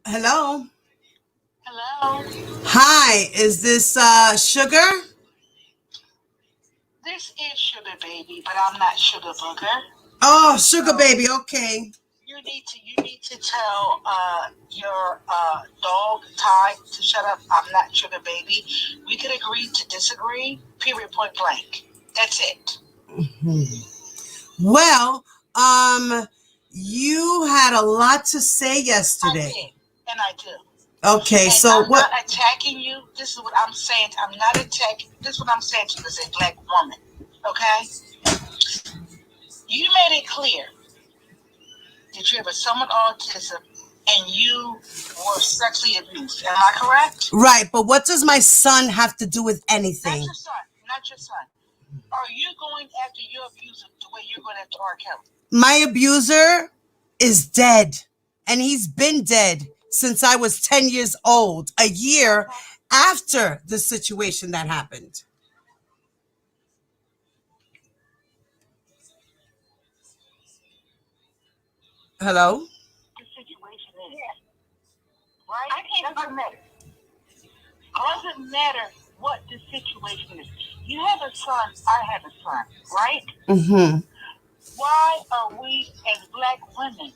Hello. Hello. Hi, is this Sugar? This is Sugar Baby, but I'm not Sugar Booger. Oh, Sugar Baby, okay. You need to tell your dog Ty to shut up. I'm not Sugar Baby. We could agree to disagree. Period. Point blank. That's it. Well, you had a lot to say I yesterday. did, and I do. Okay, And so I'm what? not attacking you. This is what I'm saying. I'm not attacking. This is what I'm saying to you as a black woman. Okay? You made it clear that you have a son with autism and you were sexually abused. Am I correct? Right, but what does my son have to do with Not anything? your son. Not your son. Are you going after your abuser the way you're going after R. Kelly? My abuser is dead, and he's been dead since I was 10 years old, a year after the situation that happened. Hello? The situation is, right? Doesn't matter. Doesn't matter what the situation is. You have a son, I have a son, right? Mm-hmm. Why are we as black women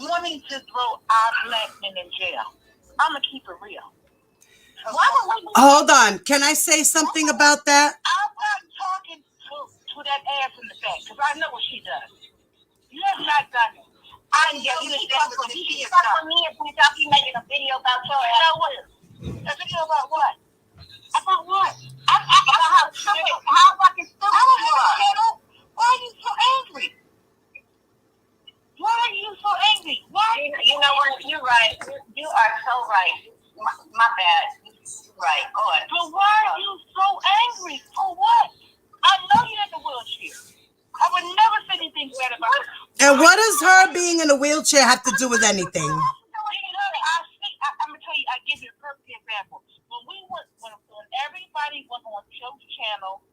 wanting to throw our black men in jail? I'm going to keep it real. Why would we? Hold on. Can I say something about that? I'm not talking to that ass in the back because I know what she does. You have not done it. I know you done what she has done. For me, if we talk, you making a video about your ass. You know what? A video about what? About what? About how stupid, how fucking stupid you are. Why are you so angry? Why are you so angry? Why? You know what? You're right. You are so right. My bad. Right. Good. But why are you so angry? For what? I know you're in the wheelchair. I would never say anything bad about it. And what does her being in a wheelchair have to do with anything? I'm gonna tell you. I give you a perfect example. When everybody was on Joe's channel,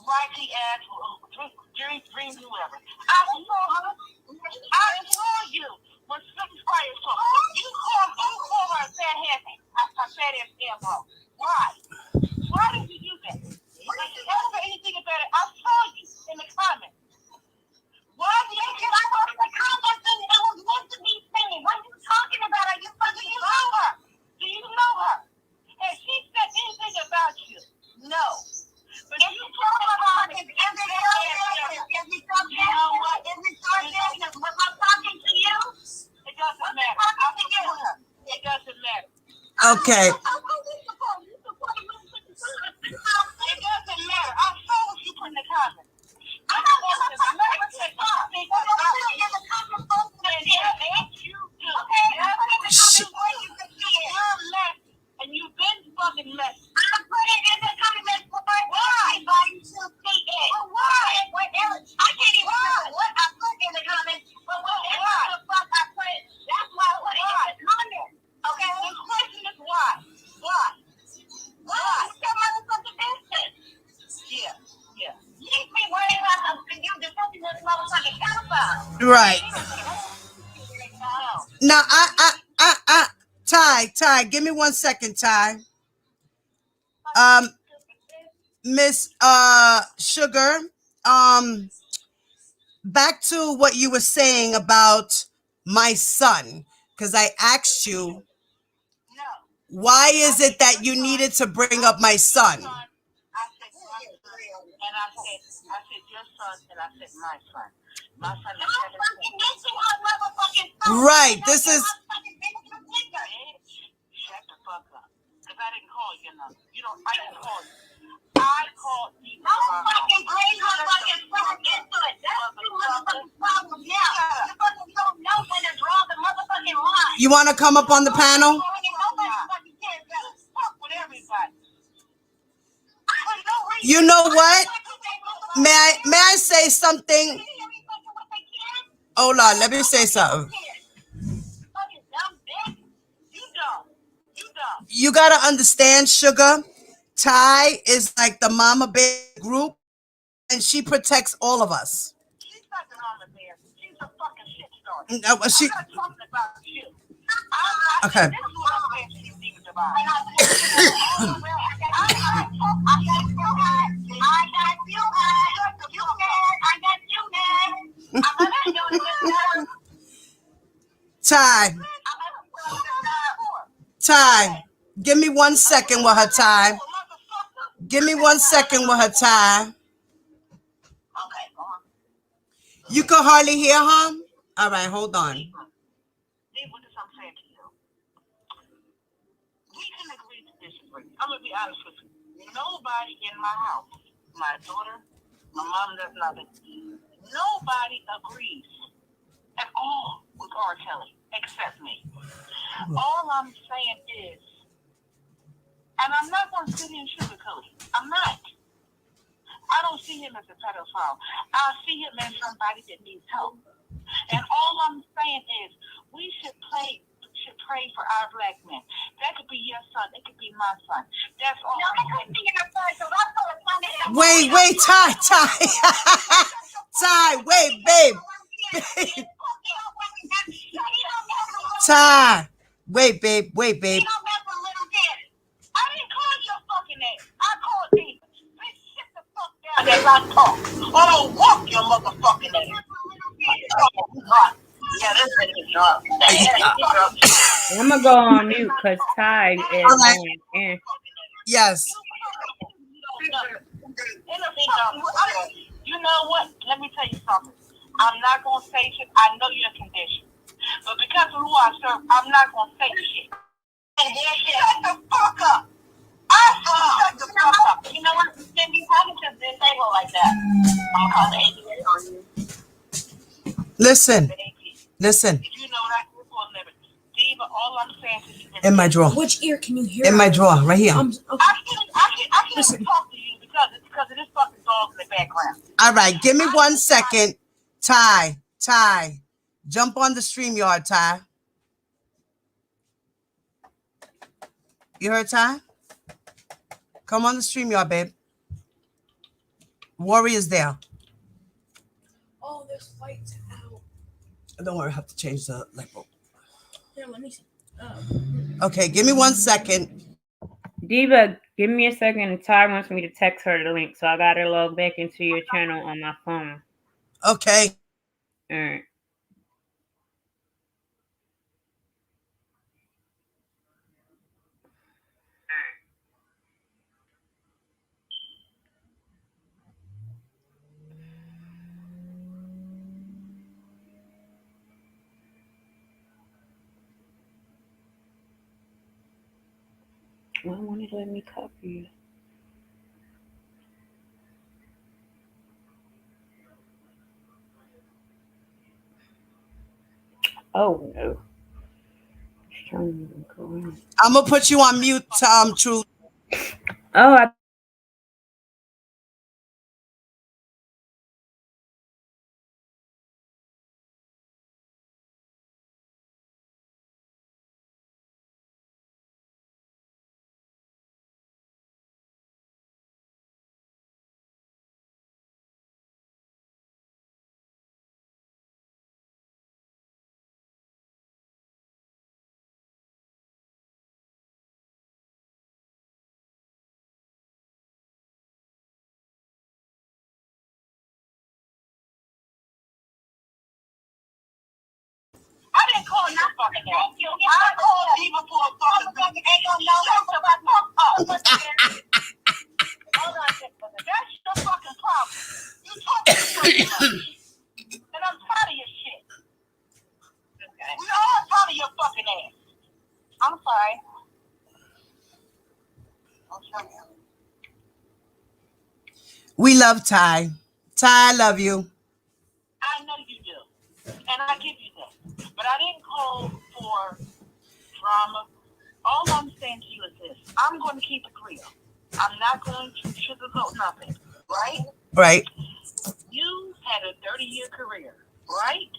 YT ass, dream, whoever. I saw you when something fire talk. You call her a fat ass asshole. Why? Why did you do that? Why did you ever say anything about it? I saw you in the comments. Why did you do that? I was in the comments and it was meant to be seen. What are you talking about? Are you fucking know her? Do you know her? Has she said anything about you? No. But if you talk about it, is it sarcasm? Is it sarcasm? Is it sarcasm? Was I talking to you? It doesn't matter. It doesn't matter. Okay. It doesn't matter. I saw what you put in the comments. And you've been fucking messy. I put it in the comments for everybody to see it. Why? I can't even know what I put in the comments, but whatever the fuck I put, that's why I put it in the comments. Okay? The question is why? Why? What's your motherfucking business? Yeah. You need to be worried about you defending this motherfucking pedophile. Right. Now, Ty, give me 1 second, Ty. Miss Sugar, back to what you were saying about my son, because I asked you, why is it that you needed to bring up my son? I said your son, and I said my son. My son is 17. Right, this is... Shut the fuck up. Because I didn't call you enough. I didn't call you. I called you. Don't fucking bring her fucking son into it. That's the motherfucking problem now. You fucking don't know when to draw the motherfucking line. You want to come up on the panel? You know what? May I say something? Hold on, let me say something. you gotta understand, Sugar. Ty is like the mama bear group, and she protects all of us. She's not the mama bear. She's a fucking shit starter. No, I'm not talking about you. Okay. This is what I'm saying to you, demons of I got you, guys. I got you, man. I'm not doing this. Ty, Ty, give me 1 second with her, Ty. Give me 1 second with her, Ty. Okay, go on. You can hardly hear her? All right, hold on. See what I'm saying to you. We can agree to disagree. I'm gonna be honest with you. Nobody in my house, my daughter, my mom does nothing. Nobody agrees at all with R. Kelly except me. All I'm saying is, and I'm not going to sit here and sugarcoat it. I'm not. I don't see him as a pedophile. I see him as somebody that needs help. And all I'm saying is, we should pray for our black men. That could be your son. It could be my son. That's all. No, I couldn't be your son. So I'm going to Wait, Ty, Ty, wait, babe. Ty, wait, babe. I didn't call your fucking name. I called demons. Bitch, shut the fuck down as I talk. Or don't walk your motherfucking name. Yeah, this is drunk. I'm gonna go on mute because Ty is going in. Yes. You know what? Let me tell you something. I'm not gonna say shit. I know your condition. But because of who I serve, I'm not gonna say shit. Shut the fuck up. I shut the fuck up. You know what? Then you probably just didn't say well like that. I'm gonna call the ADA on you. Listen. If you know that, you're for a living. Diva, all I'm saying to you is In my drawer. Which ear can you hear? In my drawer, right here. I can't even talk to you because of this fucking dog in the background. All right, give me 1 second. Ty, jump on the StreamYard, Ty. You heard Ty? Come on the StreamYard, babe. Warrior's there. Oh, there's lights out. Don't worry, I have to change the light bulb. Here, let me see. Okay, give me 1 second. Diva, give me a second. Ty wants me to text her the link, so I gotta log back into your channel on my phone. Okay. All right. Why won't it let me copy it? Oh no. It's trying to go in. I'm gonna put you on mute, Truth. Oh, I I didn't call you fucking name. I called Diva for a fucking thing. Ain't no shut the fuck up. Hold on, that's your fucking problem. You talk too much. And I'm tired of your shit. Okay. We all tired of your fucking ass. I'm sorry. We love Ty. Ty, I love you. I know you do. And I give you that. But I didn't call for drama. All I'm saying to you is this. I'm going to keep it real. I'm not going to sugarcoat nothing. Right? Right. You had a 30-year career. Right?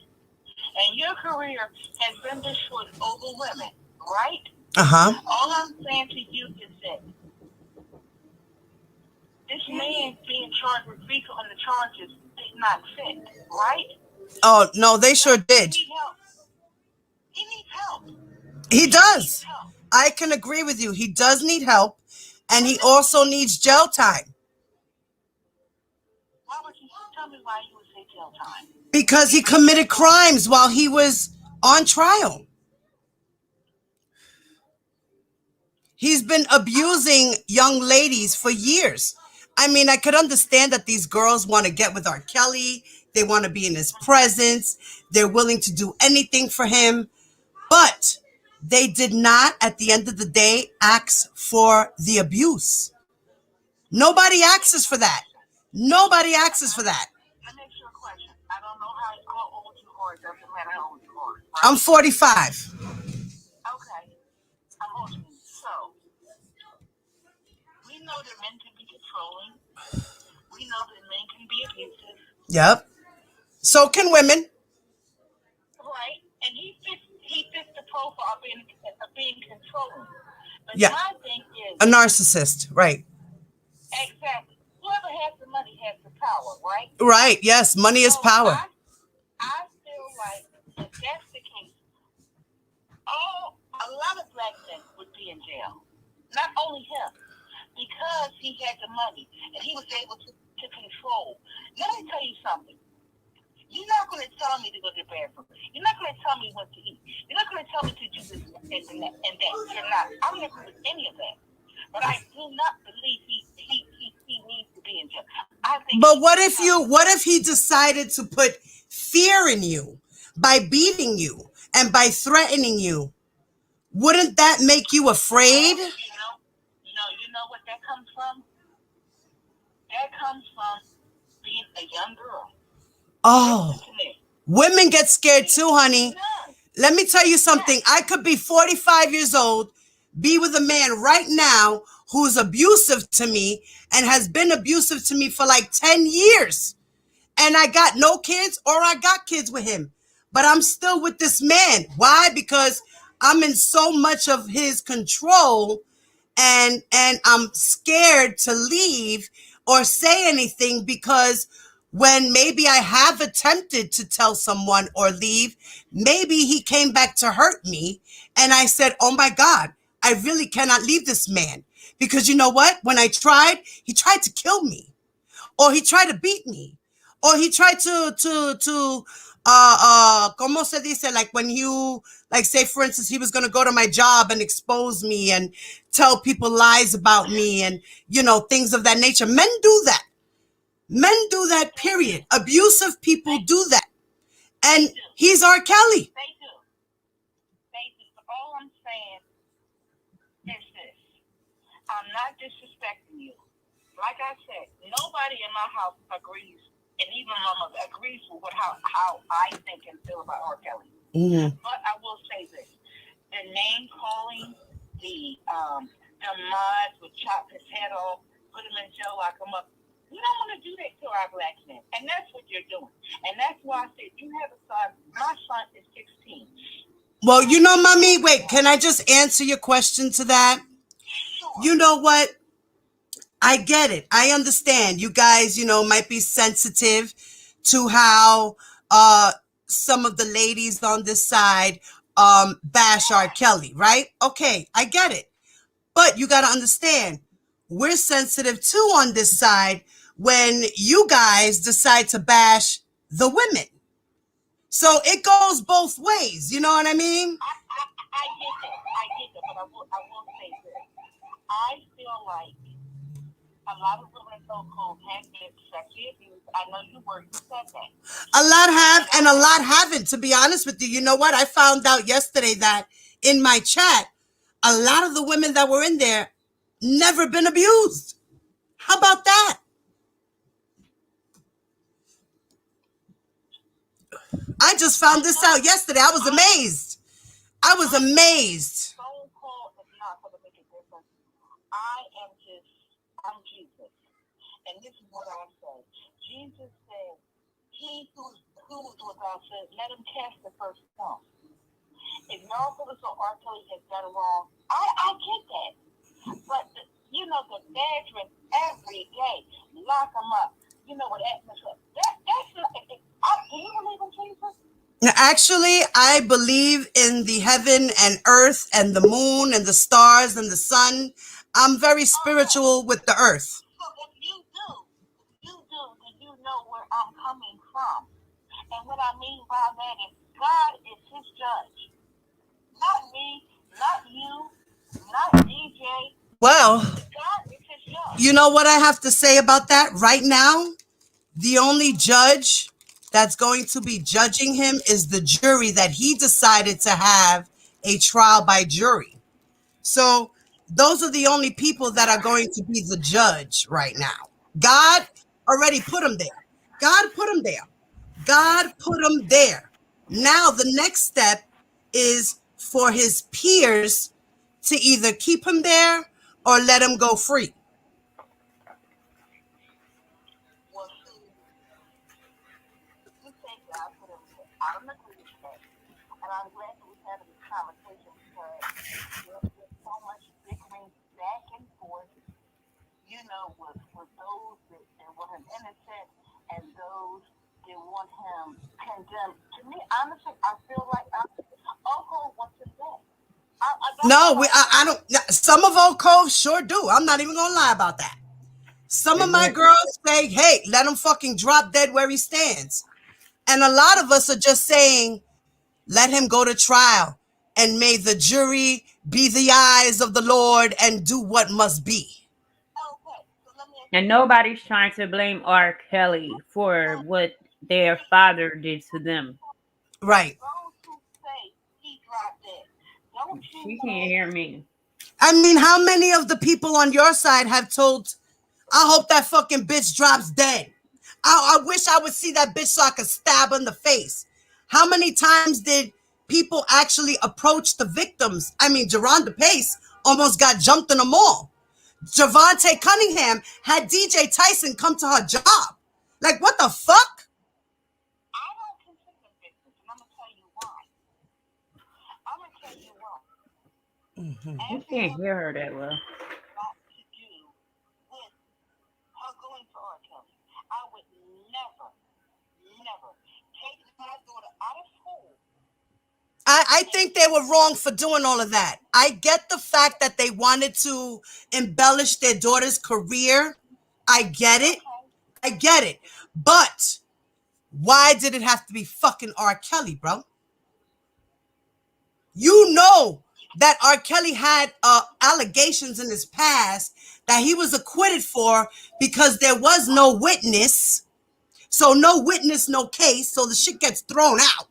And your career has been destroyed over women. Right? All I'm saying to you is that this man being charged with RICO and the charges did not fit, right? Oh, no, they sure did. He needs help. He needs help. He does. Help. I can agree with you. He does need help, and he also needs jail time. Why would you tell me why you would say jail time? Because he committed crimes while he was on trial. He's been abusing young ladies for years. I mean, I could understand that these girls want to get with R. Kelly. They want to be in his presence. They're willing to do anything for him. But they did not, at the end of the day, ask for the abuse. Nobody asks for that. Nobody asks for that. Let me ask you a question. I don't know how old you are. It doesn't matter how old you are. Right? I'm 45. Okay. I'm older than you. So, we know that men can be controlling. We know that men can be abusive. Yep. So can women. Right. And he fits the profile of being controlling. But Yeah. my thing is... A narcissist, right. Exactly. Whoever has the money has the power, right? Right, yes. Money is power. I feel like if that's the case, a lot of black men would be in jail. Not only him, because he had the money and he was able to control. Let me tell you something. You're not going to tell me to go to the bathroom. You're not going to tell me what to eat. You're not going to tell me to do this and that. You're not. I'm not going to do any of that. But I do not believe he needs to be in jail. I think. But what if he decided to put fear in you by beating you and by threatening you? Wouldn't that make you afraid? You know what that comes from? That comes from being a young girl. Oh, women get scared too, honey. Let me tell you something. I could be 45 years old, be with a man right now who's abusive to me and has been abusive to me for like 10 years. And I got no kids or I got kids with him. But I'm still with this man. Why? Because I'm in so much of his control and I'm scared to leave or say anything because when maybe I have attempted to tell someone or leave, maybe he came back to hurt me and I said, oh my God, I really cannot leave this man because you know what? When I tried, he tried to kill me or he tried to beat me or he tried to como se dice, like when you, like say for instance, he was going to go to my job and expose me and tell people lies about me and, you know, things of that nature. Men do that. Men do that, period. Abusive people do that. And he's R. Kelly. They do. But all I'm saying is this. I'm not disrespecting you. Like I said, nobody in my house agrees, and even Mama agrees with how I think and feel about R. Kelly. Mm-hmm. But I will say this: the name calling, the mods would chop his head off, put him in jail, lock him up. We don't want to do that to our black men, and that's what you're doing. And that's why I said you have a son. My son is 16. Well, you know, Mommy, wait, can I just answer your question to that? Sure. You know what? I get it. I understand. You guys, you know, might be sensitive to how some of the ladies on this side bash R. Kelly, right? Okay, I get it. But you got to understand, we're sensitive too on this side when you guys decide to bash the women. So it goes both ways. You know what I mean? I get that. But I will say this. I feel like a lot of women so-called have been sexually abused. I know you said that. A lot have and a lot haven't, to be honest with you. You know what? I found out yesterday that in my chat, a lot of the women that were in there never been abused. How about that? I just found this out yesterday. I was amazed. So-called is not going to make a difference. I'm Jesus. And this is what I say. Jesus said, he who was without sin, let him cast the first stone. If y'all feel as though R. Kelly has done wrong, I get that. But, you know, the veterans every day lock them up. You know what that's not, do you believe in Jesus? Actually, I believe in the heaven and earth and the moon and the stars and the sun. I'm very spiritual with the earth. So if you do, then you know where I'm coming from. And what I mean by that is God is his judge. Not me, not you, not DJ. Well, God is his judge. you know what I have to say about that right now? The only judge that's going to be judging him is the jury that he decided to have a trial by jury. So those are the only people that are going to be the judge right now. God already put him there. God put him there. God put him there. Now the next step is for his peers to either keep him there or let him go free. Well, see, you say God put him there. I don't agree with that. And I'm glad that we're having this conversation because there's so much bickering back and forth, you know, with those that want him innocent and those that want him condemned. To me, honestly, I feel like Oko wants him dead. No, I don't. Some of Old Cove sure do. I'm not even gonna lie about that. Some of my girls say, "Hey, let him fucking drop dead where he stands," and a lot of us are just saying, "Let him go to trial, and may the jury be the eyes of the Lord and do what must be." Okay, so let me ask And nobody's trying to blame R. Kelly for what their father did to them. Right. those who say he dropped dead. Don't you She can't know? hear me. I mean, how many of the people on your side have told, "I hope that fucking bitch drops dead. I wish I would see that bitch so I could stab her in the face." How many times did people actually approach the victims? I mean, Jerronda Pace almost got jumped in a mall. Javante Cunningham had DJ Tyson come to her job. Like, what the fuck? I don't consider them victims, and I'm gonna tell you why. I'm gonna tell you why. You Every can't woman hear her that well. got to do with her going for R. Kelly. I would never, never take my daughter out of school. I think they were wrong for doing all of that. I get the fact that they wanted to embellish their daughter's career. I get it. I get it. But why did it have to be fucking R. Kelly, bro? You know that R. Kelly had allegations in his past that he was acquitted for because there was no witness. So no witness, no case. So the shit gets thrown out.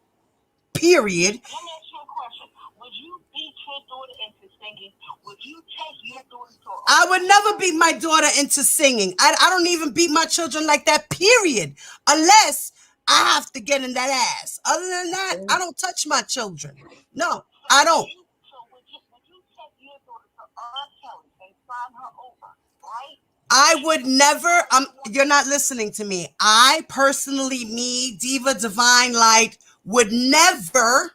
Period. Let me ask you a question. Would you beat your daughter into singing? Would you take your daughter to I would never beat my daughter into singing. I don't even beat my children like that, period. Unless I have to get in that ass. Other than that, I don't touch my children. No, I don't. So would you take your daughter to R. Kelly and sign her over, right? I would never, you're not listening to me. I personally, me, Diva Divine Light, would never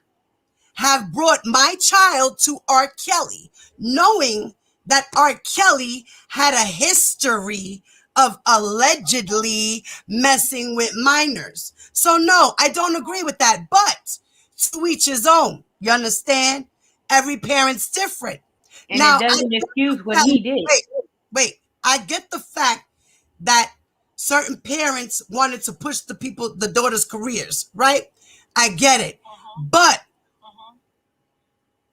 have brought my child to R. Kelly, knowing that R. Kelly had a history of allegedly messing with minors. So no, I don't agree with that, but to each his own. You understand? Every parent's different. And Now, it doesn't excuse what he did. wait. I get the fact that certain parents wanted to push the daughters' careers, right? I get it. But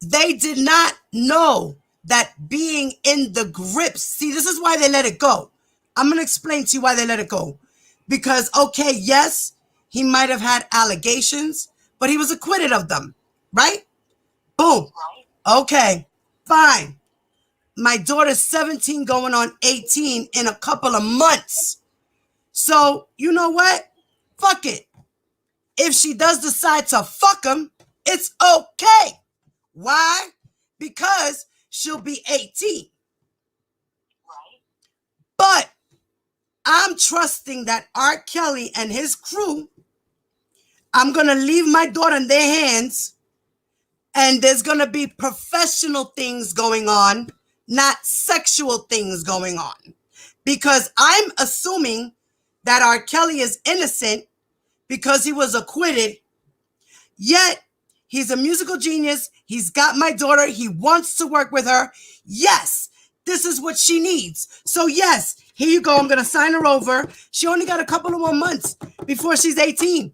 they did not know that being in the grips. See, this is why they let it go. I'm going to explain to you why they let it go. Because, okay, yes, he might have had allegations, but he was acquitted of them, right? Boom. Okay, fine. My daughter's 17 going on 18 in a couple of months. So, you know what? Fuck it. If she does decide to fuck him, it's okay. Why? Because she'll be 18. Right. But I'm trusting that R. Kelly and his crew, I'm going to leave my daughter in their hands And there's going to be professional things going on, not sexual things going on. Because I'm assuming that R. Kelly is innocent because he was acquitted, yet he's a musical genius. He's got my daughter. He wants to work with her. Yes, this is what she needs. So yes, here you go. I'm going to sign her over. She only got a couple of more months before she's 18.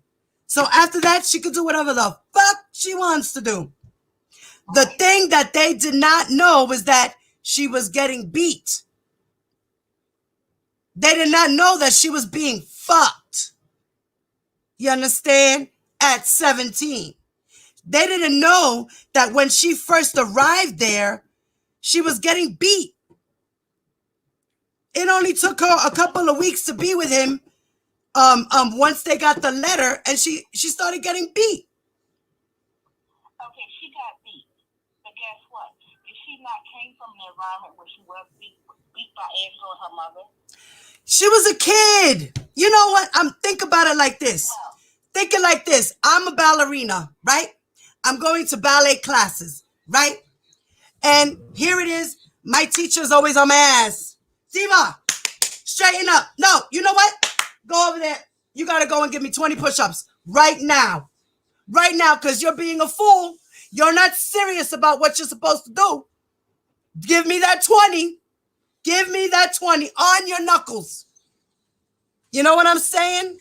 So after that, she could do whatever the fuck she wants to do. The thing that they did not know was that she was getting beat. They did not know that she was being fucked. You understand? At 17. They didn't know that when she first arrived there, she was getting beat. It only took her a couple of weeks to be with him. Once they got the letter, and she started getting beat. Okay, she got beat. But guess what? If she not came from an environment where she was beat by Angela and her mother. She was a kid. You know what? Think about it like this. Think it like this. I'm a ballerina, right? I'm going to ballet classes, right? And here it is. My teacher's always on my ass. Diva, straighten up. No, you know what? Go over there. You got to go and give me 20 push-ups right now. Right now, because you're being a fool. You're not serious about what you're supposed to do. Give me that 20. Give me that 20 on your knuckles. You know what I'm saying?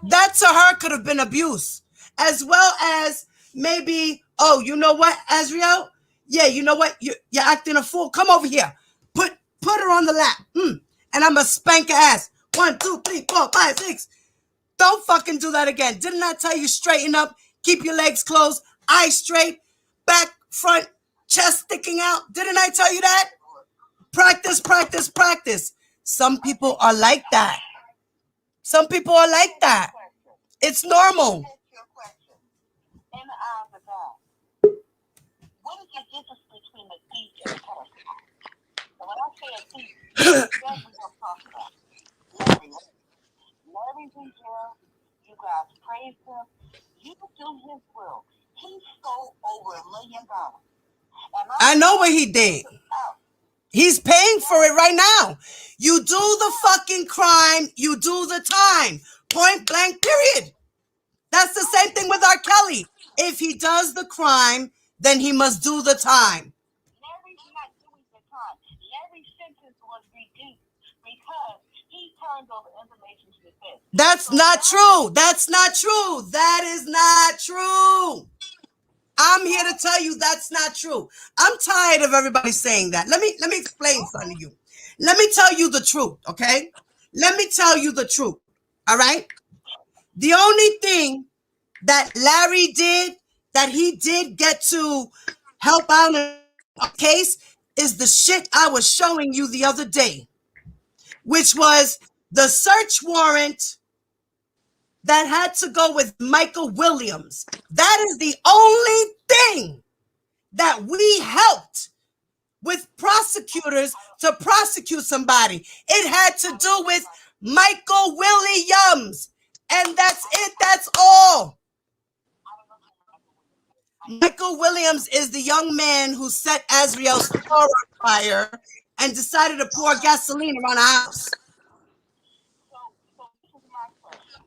That to her could have been abuse. As well as maybe, oh, you know what, Azriel? Yeah, you know what? You're acting a fool. Come over here. Put her on the lap. And I'm going to spank her ass. 1, 2, 3, 4, 5, 6. Don't fucking do that again. Didn't I tell you straighten up? Keep your legs closed. Eyes straight. Back, front, chest sticking out. Didn't I tell you that? Practice, practice, practice. Some people are like that. Some people are like that. It's normal. In the eyes of God, what is the difference between a thief and a person? And when I say a thief, that's what I'm talking about. Larry's in jail. You guys praise him. You do his will. He stole over $1 million. I know what he did. He's paying for it right now. You do the fucking crime, you do the time. Point blank, period. That's the same thing with R. Kelly. If he does the crime, then he must do the time. Larry's not doing the time. Larry's sentence was reduced because he turned over information to the defense. That's not true. That's not true. That is not true. I'm here to tell you that's not true. I'm tired of everybody saying that. Let me explain something to you. Let me tell you the truth, okay? Let me tell you the truth, all right? The only thing that Larry did, that he did get to help out in a case, is the shit I was showing you the other day, which was the search warrant that had to go with Michael Williams. That is the only thing that we helped with prosecutors to prosecute somebody. It had to do with Michael Williams. And that's it. That's all. Michael Williams is the young man who set Azriel's car on fire and decided to pour gasoline around the house. So this is my question.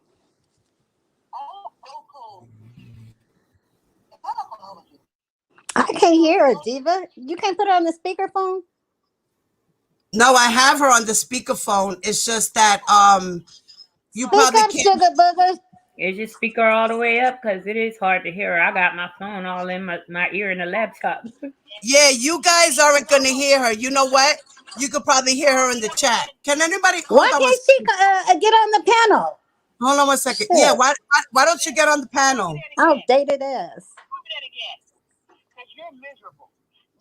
All local. I can't hear her, Diva. You can't put her on the speakerphone? No, I have her on the speakerphone. It's just that you Speak probably up, can't. Sugar Booger. Is your speaker all the way up? Because it is hard to hear her. I got my phone all in my ear in the laptop. Yeah, you guys aren't going to hear her. You know what? You could probably hear her in the chat. Can anybody Why hold on can't she get on the panel? Hold on one second. Shit. Yeah, why don't you get on the panel? Outdated ass. Prove that again. Because you're miserable.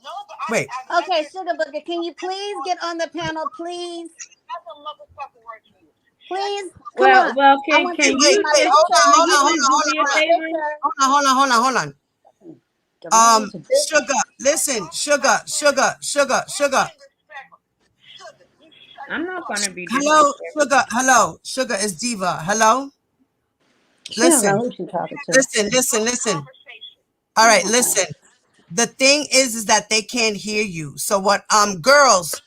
No, but Wait. Okay, Sugar Booger, can you please get on the panel, please? That's a motherfucking word to you. Please? Come on. Well, I can want you to wait, see my wait, picture. hold do me a favor? Hold on. Sugar, listen, sugar. I'm not gonna be Hello, disrespectful. sugar is Diva. Hello? She don't know Listen, who she's talking to. listen. All right, listen. The thing is that they can't hear you. So what girls,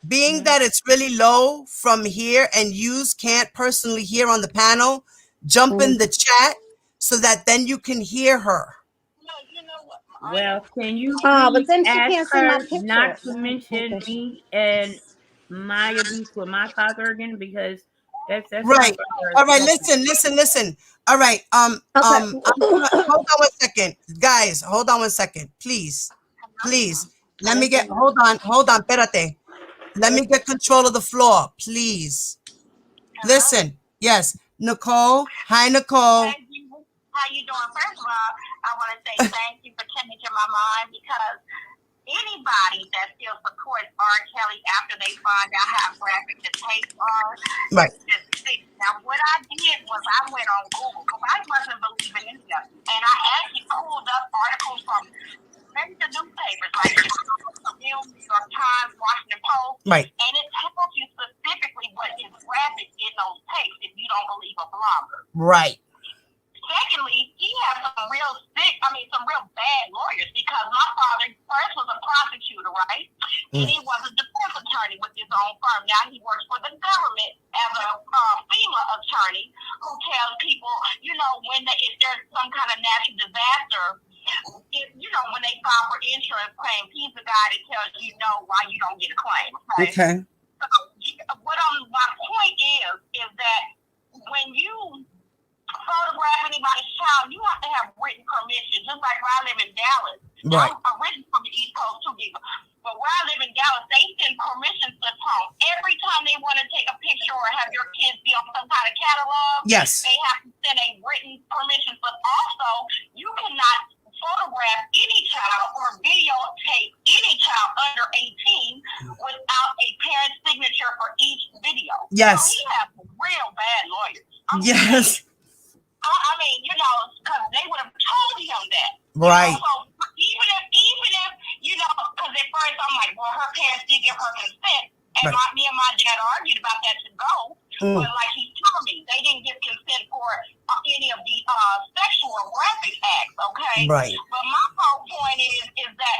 being that it's really low from here and yous can't personally hear on the panel, jump in the chat so that then you can hear her. No, you know what? Well, can you But please then she ask can't see my her picture. not to mention me and my abuse with my father again, because that's not Right. for her. All right, No. listen. All right. Okay. Hold on one second. Guys, hold on one second. Please. Please. Let me get hold on, espérate. Let me get control of the floor, please. Listen. Yes. Nicole. Hi, Nicole. Thank you. How you doing? First of all, I want to say thank you for changing my mind, because anybody that still supports R. Kelly after they find out how graphic the tapes are, Right. just sick. Now, what I did was I went on Google, because I wasn't believing in them, and I actually pulled up articles from major newspapers like the New York Times, Washington Post, Right. and it tells you specifically what is graphic in those tapes if you don't believe a blogger. Right. Secondly, he has some real bad lawyers, because my father first was a prosecutor, right? And he was a defense attorney with his own firm. Now he works for the government as a FEMA attorney who tells people, if there's some kind of natural disaster, when they file for insurance claims, he's the guy that tells you why you don't get a claim. Right? Okay. So my point is that when you photograph anybody's child, you have to have written permission. Just like where I live in Dallas. Right. I'm originally from the East Coast too, but where I live in Dallas, they send permission slips home every time they want to take a picture or have your kids be on some kind of catalog. Yes. They have to send a written permission slip. Also, you cannot photograph any child or videotape any child under 18 without a parent's signature for each video. Yes. So he has real bad lawyers. Yes. I mean, because they would have told him that. Right. So even if, because at first I'm like, well, her parents did give her consent, and Right. me and my dad argued about that to go. But like he told me, they didn't give consent for any of the sexual graphic acts. Okay. Right. But my whole point is that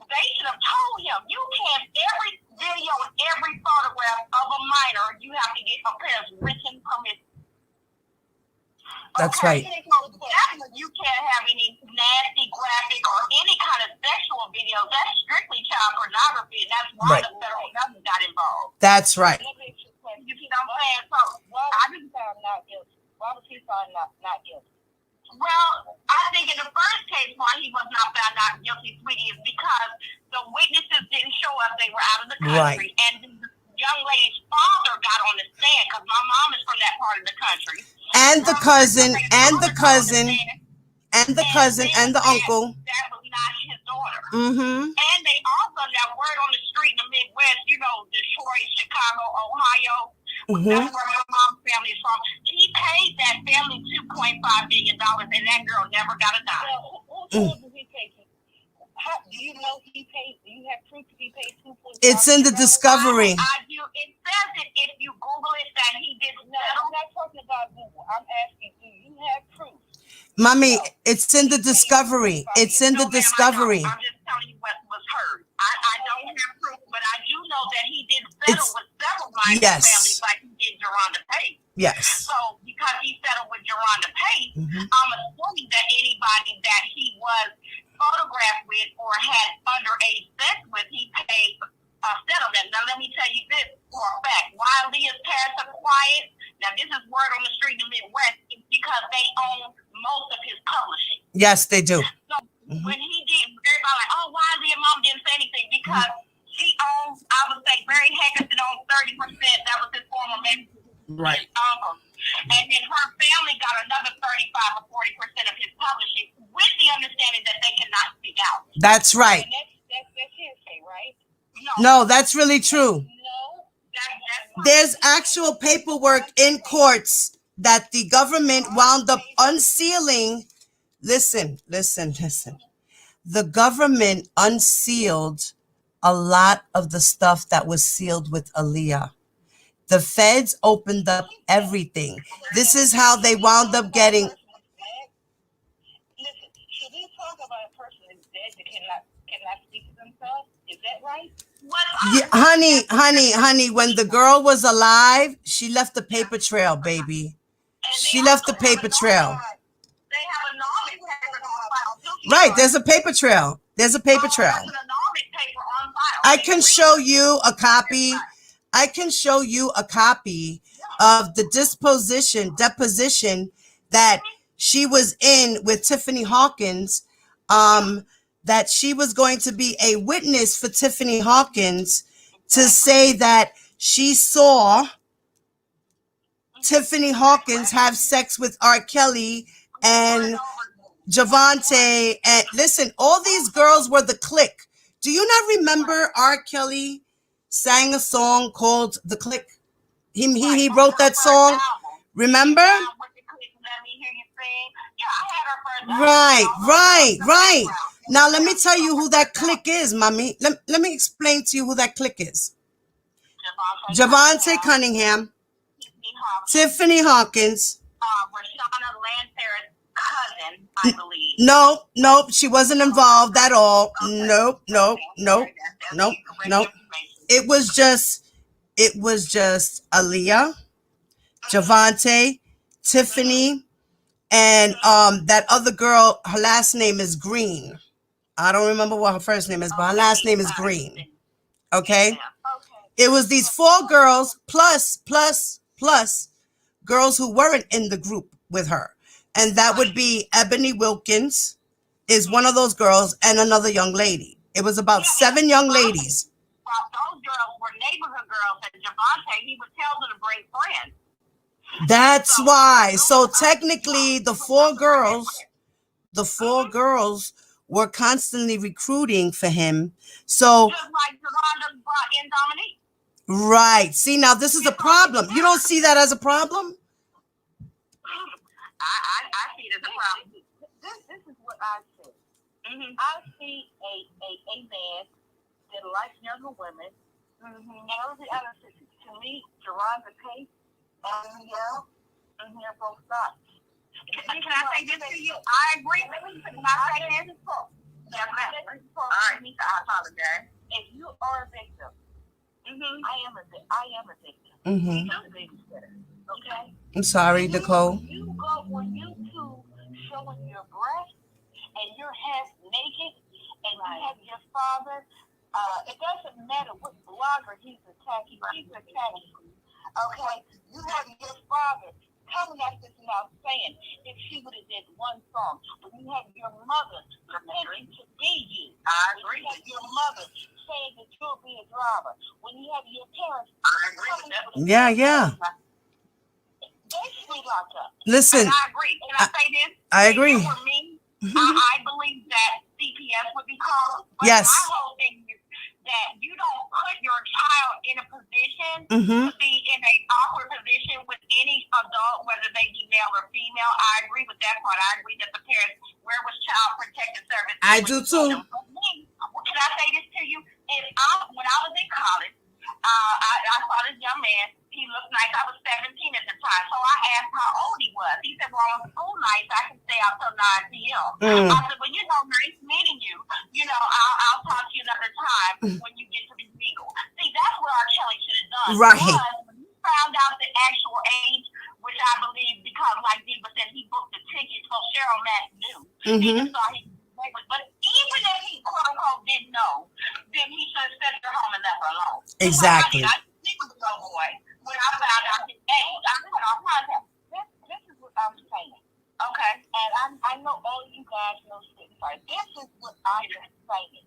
they should have told him, you can't, every video, every photograph of a minor, you have to get a parent's written permission. That's okay. right. You can't have any nasty, graphic, or any kind of sexual videos. That's strictly child pornography, and that's why the federal government got involved. That's right. You see what I'm saying? So, I just found not guilty. Why was he found not guilty? Well, I think in the first case why he was not found not guilty, sweetie, is because the witnesses didn't show up. They were out of the country. Right. And the young lady's father got on the stand, because my mom is from that part of the country. And the cousin, and the cousin, and the cousin, and the uncle. That was not his daughter. Mm-hmm. And they also got word on the street in the Midwest, Detroit, Chicago, Ohio. That's where my mom's family is from. He paid that family $2.5 million, and that girl never got a dime. Who told you he paid? Do you know he paid? Do you have proof he paid $2.5 million? It's in the discovery. I do. It says it if you Google it that he did. No, I'm not talking about Google. I'm asking, do you have proof? Mommy, it's in the discovery. It's in the discovery. I'm just telling you what was heard. I don't have proof, but I do know that he did settle with several minor families like he did Geronda Pace. Yes. So because he settled with Geronda Pace, I'm assuming that anybody that he was photographed with or had underage sex with, he paid a settlement. Now let me tell you this for a fact. Why Leah's parents are quiet, now this is word on the street in the Midwest, is because they own most of his publishing. Yes, they do. So when he did, everybody like, oh, why Leah's mom didn't say anything? Because she owns, I would say, Barry Hackerson owns 30%. That was his former mentor. Right. And then her family got another 35 or 40% of his publishing, with the understanding that they cannot speak out. That's right. And that's hearsay, right? No, that's really true. No, that's There's actual paperwork in courts that the government wound up unsealing. Listen. The government unsealed a lot of the stuff that was sealed with Aaliyah. The feds opened up everything. This is how they wound up getting. Listen, should we talk about cannot speak for themselves. Is that right? Yeah, honey, when the girl was alive, she left a paper trail, baby. She left the paper trail. They have a knowledge paper on file. Right, there's a paper trail. There's a paper trail. There's a knowledge paper on file. I can show you a copy. I can show you a copy of the deposition that she was in with Tiffany Hawkins, that she was going to be a witness for Tiffany Hawkins to say that she saw Tiffany Hawkins have sex with R. Kelly and Javante. And listen, all these girls were the clique. Do you not remember R. Kelly sang a song called The Clique? He wrote that song. Remember? Right. Now let me tell you who that clique is, mommy. Let me explain to you who that clique is. Javante Cunningham, Tiffany Hawkins. Rashana Lancaster's cousin, I believe. Nope, she wasn't involved at all. Nope. It was just Aaliyah, Javante, Tiffany, and that other girl. Her last name is Green. I don't remember what her first name is, but her last name is Green. Okay? It was these 4 girls plus girls who weren't in the group with her. And that would be Ebony Wilkins is one of those girls and another young lady. It was about 7 young ladies. Those girls were neighborhood girls, and Javante, he would tell them to bring friends. That's why. So technically the 4 girls were constantly recruiting for him. So just like Yolanda brought in Dominique. Right. See, now this is a problem. You don't see that as a problem? I see it as a problem. This is what I see. I see a man that likes younger women. And I'll be honest with you. To me, Geronda Pace and Miguel, they're both not. Can I say this to you? I agree. Can I say this? Yes, ma'am. All right, I apologize. If you are a victim, I am a victim. I'm a babysitter. Okay. I'm sorry, Nicole. You go when you two showing your breast and you're half naked and you have your father. It doesn't matter what blogger he's attacking. He's attacking. Okay. You have your father coming at this now saying if she would have did one song, when you have your mother pretending to be you. I agree. You have your mother saying that you'll be a driver. When you have your parents. I agree with that. Yeah. They should be locked up. Listen. And I agree. Can I say this? I agree. For me, I believe that CPS would be called. But yes. My whole thing is that you don't put your child in a position to be in an awkward position with any adult, whether they be male or female. I agree with that part. I agree that the parents, where was child protective service? I do too. For me, can I say this to you? When I was in college, I saw this young man. He looked nice. I was 17 at the time. So I asked how old he was. He said, well, on school nights, I can stay out till 9 p.m. I said, well, nice meeting you. I'll talk to you another time when you get to be legal. See, that's what R. Kelly should have done. Right. Because when he found out the actual age, which I believe because, like Diva said, he booked the ticket, so Cheryl Mack knew. He just thought he was. But even if he, quote-unquote, didn't know, then he should have sent her home and left her alone. Exactly. I think with the little boy. When I found out his age, I cut off contact. This is what I'm saying. Okay. And I know all you guys know shit. This is what I'm saying.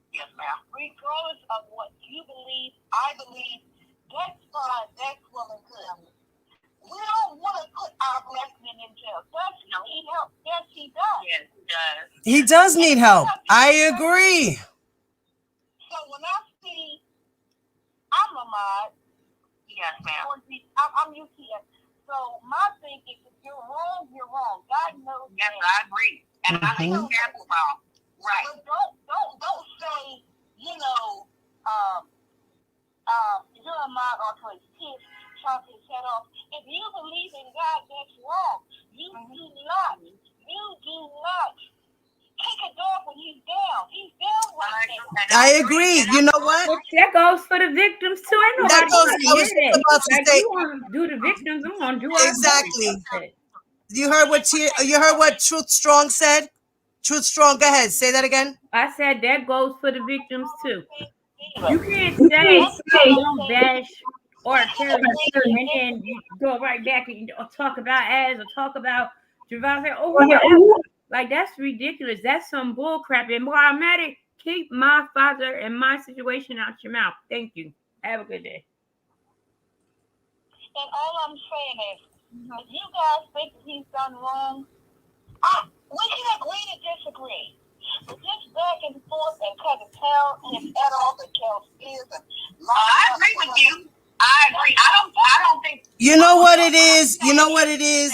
Yes, ma'am. Regardless of what you believe, I believe that's fine. That's well and good. We don't want to put our black men in jail. Does he need help? Yes, he does. Yes, he does. He does need help. I agree. So when I see, I'm a mod. Yes, ma'am. I'm UTS. So my thing is, if you're wrong, you're wrong. God knows. Yes, I agree. And I think that's wrong. Right. But don't say, you're a mod or his kids chop his head off. If you believe in God, that's wrong. You do not kick a dog when he's down. He's down right there. I agree. You know what? But that goes for the victims too. Ain't That nobody goes. trying to I hear was just that. about to Like say you want to do the victims, I'm gonna do our exactly. part. You heard what you heard what Truth Strong said. Truth Strong. Go ahead. Say that again. I said that goes for the victims too. Diva. You can't say don't bash R. Kelly and then you go right back and talk about ass or talk about Javante or whoever. Like that's ridiculous. That's some bull crap. And Mohammed, keep my father and my situation out your mouth. Thank you. Have a good day. And all I'm saying is, if you guys think that he's done wrong, we can agree to disagree. But just back and forth and cut his head off and kill spears and I agree with you. I agree. I don't think You know what it is. You know what it is.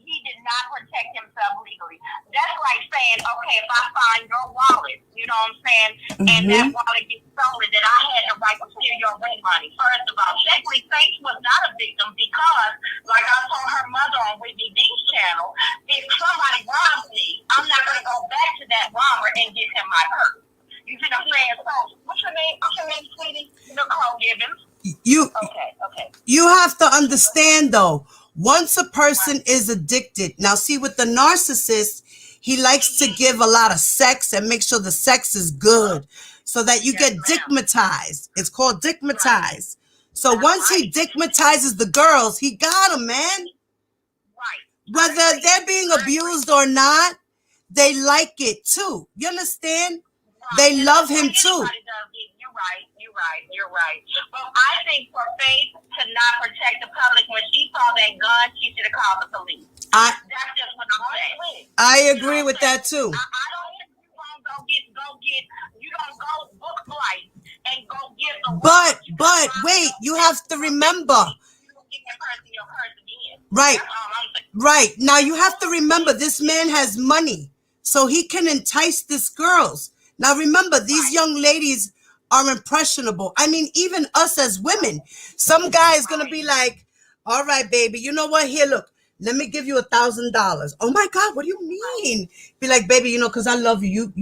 he did not protect himself legally. That's like saying, okay, if I find your wallet, you know what I'm saying, and that wallet gets stolen, then I had the right to steal your rent money. First of all, secondly, Faith was not a victim because, like I told her mother on Whitney D's channel, if somebody robs me, I'm not going to go back to that robber and give him my purse. You see what I'm saying? So, what's your name, sweetie? Nicole Gibbons. Okay. You have to understand though, once a person is addicted, now see with the narcissist, he likes to give a lot of sex and make sure the sex is good so that you get dickmatized. It's called dickmatized. So once he dickmatizes the girls, he got them, man. Whether they're being abused or not, they like it too. You understand? They love him too. You're right. But I think for Faith to not protect the public, when she saw that gun, she should have called the police. That's just what I'm saying. I agree with that too. I don't think you don't go book flight and go get the But wait, you have to remember. Right. Now you have to remember this man has money, so he can entice these girls. Now remember, these young ladies are impressionable. I mean, even us as women, some guy is gonna be like, all right, baby, you know what? Here, look, let me give you $1,000. Oh my God, what do you mean? Be like, baby, you know, because I love you.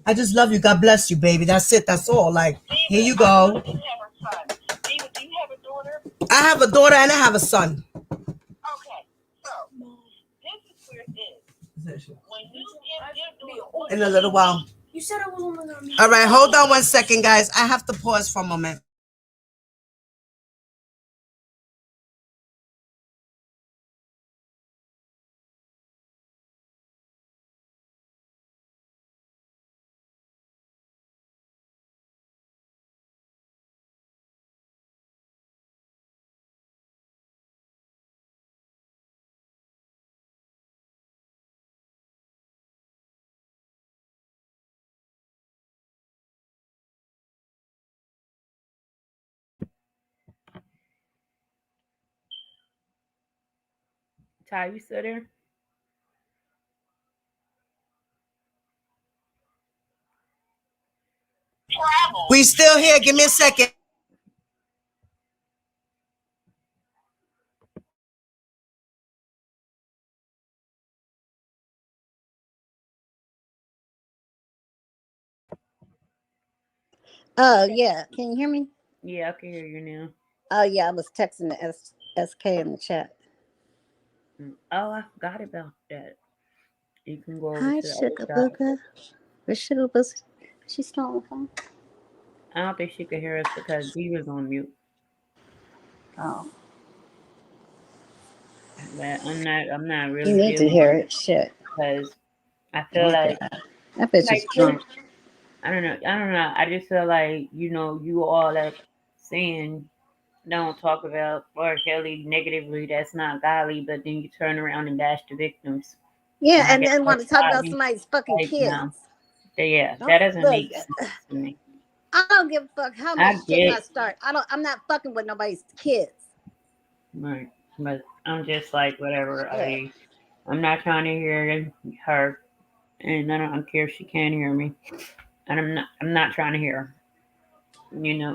I just love you. God bless you, baby. That's it. That's all. Like, here you go. Do you have a daughter? I have a daughter and I have a son. Okay, so this is where it is. When you give your daughter In a little while. You said it was only gonna be. All right, hold on 1 second, guys. I have to pause for a moment. Ty, you still there? travel. We still here. Give me a second. Oh yeah, can you hear me? Yeah, I can hear you now. Oh yeah, I was texting the SK in the chat. Oh, I forgot about that. You can go over Hi, to the Sugar other side. Booga. Where's Sugar Booga? She's still on the phone. I don't think she could hear us because Diva's on mute. Oh, But I'm not you really need to feeling hear it it. Shit. because I feel Look like at that. That bitch is drunk. I don't know. I just feel like you all that saying don't talk about R. Kelly negatively. That's not godly. But then you turn around and bash the victims. Yeah, I and guess then want that's to talk about godly. somebody's fucking Like kids. no, yeah, Don't that doesn't look. make sense to me. I don't give a fuck how I much shit I get start. I'm not fucking with nobody's kids. right, but I'm just like whatever. Yeah. I'm not trying to hear her, and I don't care if she can't hear me, and I'm not trying to hear her.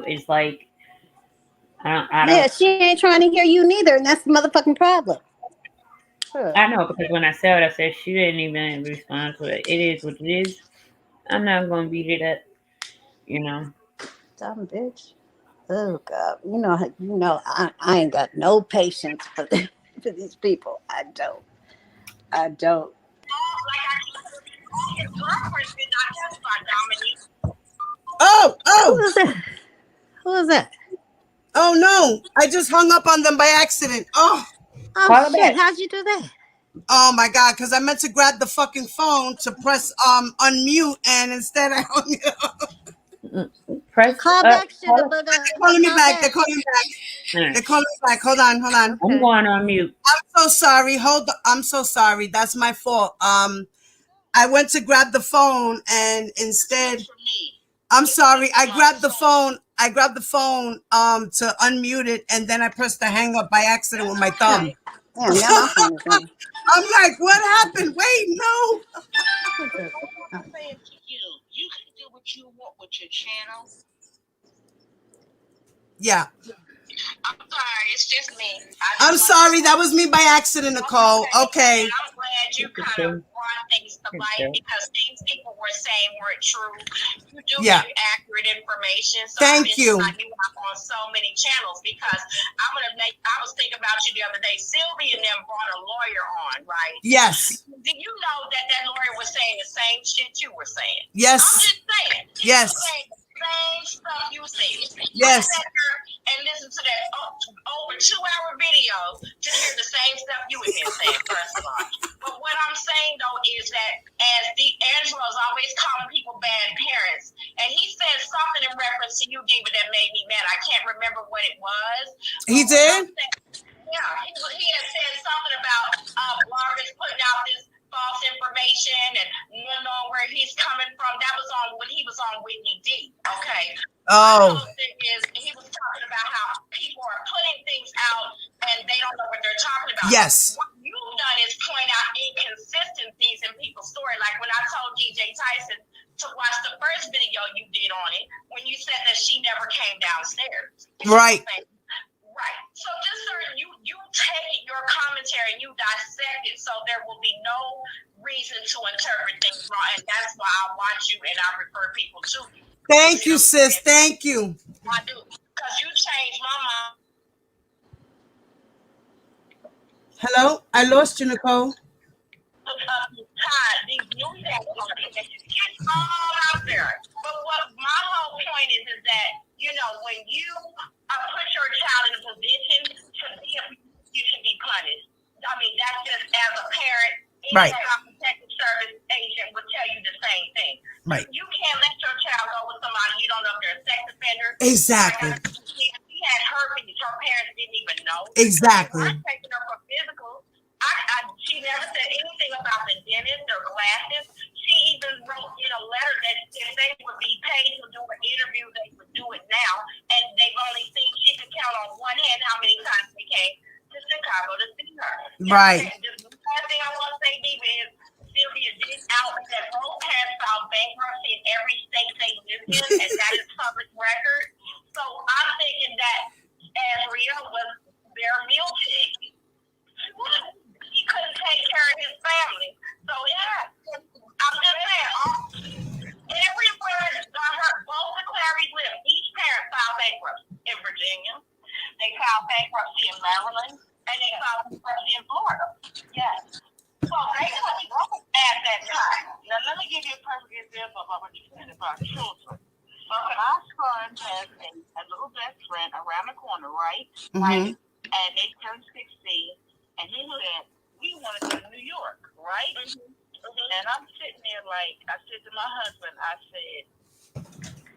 It's like I Yeah, don't. she ain't trying to hear you neither, and that's the motherfucking problem. Huh. I know because when I said it, I said she didn't even respond to it. It is what it is. I'm not gonna beat it up, you know. Dumb bitch. Oh God. I ain't got no patience for for these people. I don't. I don't. Like I keep saying, all his girlfriends did not testify, Dominique. Oh, Who oh, is that? Who is that? oh no. I just hung up on them by accident. Oh Call her shit! back. How'd you do that? Oh my God, because I meant to grab the fucking phone to press unmute and instead I hung it up. Press Call up. back, sugar Call booger. They're calling me Call back. They're back. calling me back. her. They're calling me back. Hold on, hold on. I'm Okay. going on mute. I'm so sorry. Hold on. I'm so sorry. That's my fault. I went to grab the phone and instead For me, I'm sorry. I grabbed the phone. I grabbed the phone to unmute it and then I pressed the hang up by accident with my thumb. Yeah, now my phone is ringing. I'm like, what happened? Wait, no. Who's this? all I'm saying to you, you can do what you want with your channel. Yeah. I'm sorry, it's just me. I'm sorry. That was me by accident, Nicole. Okay. And I'm glad you kind of brought things to light because things people were saying weren't true. You do Yeah. give accurate information. So Thank I've been you. shouting you up on so many channels because I was thinking about you the other day. Sylvia and them brought a lawyer on, right? Yes. Did you know that lawyer was saying the same shit you were saying? Yes. I'm just saying. Yes. He was saying the same stuff you said. Yes. I sat here and listened to that over 2-hour video to hear the same stuff you had been saying, first of all. But what I'm saying, though, is that as Angelo is always calling people bad parents, and he said something in reference to you, Diva, that made me mad. I can't remember what it was. He did? Yeah, he had said something about bloggers putting out this false information and not knowing where he's coming from. That was on when he was on Whitney D. Okay. Oh. The whole thing is he was talking about how people are putting things out and they don't know what they're talking about. Yes. What you've done is point out inconsistencies in people's story. Like when I told DJ Tyson to watch the first video you did on it, when you said that she never came downstairs. Right. Right. So just you take your commentary and you dissect it so there will be no reason to interpret things wrong. And that's why I watch you and I refer people to you. Thank you, sis. Thank you. I do. Because you changed my mind. Hello? I lost you, Nicole. These new it's all out there. But what my whole point is that, when you put your child in a position to be you should be punished. I mean, that's just as a parent, Right. any child protective service agent would tell you the same thing. Right. You can't let your child go with somebody you don't know if they're a sex offender. Exactly. She had herpes. Her parents didn't even know. Exactly. I'm taking her for physical. She never said anything about the dentist or glasses. She even wrote in a letter that if they would be paid to do an interview, they would do it now. And they've only seen, she could count on one hand how many times they came to Chicago to see her. Right. The last thing I want to say, Diva, is Sylvia did out that both parents filed bankruptcy in every state they live in, and that is public record. So I'm thinking that as Rio was their meal pig, he couldn't take care of his family. So yeah, I'm just saying, everywhere both the Clarys live, each parent filed bankruptcy in Virginia. They filed bankruptcy in Maryland, and they filed bankruptcy in Florida. Yes. So they couldn't go at that time. Now let me give you a perfect example of what you said about children. My son has a little best friend around the corner, right? Mm-hmm. And they turned 16, and he said, we want to go to New York, right? Mm-hmm. And I'm sitting there like, I said to my husband, I said,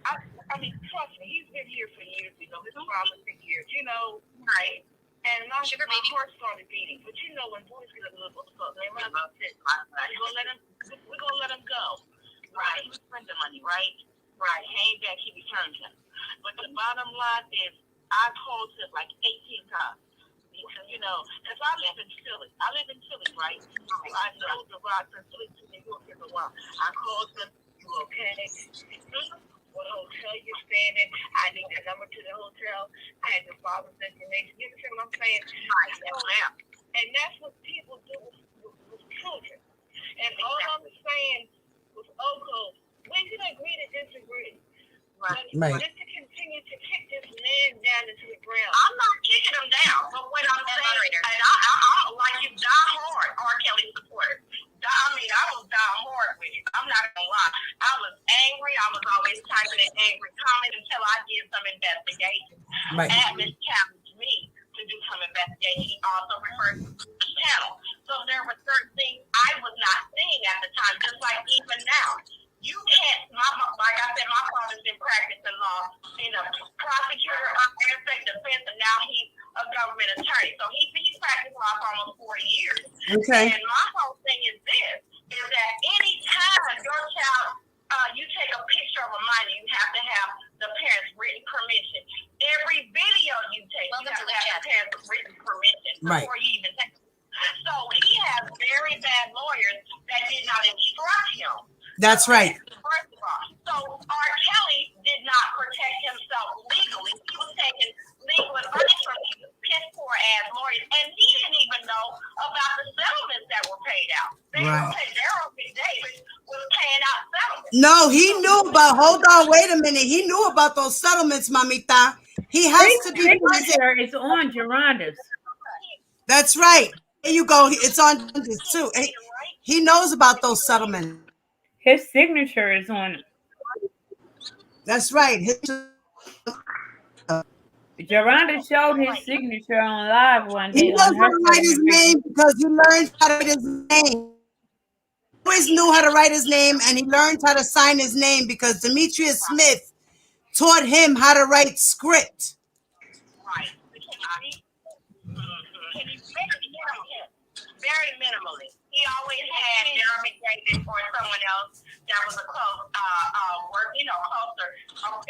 I mean, trust me, he's been here for years, his father for years, right? And my heart started beating. But when boys get a little upset, they might have said, we're gonna let him go. Right. He spent the money, right? Right. Came back, he returned him. But the bottom line is, I called him like 18 times. Because I live in Philly. Right? I know the ride from Philly to New York is a while. I called him, you okay? What hotel you staying in? I need the number to the hotel. I had the father's information. You understand what I'm saying? And that's what people do with children. And all I'm saying with Oko, we can agree to disagree. Right. Just to continue to kick this man down into the ground. I'm not kicking him down, but what I'm saying, and I don't like you die hard, R. Kelly supporter. I mean, I was die hard with it. I'm not gonna lie. I was angry. I was always typing an angry comment until I did some investigation. Right. Atlas challenged me to do some investigation. He also referred to the channel. So there were certain things I was not seeing at the time, just like even now. You can't, like I said, my father's been practicing law in a prosecutor, effective defense, and now he's a government attorney. So he's practiced law for almost 40 years. Okay. And my whole thing is this, is that any time your child, you take a picture of a minor, you have to have the parents' written permission. Every video you take, you have to have the parents' written permission before you even take it. So he has very bad lawyers that did not instruct him. That's right. First of all, so R. Kelly did not protect himself legally. He was taking legal advice from these piss poor ass lawyers, and he didn't even know about the settlements that were paid out. Daryl McDavid was paying out settlements. No, he knew about. Hold on, wait a minute. He knew about those settlements, Mamita. He has to be. It's on Geronda's. That's right. There you go. It's on this too. He knows about those settlements. His signature is on it. That's right. Geronda showed his signature on live one day. He knows how to write his name because he learned how to write his name. He always knew how to write his name, and he learned how to sign his name because Demetrius Smith taught him how to write script. Right. Very minimally. He always had Daryl McDavid or someone else that was a close closer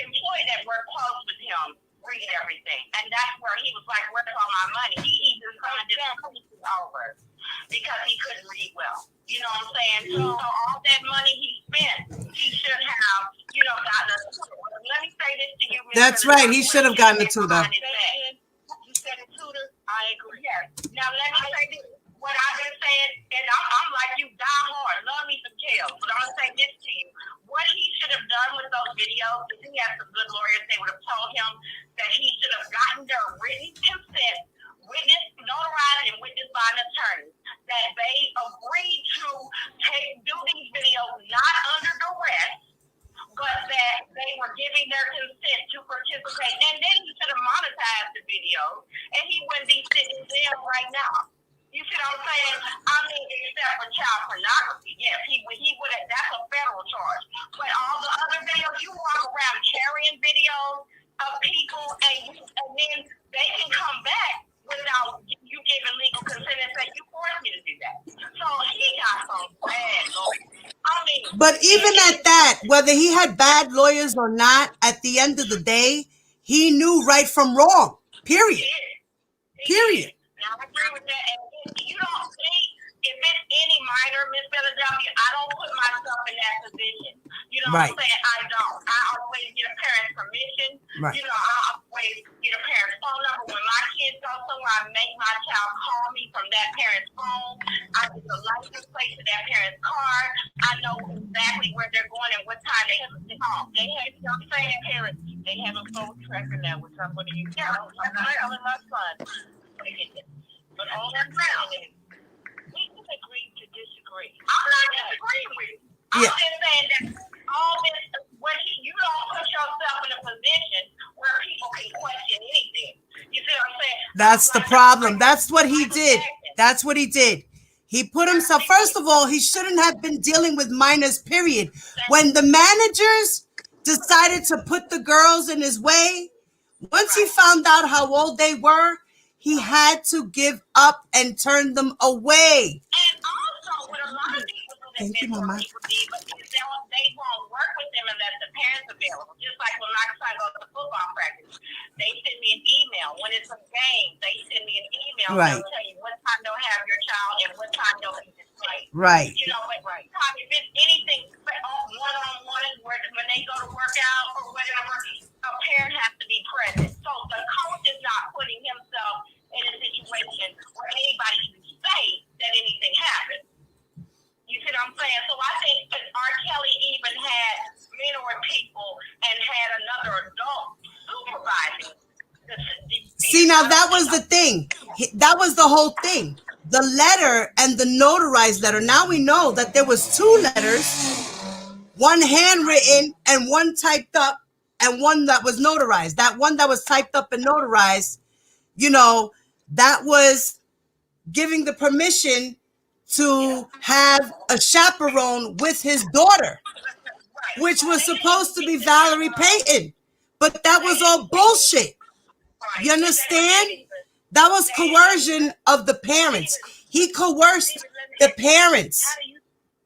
employee that worked close with him, read everything. And that's where he was like, where's all my money? He even signed this over because he couldn't read well. You know what I'm saying? So all that money he spent, he should have, gotten a tutor. Let me say this to you, Mr. That's right. He should have gotten a tutor. You said a tutor? I agree. Yes. Now let me say this. What I've been saying, and I'm like you, die hard, love me some Kels, but I'm going to say this to you. What he should have done with those videos, if he had some good lawyers, they would have told him that he should have gotten their written consent, notarized and witnessed by an attorney, that they agreed to do these videos not under duress, but that they were giving their consent to participate. And then he should have monetized the videos, and he wouldn't be sitting in jail right now. You see what I'm saying? I mean, except for child pornography. Yes, he would have. That's a federal charge. But all the other videos, you walk around carrying videos of people, and then they can come back without you giving legal consent and say you forced me to do that. So he got some bad lawyers. I mean, but even at that, whether he had bad lawyers or not, at the end of the day, he knew right from wrong. Period. Period. Now, I agree with that. And you don't think, if it's any minor, Miss Philadelphia, I don't put myself in that position. You know what I'm saying? I don't. I always get a parent's permission. Right. I always get a parent's phone number. When my kids go somewhere, I make my child call me from that parent's phone. I get the license plate to that parent's car. I know exactly where they're going and what time they have to get home. They have, you know what I'm saying, parents, they have a phone tracker now with somebody you know. I'm telling my son. But all I'm saying is, we can agree to disagree. I'm not disagreeing with you. I'm just saying that all this, you don't put yourself in a position where people can question anything. You see what I'm saying? That's the problem. That's what he did. That's what he did. He put himself, first of all, he shouldn't have been dealing with minors, period. When the managers decided to put the girls in his way, once he found out how old they were, he had to give up and turn them away. And also, what a lot of people do that they won't work with them unless the parents are available. Just like when my son goes to football practice, they send me an email. When it's a game, they send me an email. Right. They'll tell you what time they'll have your child and what time they'll be displayed. Right. You know, but if it's anything one-on-one, when they go to work out or whatever, a parent has to be present. So the coach is not putting himself in a situation where anybody can See, now that was the thing. That was the whole thing. The letter and the notarized letter. Now we know that there was two letters, one handwritten and one typed up, and one that was notarized. That one that was typed up and notarized, you know, that was giving the permission to have a chaperone with his daughter, which was supposed to be Valerie Payton. But that was all bullshit. You understand? That was coercion of the parents. He coerced the parents.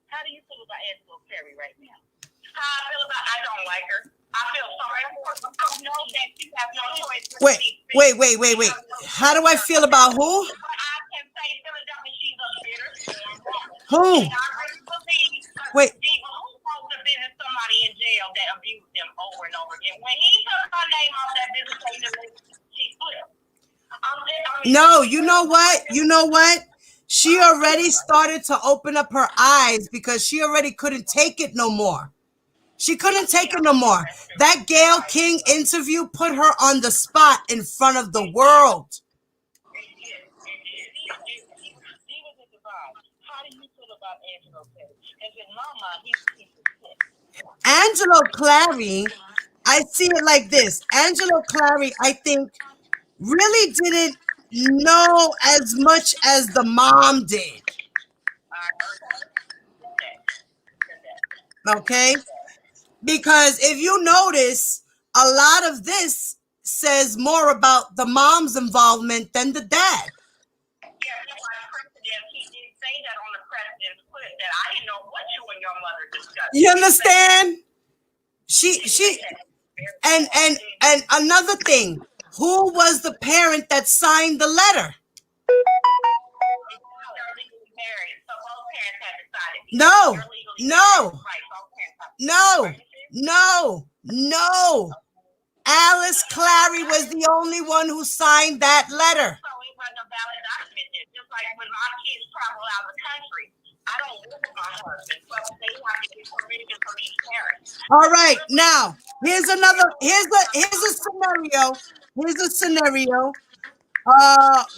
How do you feel about Angela Perry right now? How I feel about, I don't like her. I feel sorry for her. I know that you have no choice. Wait. How do I feel about who? I can say Philadelphia, she's a bitter. Who? And I really believe Wait. Diva, who supposed to visit somebody in jail that abused them over and over again? When he took her name off that visitation list, she flipped. No, you know what? You know what? She already started to open up her eyes because she already couldn't take it no more. She couldn't take it no more. That Gayle King interview put her on the spot in front of the world. How do you feel about Angelo Perry? Because in my mind, he's a piece of shit. Angelo Clary, I see it like this. Angelo Clary, I think, really didn't know as much as the mom did. Okay? Because if you notice, a lot of this says more about the mom's involvement than the dad. Yeah, that's why he did say that on the president's clip that I didn't know what you and your mother discussed. You understand? And another thing, who was the parent that signed the letter? No. Alice Clary was the only one who signed that letter. So it wasn't a valid document. Just like when my kids travel out of the country, I don't live with my husband, so they have to get permission from each parent. All right, now here's a scenario.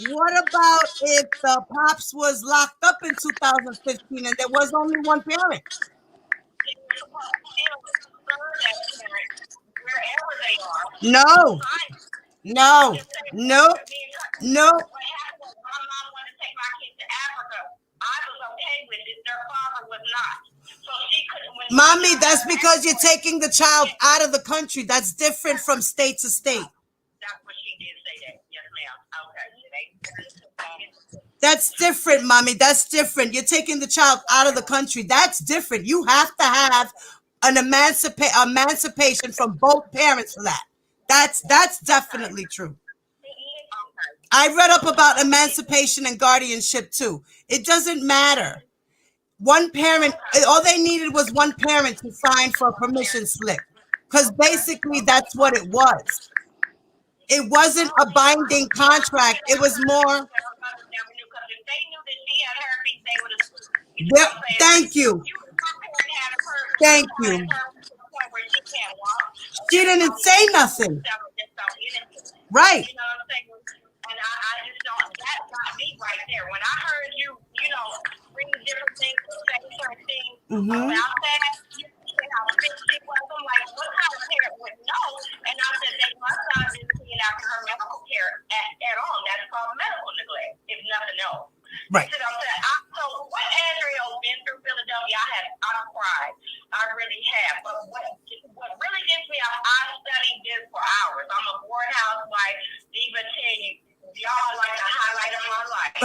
What about if the pops was locked up in 2015 and there was only one parent? Wherever they are. No. What happened was my mom wanted to take my kids to Africa. I was okay with it. Their father was not. So she couldn't. Mommy, that's because you're taking the child out of the country. That's different from state to state. That's what she did say that. Yes, ma'am. Okay. That's different, Mommy. That's different. You're taking the child out of the country. That's different. You have to have an emancipation from both parents for that. That's definitely true. I read up about emancipation and guardianship too. It doesn't matter. One parent, all they needed was one parent to sign for a permission slip, because basically that's what it was. It wasn't a binding contract. It was more. Thank you. She didn't say nothing. Right. And I just don't, that got me right there. When I heard you bring different things, say certain things about that, how sick she was, I'm like, what kind of parent would know? And I said, they must not have been seeing after her medical care at all. That's called medical neglect, if nothing else. Right. So what Andrea been through Philadelphia, I've cried. I really have. But what really gets me, I studied this for hours. I'm a board housewife. Diva tell you, y'all like the highlight of my life.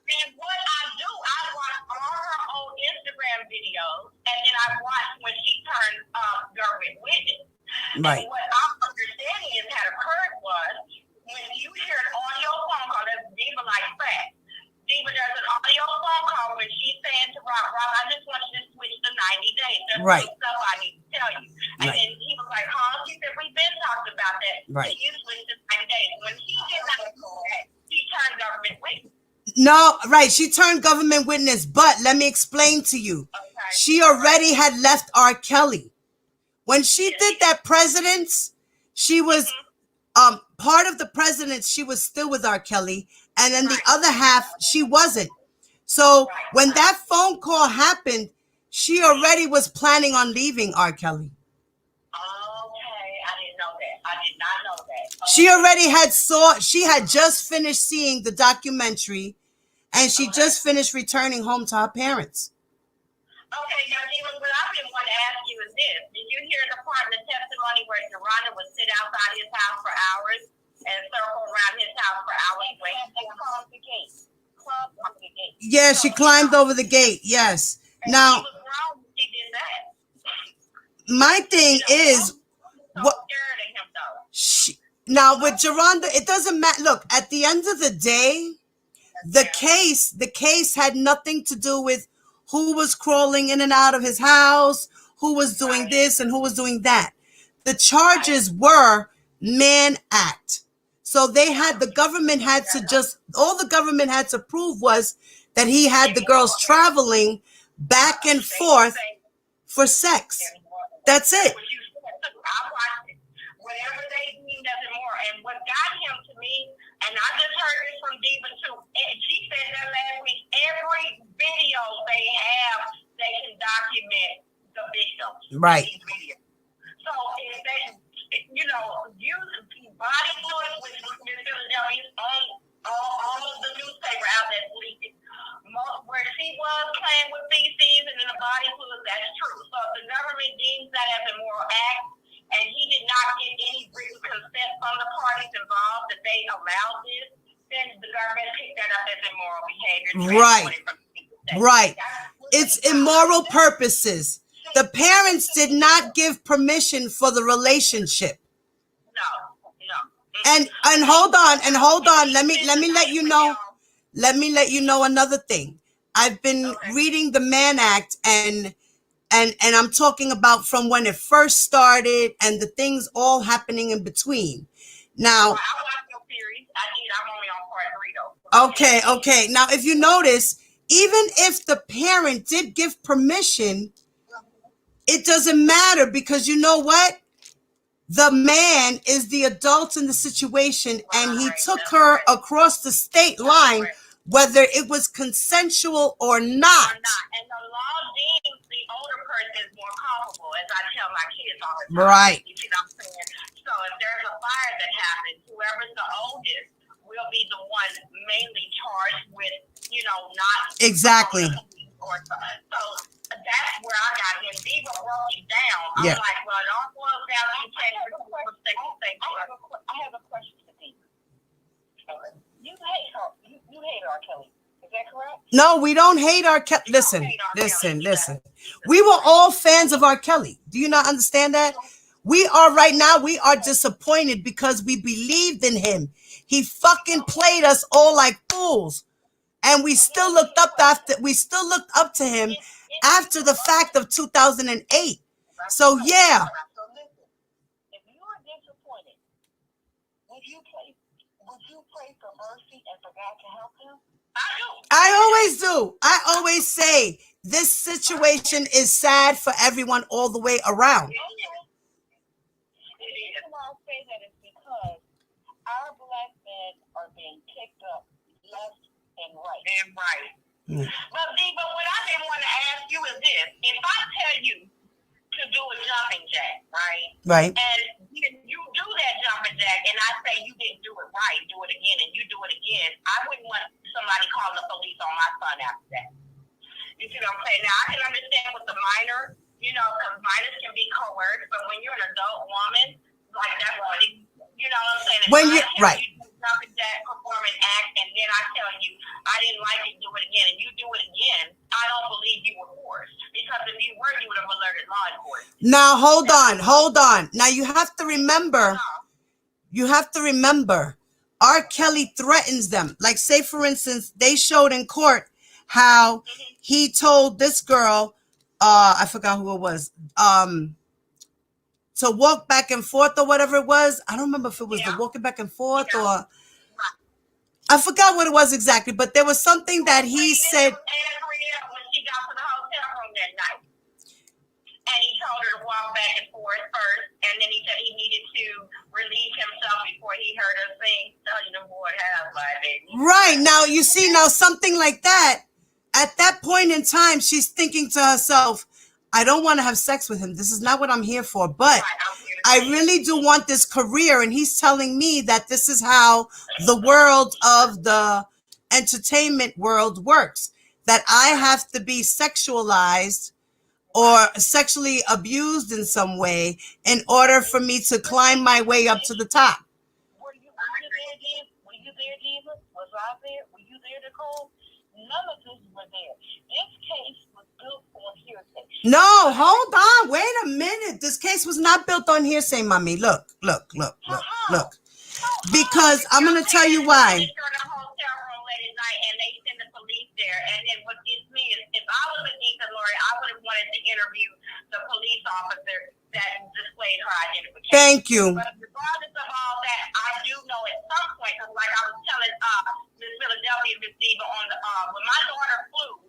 And what I do, I watch all her old Instagram videos, and then I watch when she turned government witness. Right. And what I'm understanding is had occurred was when you hear an audio phone call, that's Diva like fact. Diva does an audio phone call when she's saying to Rob, I just want you to switch to 90 days. That's right. Stuff I need to tell you. And then he was like, she said, we've been talking about that. Right. You switch to 90 days. When she did not do that, she turned government witness. No, right. She turned government witness, but let me explain to you. Okay. She already had left R. Kelly. When she did that Presidents, she was part of the presidents, she was still with R. Kelly, and then the other half, she wasn't. So when that phone call happened, she already was planning on leaving R. Kelly. Okay, I didn't know that. I did not know that. She already she had just finished seeing the documentary, and she just finished returning home to her parents. Okay, now, Diva, what I've been wanting to ask you is this. Did you hear the part in the testimony where Geronda would sit outside his house for hours and circle around his house for hours waiting and close the gate? Yeah, she climbed over the gate, yes. Now, she was wrong when she did that. my thing is, what scared of him, though. Now with Geronda, it doesn't matter. Look, at the end of the day, the case had nothing to do with who was crawling in and out of his house, who was doing this and who was doing that. The charges were Mann Act. So the government had to all the government had to prove was that he had the girls traveling back and forth for sex. That's it. Whatever they deemed as more, and what got him to me, and I just heard this from Diva too. She said that last week. Every video they have, they can document the victims. Right. So if they, use body fluids, which Miss Philadelphia's on all of the newspaper outlets leaked it. Where she was playing with feces and in the body fluids, that's true. So if the government deems that as a moral act, and he did not get any written consent from the parties involved that they allowed this, then the government picked that up as immoral behavior. Right. It's immoral purposes. The parents did not give permission for the relationship. No. And hold on. Let me let you know. Let me let you know another thing. I've been reading the Mann Act and I'm talking about from when it first started and the things all happening in between. Now, I watched your series. I'm only on part 3 though. Okay. Now, if you notice, even if the parent did give permission, it doesn't matter because you know what? The man is the adult in the situation and he took her across the state line, whether it was consensual or not. And the law deems the older person is more culpable, as I tell my kids all the time. Right. You see what I'm saying? So if there's a fire that happens, whoever's the oldest will be the one mainly charged with, not... Exactly. So that's where I got him. Diva broke it down. I'm like, well, it all boils down to I have a question for Diva. You hate R. Kelly. Is that correct? No, we don't hate R. Kelly. Listen. We were all fans of R. Kelly. Do you not understand that? We are disappointed because we believed in him. He fucking played us all like fools. And we still looked up to him after the fact of 2008. So yeah. If you are disappointed, would you pray for mercy and for God to help him? I always do. I always say this situation is sad for everyone all the way around. The reason why I say that is because our black men are being picked up left and right. But Diva, what I didn't want to ask you is this. If I tell you to do a jumping jack, right? And you do that jumping jack and I say you didn't do it right, do it again, and you do it again, I wouldn't want somebody calling the police on my son after that. You see what I'm saying? Now, I can understand with the minor, because minors can be coerced, but when you're an adult woman, like that's what you know what I'm saying? When you right. You do jumping jack, perform an act, and then I tell you, I didn't like it, do it again, and you do it again, I don't believe you were forced. Because if you were, you would have alerted law enforcement. Now, hold on. Now, you have to remember, R. Kelly threatens them. Like, say, for instance, they showed in court how he told this girl, I forgot who it was, to walk back and forth or whatever it was. I don't remember if it was the walking back and forth or... I forgot what it was exactly, but there was something that he said... When she got to the hotel room that night. And he told her to walk back and forth first, and then he said he needed to relieve himself before he hurt her Right. Now, you see, now something like that, at that point in time, she's thinking to herself, I don't want to have sex with him. This is not what I'm here for. But I really do want this career. And he's telling me that this is how the world of the entertainment world works, that I have to be sexualized or sexually abused in some way in order for me to climb my way up to the top. Were you there, Diva? Were you there, Diva? Was I there? Were you there, Nicole? None of this were there. This case was built on hearsay. No, hold on. Wait a minute. This case was not built on hearsay, mommy. Look. Because I'm going to tell you why. In the hotel room late at night, and they send the police there. And then what gets me is, if I was a decent lawyer, I would have wanted to interview the police officer that displayed her identification. Thank you. But regardless of all that, I do know at some point, like I was telling Miss Philadelphia, Miss Diva, on the when my daughter flew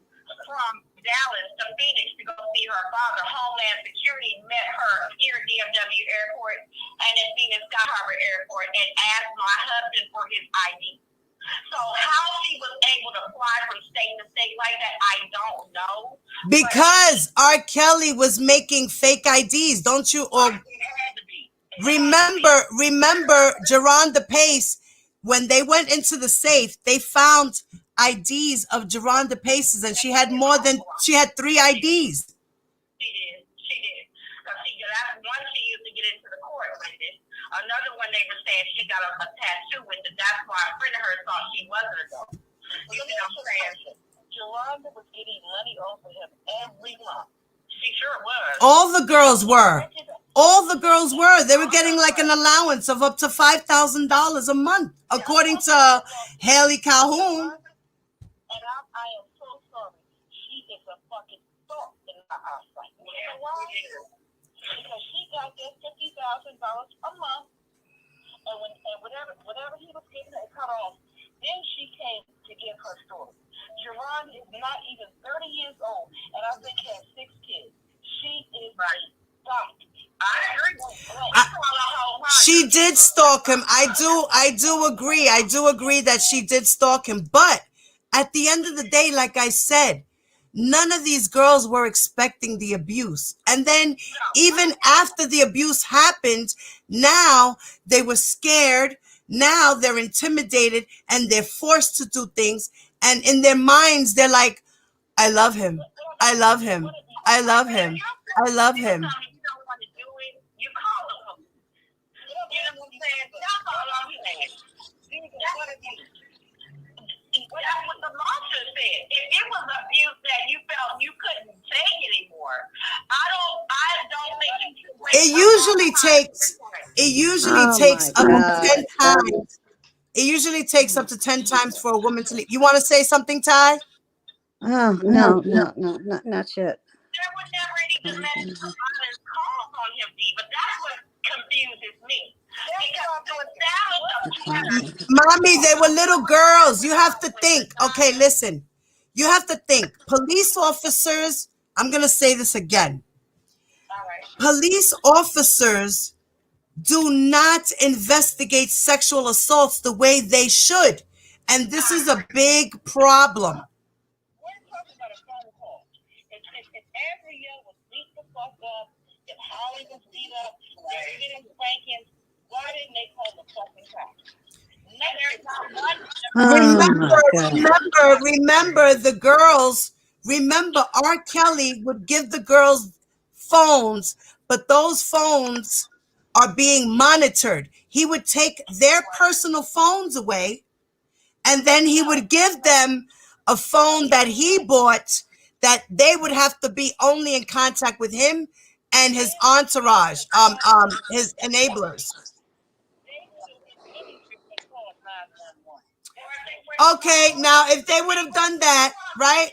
from Dallas to Phoenix to go see her father, Homeland Security met her here at DFW Airport and at Phoenix Sky Harbor Airport and asked my husband for his ID. So how she was able to fly from state to state like that, I don't know. Because R. Kelly was making fake IDs, don't you? Or It had to be. remember, Geronda Pace, when they went into the safe, they found IDs of Geronda Pace's, and she had 3 IDs. She did. Because that's one she used to get into the court with it. Another one they were saying she got a tattoo with it. That's why a friend of hers thought she wasn't a dog. You know what I'm saying? Geronda was getting money off of him every month. She sure was. All the girls were. They were getting like an allowance of up to $5,000 a month, according to Haley Calhoun. And I am so sorry. She is a fucking thought in my eyesight. You know why? Because she got that $50,000 a month, and whatever he was giving her, it cut off. Then she came to give her story. Jerron is not even 30 years old, and I think has 6 kids. She is right. I agree. She did stalk him. I do agree that she did stalk him. But at the end of the day, like I said, none of these girls were expecting the abuse. And then even after the abuse happened, now they were scared. Now they're intimidated and they're forced to do things. And in their minds, they're like, I love him. I love him. I love him. I love him. You call them. You know what I'm saying? That's all I'm saying. That's what the law should say. If it was abuse that you felt you couldn't take anymore, I don't think you should. It usually takes up to 10 times. It usually takes up to 10 times for a woman to leave. You want to say something, Ty? Oh, no, not yet. There were never any domestic violence calls on him, but that's what confuses me. Mommy, they were little girls. You have to think. Okay, listen. You have to think. Police officers, I'm going to say this again. Police officers do not investigate sexual assaults the way they should. And this is a big problem. We're talking about a phone call. If Adrielle was beat the fuck up, if Holly was beat up, if they're getting spankings, why didn't they call the fucking cops? Remember the girls. Remember, R. Kelly would give the girls phones, but those phones are being monitored. He would take their personal phones away, and then he would give them a phone that he bought that they would have to be only in contact with him and his entourage, his enablers. Okay, now if they would have done that, right?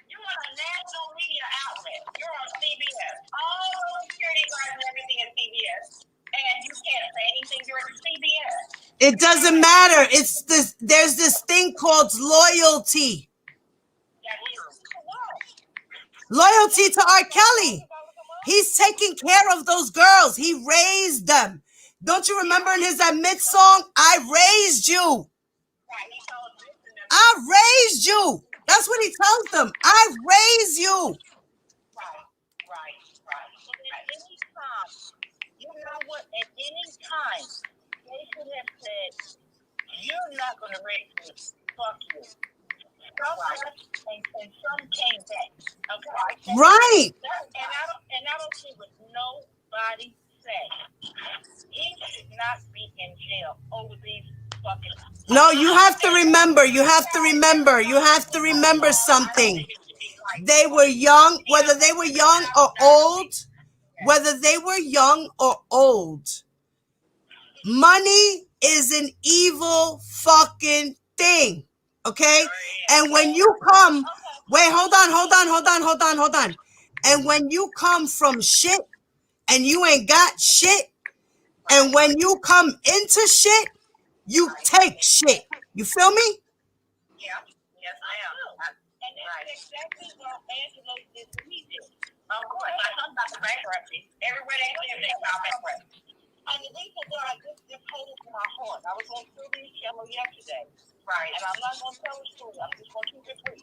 You're on a national media outlet. You're on CBS. All the security guards and everything is CBS. And you can't say anything during CBS. It doesn't matter. It's this. There's this thing called loyalty. Loyalty to R. Kelly. He's taking care of those girls. He raised them. Don't you remember in his Admit song? I raised you. Right. He told I raised you. That's what he tells them. I raised you. Right. But at any time, you know what? At any time, they should have said, "You're not going to raise me. Fuck you." Some left and some came back. Okay. Right. And I don't care what nobody says. He should not be in jail over these fucking. No, you have to remember. You have to remember. You have to remember something. They were young, whether they were young or old, whether they were young or old. Money is an evil fucking thing. Okay? And when you come, wait, hold on. And when you come from shit and you ain't got shit, and when you come into shit, you take shit. You feel me? Yeah. Yes, I am. And that's exactly what Angelo did to me. Of course, my son's about to bankruptcy. Everywhere they live, they got bankruptcy. And the reason why this hold in my heart, I was going through these channel yesterday. Right. And I'm not going to tell the story. I'm just going to keep it brief.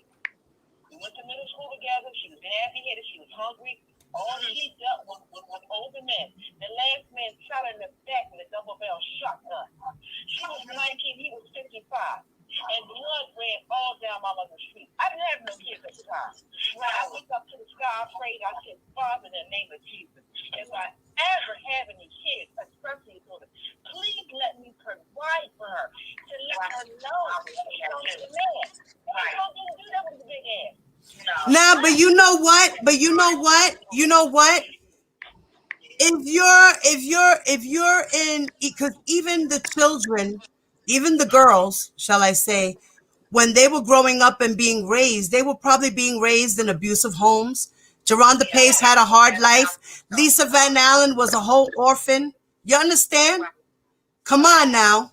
We went to middle school together. She was nappy-headed. She was hungry. All she dealt with older men. The last man shot her in the back with a double barrel shotgun. She was 19. He was 55. And blood ran all down my mother's street. I didn't have no kids at the time. When I looked up to the sky, I prayed. I said, Father, in the name of Jesus, if I ever have any kids, especially a daughter, please let me provide for her to let her know she's on the man. I don't do that with the big ass. Nah, but you know what? If you're in, because even the children, even the girls, shall I say, when they were growing up and being raised, they were probably being raised in abusive homes. Geronda Pace had a hard life. Lisa Van Allen was a whole orphan. You understand? Come on now.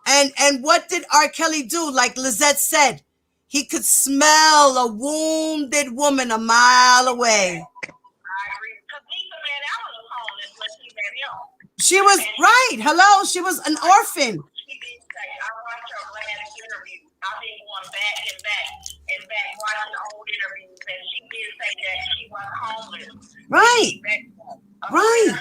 And what did R. Kelly do? Like Lizette said, he could smell a wounded woman a mile away. She was right. Hello, she was an orphan. She did say, I watched her last interview. I've been going back and back watching the old interviews, and she did say that she was homeless. Right. Right.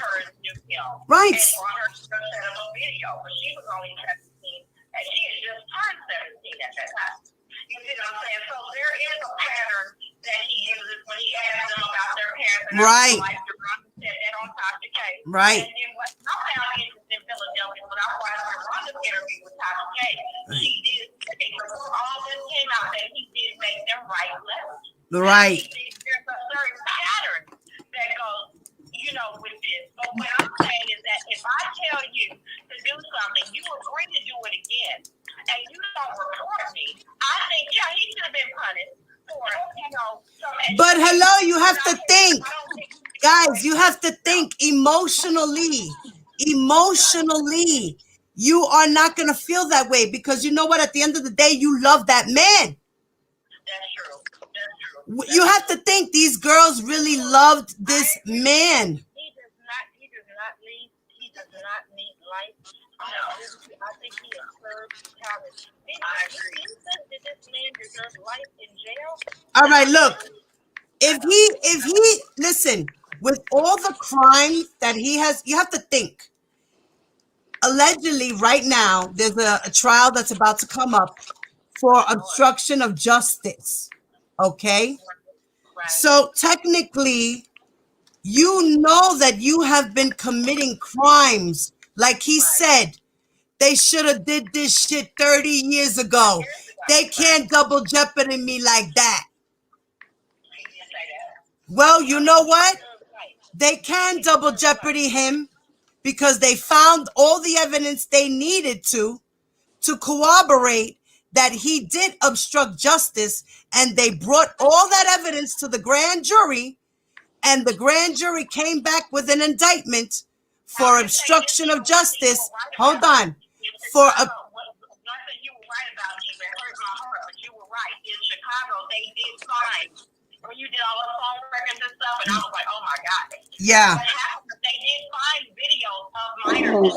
Right. And on her set of a video, but she was only 17, and she had just turned 17 at that time. You see what I'm saying? So there is a pattern that he uses when he asks them about their parents. And right. Like Geronda said that on Tasha K. Right. And then what I found interesting in Philadelphia when I watched Geronda's interview with Tasha K, she did say before all this came out that he did make them write letters. Right. There's a certain pattern that goes, you know, with this. But what I'm saying is that if I tell you to do something, you agree to do it again, and you don't report me, I think, yeah, he should have been punished for, you know. But hello, you have to think. Guys, you have to think emotionally. Emotionally. You are not going to feel that way because you know what? At the end of the day, you love that man. That's true. That's true. You have to think these girls really loved this man. He does not need life. I think he has served college. I agree. Do you think that this man deserves life in jail? All right, look. If he listen, with all the crimes that he has, you have to think. Allegedly, right now, there's a trial that's about to come up for obstruction of justice. Okay? Right. So technically, you know that you have been committing crimes. Like he said, they should have did this shit 30 years ago. They can't double jeopardy me like that. Well, you know what? They can double jeopardy him because they found all the evidence they needed to corroborate that he did obstruct justice, and they brought all that evidence to the grand jury, and the grand jury came back with an indictment for obstruction of justice. Hold on. For a you were right about me, but hurt my heart, but you were right. In Chicago, they did find when you did all the phone records and stuff, and I was like, oh my God. Yeah. They did find videos of minors.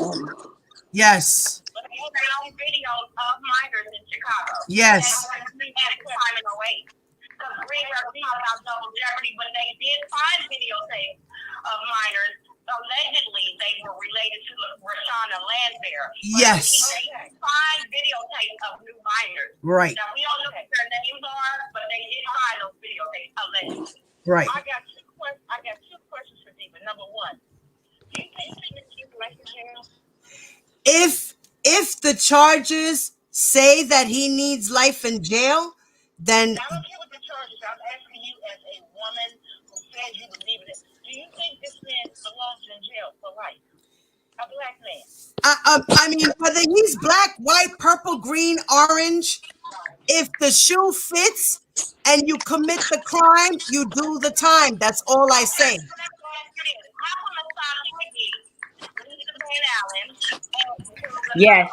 Yes. But they found found videos of minors in Chicago. Yes. And at a time in 08. Because Greenberg was talking about double jeopardy, but they did find videotapes of minors. Allegedly, they were related to Rashana Lansbury. Yes. They find videotapes of new minors. Right. Now, we don't know what their names are, but they did find those videotapes, allegedly. Right. I got two questions for Diva. Number one, do you think he's life in jail? If the charges say that he needs life in jail, then I don't care what the charges. I'm asking you as a woman who says you believe in it. Do you think this man belongs in jail for life? A black man. I mean, whether he's black, white, purple, green, orange, if the shoe fits and you commit the crime, you do the time. That's all I say. Yes.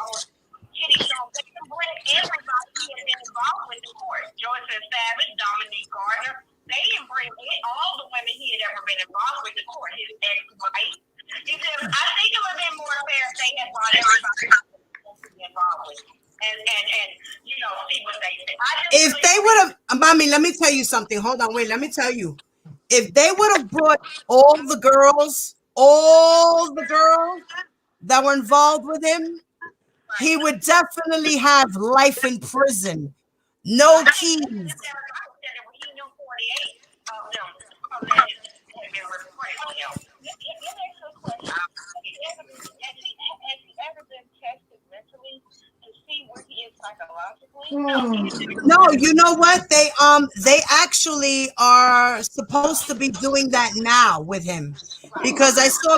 They didn't bring all the women he had ever been involved with the court. His ex-wife. He said, I think it would have been more fair if they had brought everybody involved with it. And you know, see what they say. If they would have, Mommy, let me tell you something. Hold on, wait, let me tell you. If they would have brought all the girls that were involved with him, he would definitely have life in prison. No keys. He knew 48 of them had been reported. Has he ever been tested mentally to see where he is psychologically? No, you know what? They actually are supposed to be doing that now with him, because I saw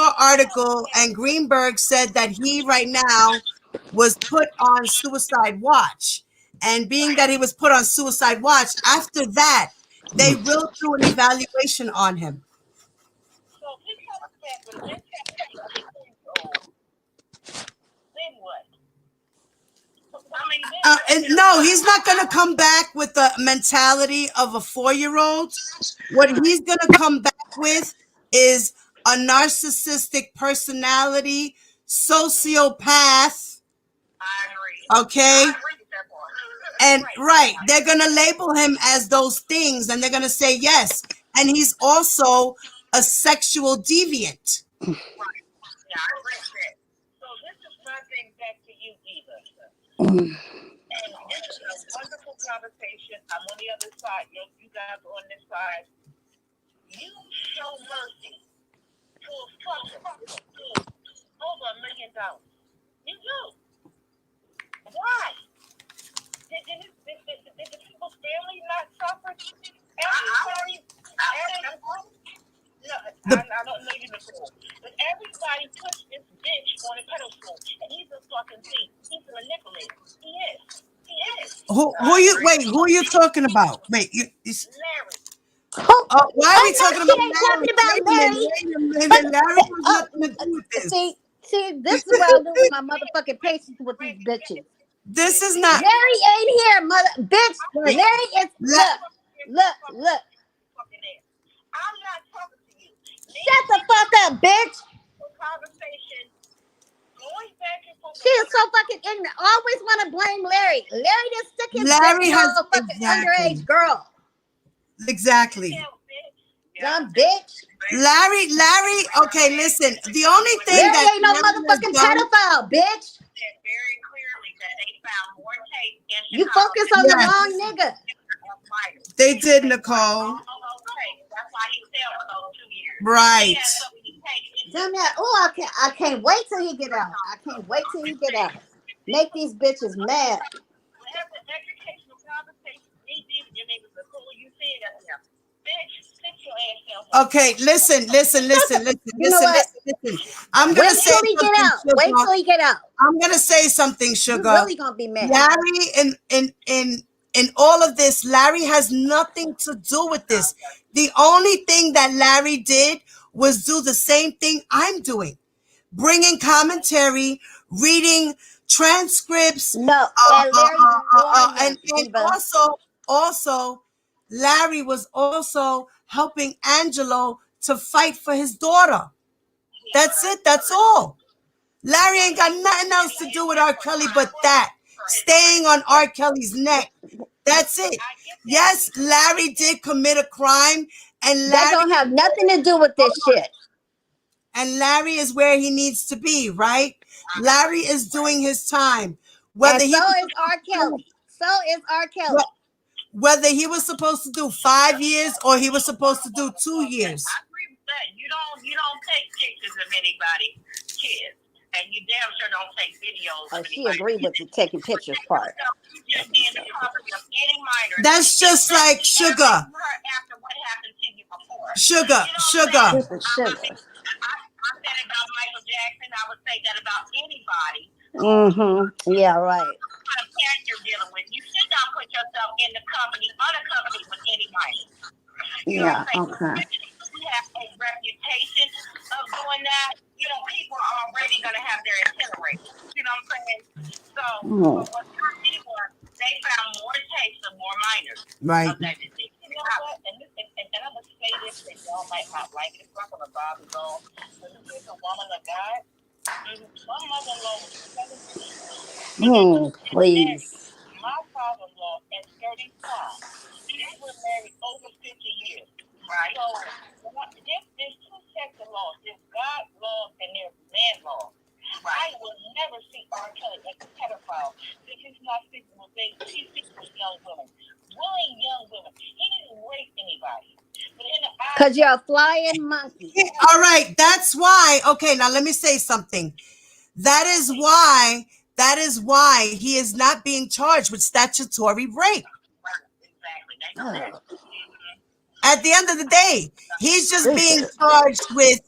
an article, and Greenberg said that he right now was put on suicide watch. And being that he was put on suicide watch, after that, they will do an evaluation on him. So he comes back with this then what? I mean, And no, he's not going to come back with the mentality of a 4-year-old. What he's going to come back with is a narcissistic personality, sociopath. I agree. Okay. I agree with that part. And right, they're going to label him as those things, and they're going to say yes. And he's also a sexual deviant. Right. Yeah, I agree with that. So this is my thing back to you, Eva. And this is a wonderful conversation. I'm on the other side. You guys are on this side. You show mercy to a fucker to over $1 million. You do. Why? Did the people's family not suffer? Everybody, I don't know you before, but everybody puts this bitch on a pedestal, and he's a fucking thief. He's a manipulator. He is. Who are you talking about? Wait, Larry. why are we talking about Larry? Larry? Wait a minute, Larry has nothing to do with this. See, this is what I do with my motherfucking patience with these bitches. This is not. Larry ain't here, mother bitch. Wait. Larry is look. I'm not talking to you. Shut the fuck up, bitch. Conversation going back and forth. She is so fucking ignorant. Always want to blame Larry. Larry just stick his Larry dick has to a fucking underage girl. Exactly. Dumb bitch. Larry. Okay, listen. The only thing Larry that ain't no Larry has motherfucking done- pedophile, bitch. Said very clearly that they found more tape in You Chicago. focus on the Yes. wrong nigga. They did, Nicole. That's why he failed for those 2 years. Right. He had so many tapes. Damn that. Oh, I can't wait till he get out. Make these bitches mad. Have an educational conversation. Your name is Nicole. You said that. Bitch, sit your ass down. Okay, listen. You know what? Listen. I'm Wait gonna say till he get something, out. Sugar. Wait till he get out. I'm gonna say something, You're Sugar. really gonna be mad. Larry, in all of this, Larry has nothing to do with this. The only thing that Larry did was do the same thing I'm doing, bringing commentary, reading transcripts. No, and Larry warned them, And Diva. also, Larry was also helping Angelo to fight for his daughter. That's it. That's all. Larry ain't got nothing do with R. Kelly but that. Staying on R. Kelly's neck. That's it. Yes, Larry did commit a crime, and That don't have nothing to do with this shit. And Larry is where he needs to be, right? Larry is doing his time. Whether And so is R. Kelly. So is R. Kelly. Whether he was supposed to do 5 years or he was supposed to do 2 years. I agree with that. You don't take pictures of anybody's kids, and you damn sure don't take videos. Oh, of she anybody's agreed with the taking pictures part. You just being the property of any minor. That's just like Sugar. After what happened to you before. Sugar. Sugar. I said it about Michael Jackson. I would say that about anybody. Yeah, right. What kind of parent you're dealing with. You should not put yourself in the company, unaccompanied with any minor. Yeah, okay. You have a reputation of doing that. People are already going to have their itinerary. You know what I'm saying? So, what they found more tapes of more minors. Right. Allegedly. You know what? And I'm going to say this, and y'all might not like it. It's not going to bother y'all. But if you're a woman of God, my mother-in-law was 17. Please. My father-in-law at 35. They were married over 50 years. Right. So there's two sets of laws. There's God law and there's man law. Right. I will never see R. Kelly as a pedophile because he's not speaking with babies. He's speaking with young women. Willing young women. He didn't rape anybody. Because you're a flying monkey. All right. That's why. Okay, now let me say something. That is why he is not being charged with statutory rape. Exactly. At the end of the day, he's just being charged with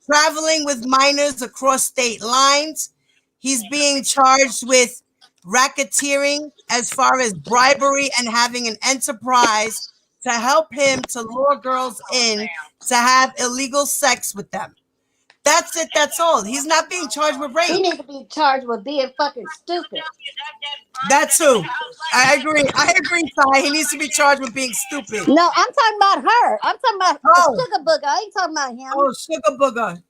traveling with minors across state lines. He's being charged with racketeering as far as bribery and having an enterprise to help him to lure girls in to have illegal sex with them. That's it. That's all. He's not being charged with rape. He needs to be charged with being fucking stupid. That's who. I agree. Ty. He needs to be charged with being stupid. No, I'm talking about her. I'm talking about Sugar Booga. I ain't talking about him. Oh, Sugar Booga.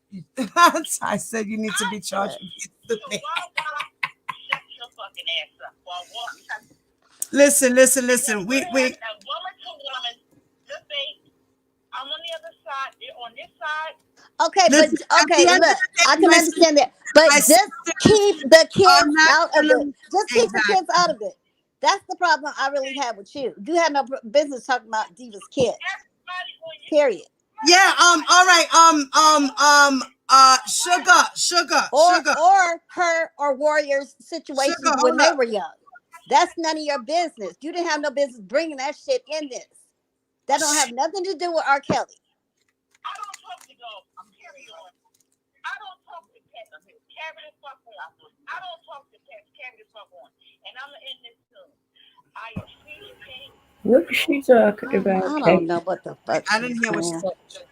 I said you need to be charged with being stupid. Listen. We. A woman to woman, just say, I'm on the other side. They're on this side. Okay, Listen, look, I can understand that. But just keep the kids out of it. Just keep the kids out of it. That's the problem I really have with you. You have no business talking about Diva's kids. Period. Yeah, all right. Sugar. Or her or Warrior's situation when they were young. That's none of your business. You didn't have no business bringing that shit in this. That don't have nothing to do with R. Kelly. I don't talk to dogs. I'm carrying on. I don't talk to pets. I'm carrying the fuck on. I don't talk to pets. Carry the fuck on. And I'm in this soon. I appreciate. What is she talking about? I don't know what the fuck. I didn't hear what she said.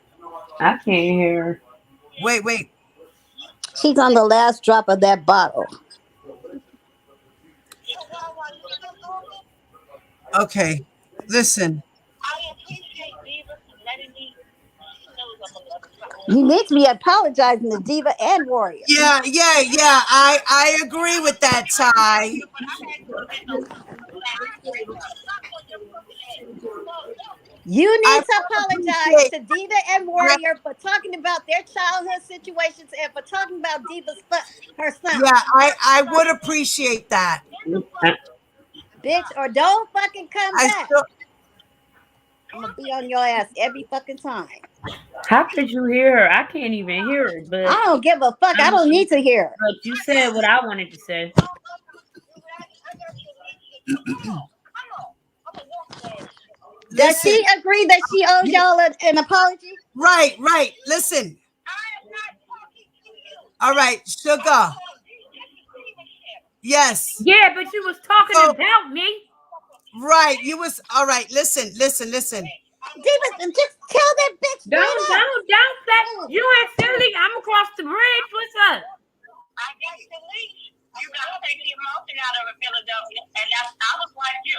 I can't hear her. Wait. She's on the last drop of that bottle. Okay, listen. I appreciate Diva for letting me. She knows I'm on the other side. You need to be apologizing to Diva and Warrior. Yeah. I agree with that, Ty. You need to apologize to Diva and Warrior for talking about their childhood situations and for talking about Diva's her son. Yeah, I would appreciate that. Bitch, or don't fucking come back. I'm gonna be on your ass every fucking time. How could you hear her? I can't even hear her. But I don't give a fuck. I don't need to hear. But you said what I wanted to say. Does she agree that she owes y'all an apology? Right. Listen. All right, Sugar. Yes. Yeah, but you was talking about me. Right. You was all right. Listen. Diva, just tell that bitch. Don't. You ain't silly. I'm across the bridge. What's up? I got the leash. You gotta take the emotion out of it, Philadelphia. And I was like you.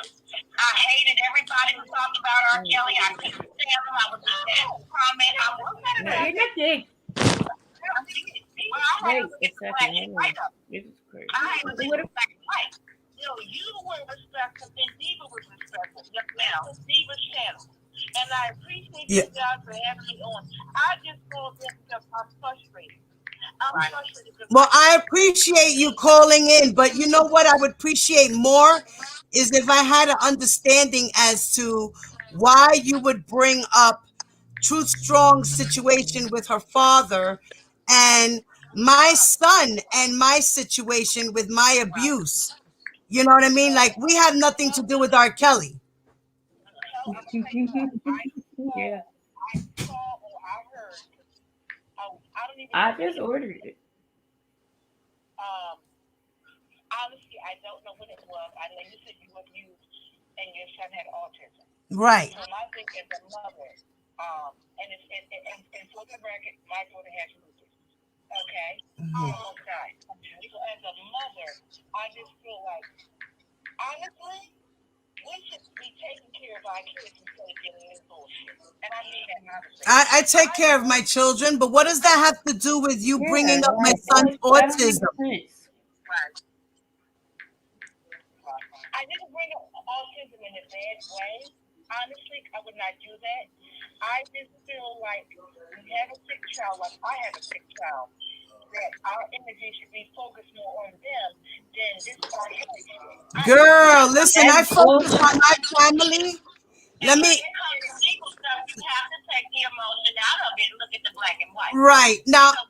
I hated everybody who talked about R. Kelly. I couldn't stand them. I was just comment. I wasn't You're not big. Well, I Wait had to a get second. right up. This is crazy. I had to say black and white. You were respectful, and Diva was respectful. Yes, ma'am. This is Diva's channel. And I appreciate you guys for having me on. I just called in because I'm frustrated. I'm frustrated because Well, I appreciate you calling in, but you know what I would appreciate more is if I had an understanding as to why you would bring up Truth Strong's situation with her father and my son and my situation with my abuse. You know what I mean? Like, we had nothing to do with R. Kelly. Yeah. I saw or I heard. I don't even I know. just ordered it. Um, honestly, I don't know what it was. I know you said you abused and your son had autism. Right. So my thing as a mother, and for the record, my daughter has lupus. Okay, almost died. So as a mother, I just feel like, honestly, we should be taking care of our kids instead of giving them bullshit. And I mean that honestly. I take care of my children, but what does that have to do with you Yeah, bringing up my like son's that don't make autism? sense. I didn't bring up autism in a bad way. Honestly, I would not do that. I just feel like we have a sick child, like I have a sick child, that our energy should be focused more on them than this part of Girl, listen, I That's focus bullshit. on my family. Let me, when it comes to legal stuff, you have to take the emotion out of it and look at the black and white. right. Now, So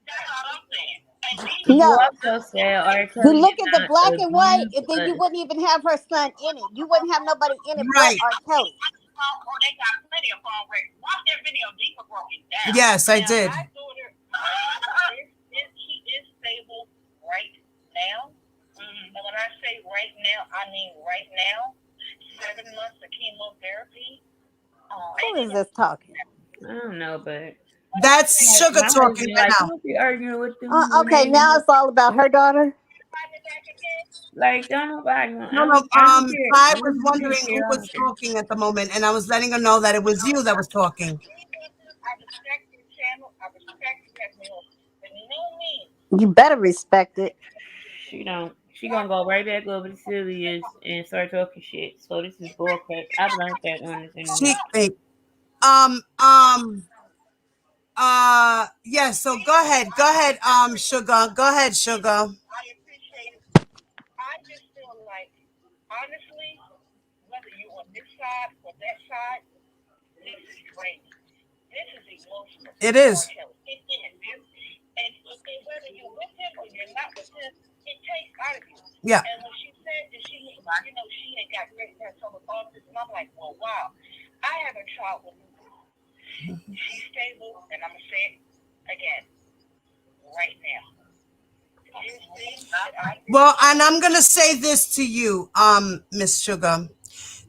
that's all I'm saying. And You No, also said R. you Kelly look did at the not black and white, abuse and then you us. wouldn't even have her son in it. You wouldn't have nobody in it but right. R. Kelly. oh, they got plenty of phone records. Watch that video. Deeper broke it down. Yes, I Now, did. my daughter, she is stable right now. And when I say right now, I mean right now. 7 months of chemotherapy. Who is this talking? I don't know, but That's like, Sugar my talking husband right like, now. don't be arguing with them when Okay, they now it's all about her daughter. like, don't nobody. No, no. I don't care. I was When you wondering take who care, I was don't care. talking at the moment, and I was letting her know that it was you that was talking. I respect your channel. I respect you as me. But no means. You better respect it. She don't. She gonna go right back over to Sylvia's and start talking shit. So this is bullcrap. I've learned that on this internet. Wait. Yeah. So go ahead. Go ahead. Sugar. Go ahead, Sugar. I appreciate it. I just feel like, honestly, whether you're on this side or that side, this is draining. This is emotional. It is. It is. And whether you're with him or you're not with him, it takes out of you. Yeah. And when she said that she had got great mental autism, I'm like, well, wow. I have a child with lupus. She's stable, and I'm going to say it again, right now. Well, and I'm gonna say this to you, Miss Sugar,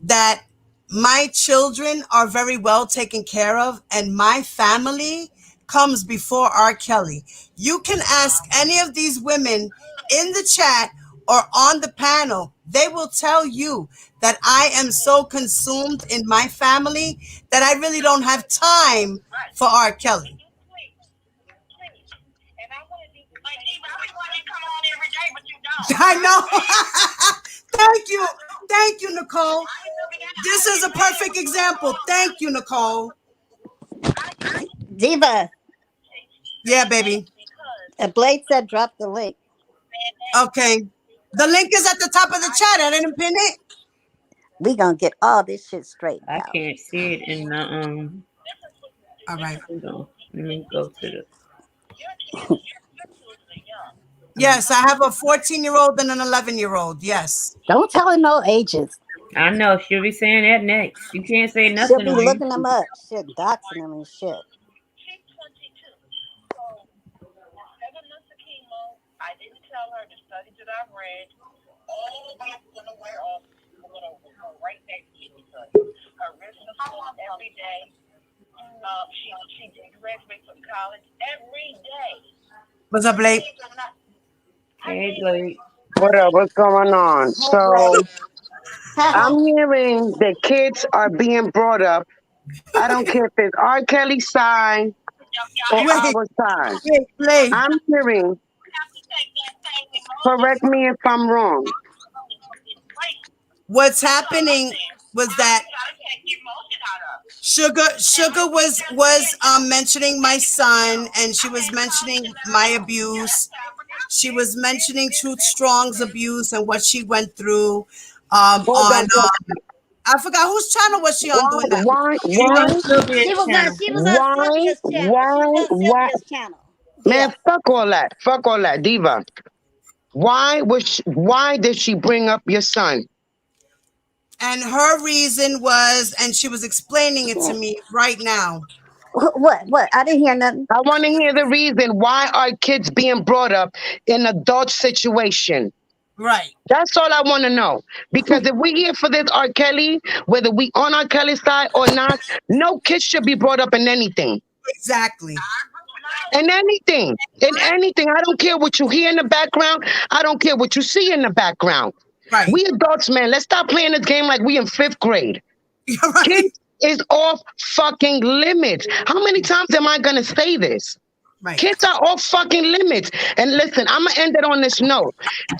that my children are very well taken care of, and my family comes before R. Kelly. You can ask any of these women in the chat or on the panel. They will tell you that I am so consumed in my family that I really don't have time for R. Kelly. And I want to be like, I want to come on every day, but you don't. I know. Thank you, Nicole. This is a perfect example. Thank you, Nicole. Diva. Yeah, baby. Blade said drop the link. Okay. The link is at the top of the chat. I didn't pin it. We gonna get all this shit straightened I out. can't see it in the All right. Hold on. Let me go to the. Yes, I have a 14-year-old and an 11-year-old. Yes. Don't tell her no ages. I know she'll be saying that next. You can't say She'll nothing be on looking them YouTube. up. Shit, doxing them and shit. She's 22. So, 7 months of chemo, I didn't tell her the studies that I've read. All of that's going to wear off. We're going to go right back to because her wrist is swollen every day. She graduates from college every day. What's up, Blake? Hey, Blake. What up? What's going on? So I'm hearing that kids are being brought up. I don't care if it's R. Kelly's side or Wait, our side. Blake. I'm hearing Correct me if I'm wrong. What's happening was that Sugar was mentioning my son, and she was mentioning my abuse. She was mentioning Truth Strong's abuse and what she went through. Hold On on. I forgot whose channel was she on doing that. She was on Sylvia's She was on channel. Sylvia's channel. She was on Sylvia's channel. Man, Yeah. fuck all that. Fuck all that, Diva. Why did she bring up your son? And her reason was, and she was explaining it to me right now. What? I didn't hear nothing. I want to hear the reason why are kids being brought up in adult situation. Right. That's all I want to know. Because if we're here for this R. Kelly, whether we on R. Kelly's side or not, no kid should be brought up in anything. Exactly. In anything. In anything. I don't care what you hear in the background. I don't care what you see in the background. Right. We adults, man, let's stop playing this game like we in 5th grade. Right. Kids is off fucking limits. How many times am I going to say this? Right. Kids are off fucking limits. And listen, I'm going to end it on this note.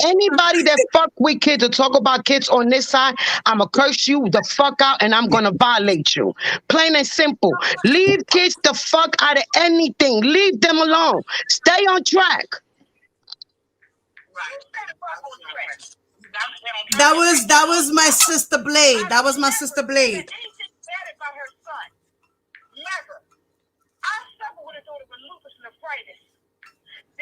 Anybody that fuck with kids or talk about kids on this side, I'm going to curse you the fuck out and I'm going to violate you. Plain and simple. Leave kids the fuck out of anything. Leave them alone. Stay on track. That was my sister Blade. That was my sister Blade.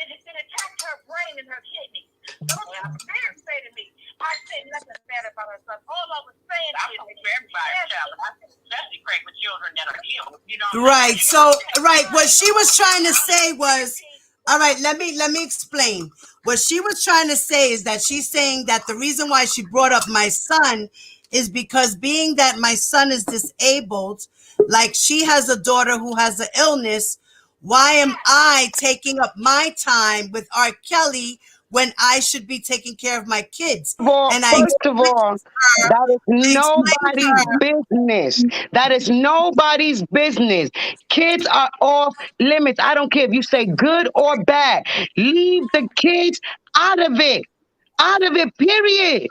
It attacked her brain and her kidney. So what did the spirit say to me? I said nothing bad about her son. All I was saying is for everybody's child. I said especially pray for children that are ill. You know. Right. So right, what she was trying to say was, all right, let me explain. What she was trying to say is that she's saying that the reason why she brought up my son is because being that my son is disabled, like she has a daughter who has an illness, why am I taking up my time with R. Kelly when I should be taking care of my kids? And First of all, that is nobody's business. That is nobody's business. Kids are off limits. I don't care if you say good or bad. Leave the kids out of it. Out of it, period.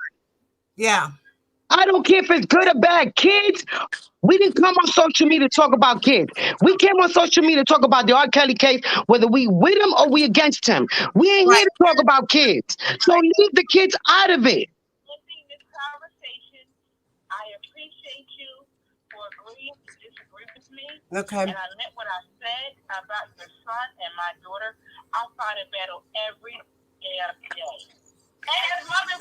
Yeah. I don't care if it's good or bad. Kids, we didn't come on social media to talk about kids. We came on social media to talk about the R. Kelly case, whether we with him or we against him. We ain't here to talk about kids. So leave the kids out of it. This conversation, I appreciate you for agreeing to disagree with me. Okay. And I meant what I said about your son and my daughter. I fight a battle every damn day.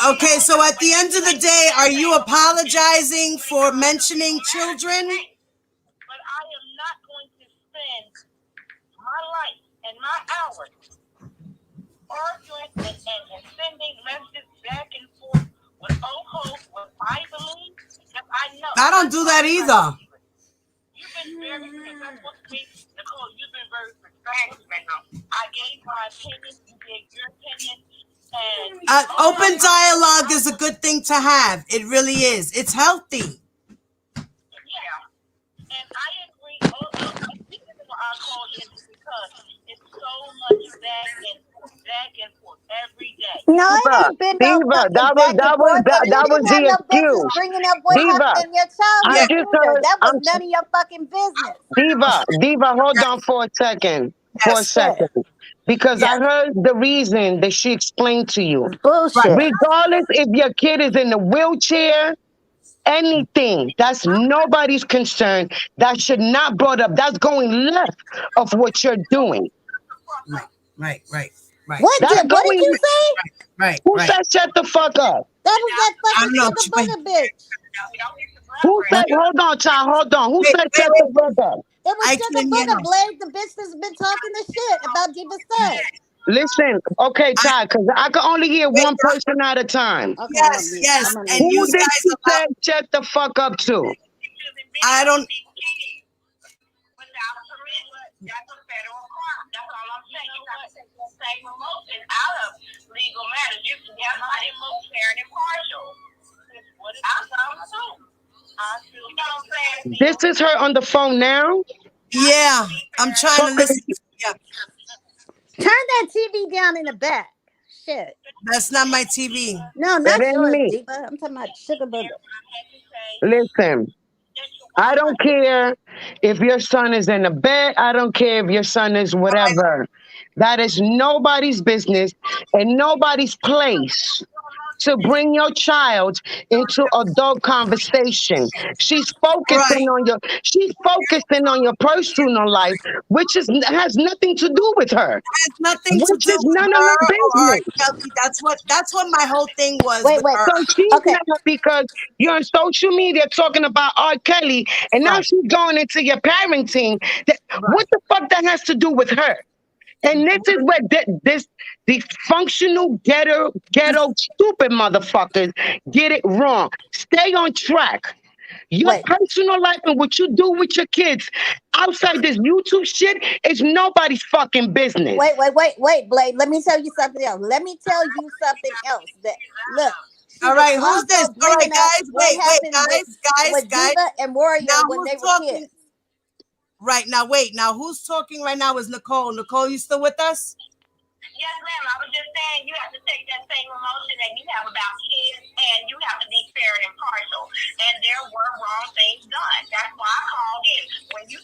Okay, so at the end of the day, are you apologizing for mentioning children? But I am not going to spend my life and my hours arguing and sending messages back and forth with old hope, what I believe, because I know. I don't do that either. You've been very respectful to me. Nicole, you've been very respectful. I gave my opinion, you gave your opinion. Open dialogue is a good thing to have. It really is. It's healthy. Yeah. And I agree. The reason why I call in is because it's so much back and forth every day. No, it ain't been no fucking that was the excuse. Bringing up what happened in your childhood. That was none of your fucking business. Diva, hold on for a second. Because I heard the reason that she explained to you. Bullshit. Regardless if your kid is in the wheelchair, anything, that's nobody's concern. That should not brought up. That's going left of what you're doing. Right. What did you say? Right. Who said shut the fuck up? That was that fucking Booga bitch. Who said, hold on, child, hold on. Who said shut the fuck up? It was Sugar Booga, Blade, the bitch that's been talking the shit about Diva Sex. Listen, okay, Ty, because I can only hear one person at a time. Okay, yes. And who you did guys you say shut the fuck up to? I don't. This is her on the phone now? Yeah, I'm trying to listen. Yeah. Turn that TV down in the back. shit. That's not my TV. No, That not ain't yours, me. Diva. I'm talking about Sugar Booger. Listen, I don't care if your son is in a bed. I don't care if your son is whatever. That is nobody's business and nobody's place to bring your child into adult conversation. Right. She's focusing on your personal life, which is has nothing to do with her. Has nothing to Which do is with none of her her or R. business. Kelly. That's what my whole thing was Wait, with wait. her. So she's Okay, mad because you're on social media talking about R. Kelly, and now Right. she's going into your parenting. What Right. the fuck that has to do with her? And this is where this dysfunctional ghetto stupid motherfuckers get it wrong. Stay on track. Your wait, personal life and what you do with your kids outside this YouTube shit is nobody's fucking business. wait, Blade. Let me tell you something else. Let me tell you something else. That look, she All was right. Who's this? also All right, bringing up guys. what Wait, happened guys, with guys. Diva and Warrior Now when who's they were talking? kids. Right now, wait. Now who's talking right now is Nicole. Nicole, you still with us? Yes, ma'am. I was just saying you have to take that same emotion that you have about kids and you have to be fair and impartial. And there were wrong things done. That's why I called in. When you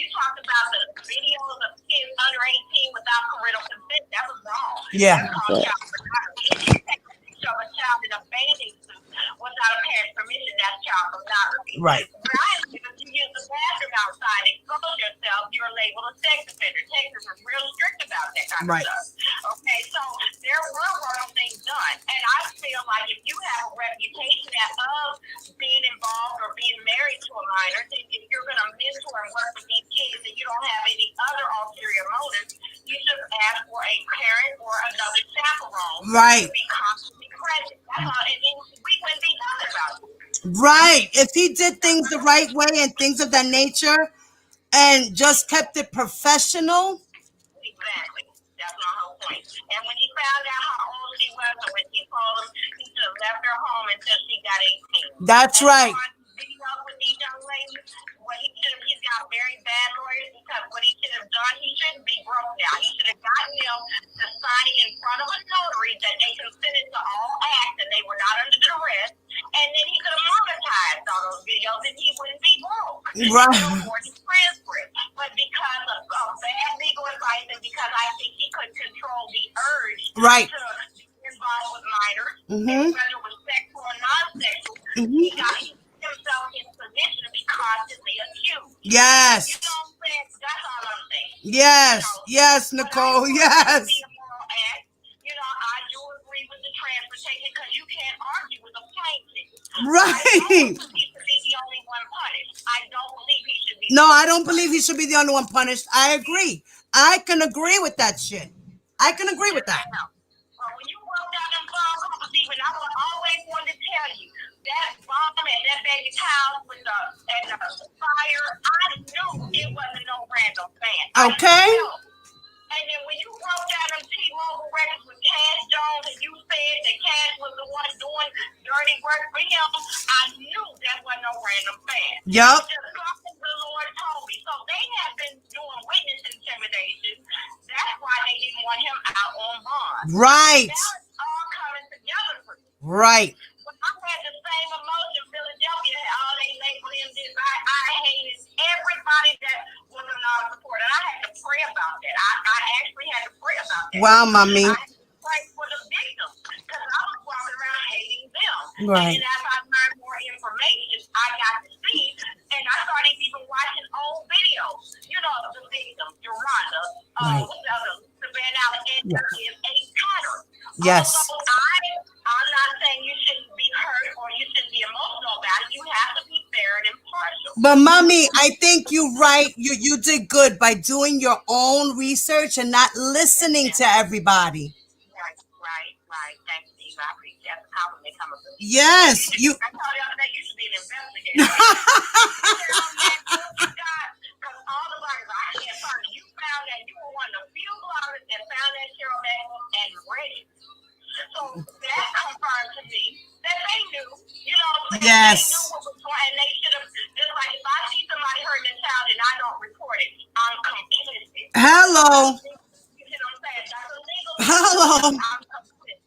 talked about the videos of kids under 18 without parental consent, that was wrong. Yeah. That's called child pornography. If you take a picture of a child in a bathing suit without a parent's permission, that's child pornography. Right. Right? If you use the bathroom outside and expose yourself, you're labeled a sex offender. Texas is real strict about that kind Right. of stuff. Okay, so there were wrong things done. And I feel like if you have a reputation of being involved or being married to a minor, then if you're going to mentor and work with these kids and you don't have any other ulterior motives, you should ask for a parent or another chaperone Right. to be constantly present. That's all. And then we wouldn't be talking about it. Right. If he did things the right way and things of that nature and just kept it professional. Exactly. That's my whole point. And when he found out how old she was, and when he told him, he should have left her home until she got 18. That's right. Video with these young ladies, he's got very bad lawyers because what he should have done, he shouldn't be broke now. He should have gotten them to sign it in front of a notary that they consented to all acts and they were not under duress. And then he could have monetized all those videos and he wouldn't be broke. Right. But because of bad legal advice and because I think he couldn't control the urge Right. to be involved with minors, Mm-hmm. and whether it was sexual or non-sexual, Mm-hmm. he got himself in a position to be constantly accused. Yes. You know what I'm saying? That's all I'm saying. Yes. Yes, Nicole. Yes. Be a moral act. You know, I do agree with the transportation because you can't argue with a plaintiff. Right. He should be the only one punished. I don't believe he should be. No, I don't believe he should be the only one punished. I agree. I can agree with that shit. I can agree with that. Well, when you walk down them bomb Stephen, I will always want to tell you that bomb and that baby's house with the fire. I knew it wasn't no random fan. Okay. And then when you broke down them T-Mobile records with Cash Jones and you said that Cash was the one doing dirty work for him, I knew that wasn't no random fan. Yup. Just something the Lord told me. So they have been doing witness intimidation. That's why they didn't want him out on bond. Right. Now it's all coming together for me. Right. But I had the same emotion. Philadelphia had all they labeled him this. I hated everybody that was a non-supporter. And I had to pray about that. I actually had to pray about that. Wow, mommy. I had to pray for the victims because I was walking around hating them. Right. And as I learned more information, I got to see, and I started even watching old videos. You know, the victims, Yolanda, Right. what's the other, Van Allen, and there is a pattern. Yes. Although I'm not saying you shouldn't be hurt or you shouldn't be emotional about it. You have to be fair and impartial. But mommy, I think you're right. You did good by doing your own research and not listening to everybody. Right. Thank you, Steve. I appreciate that. Compliment coming from you. Yes. You. I told you that you should be an investigator. Because all the bloggers I can't find, you found that you were one of the few bloggers that found that Cheryl Magnum and read it. So that confirmed to me that they knew, you know what I'm saying? Yes. They knew what was going on, and they should have, just like if I see somebody hurting a child and I don't report it, I'm complicit. Hello. You know what I'm saying? That's illegal. Hello. I'm complicit.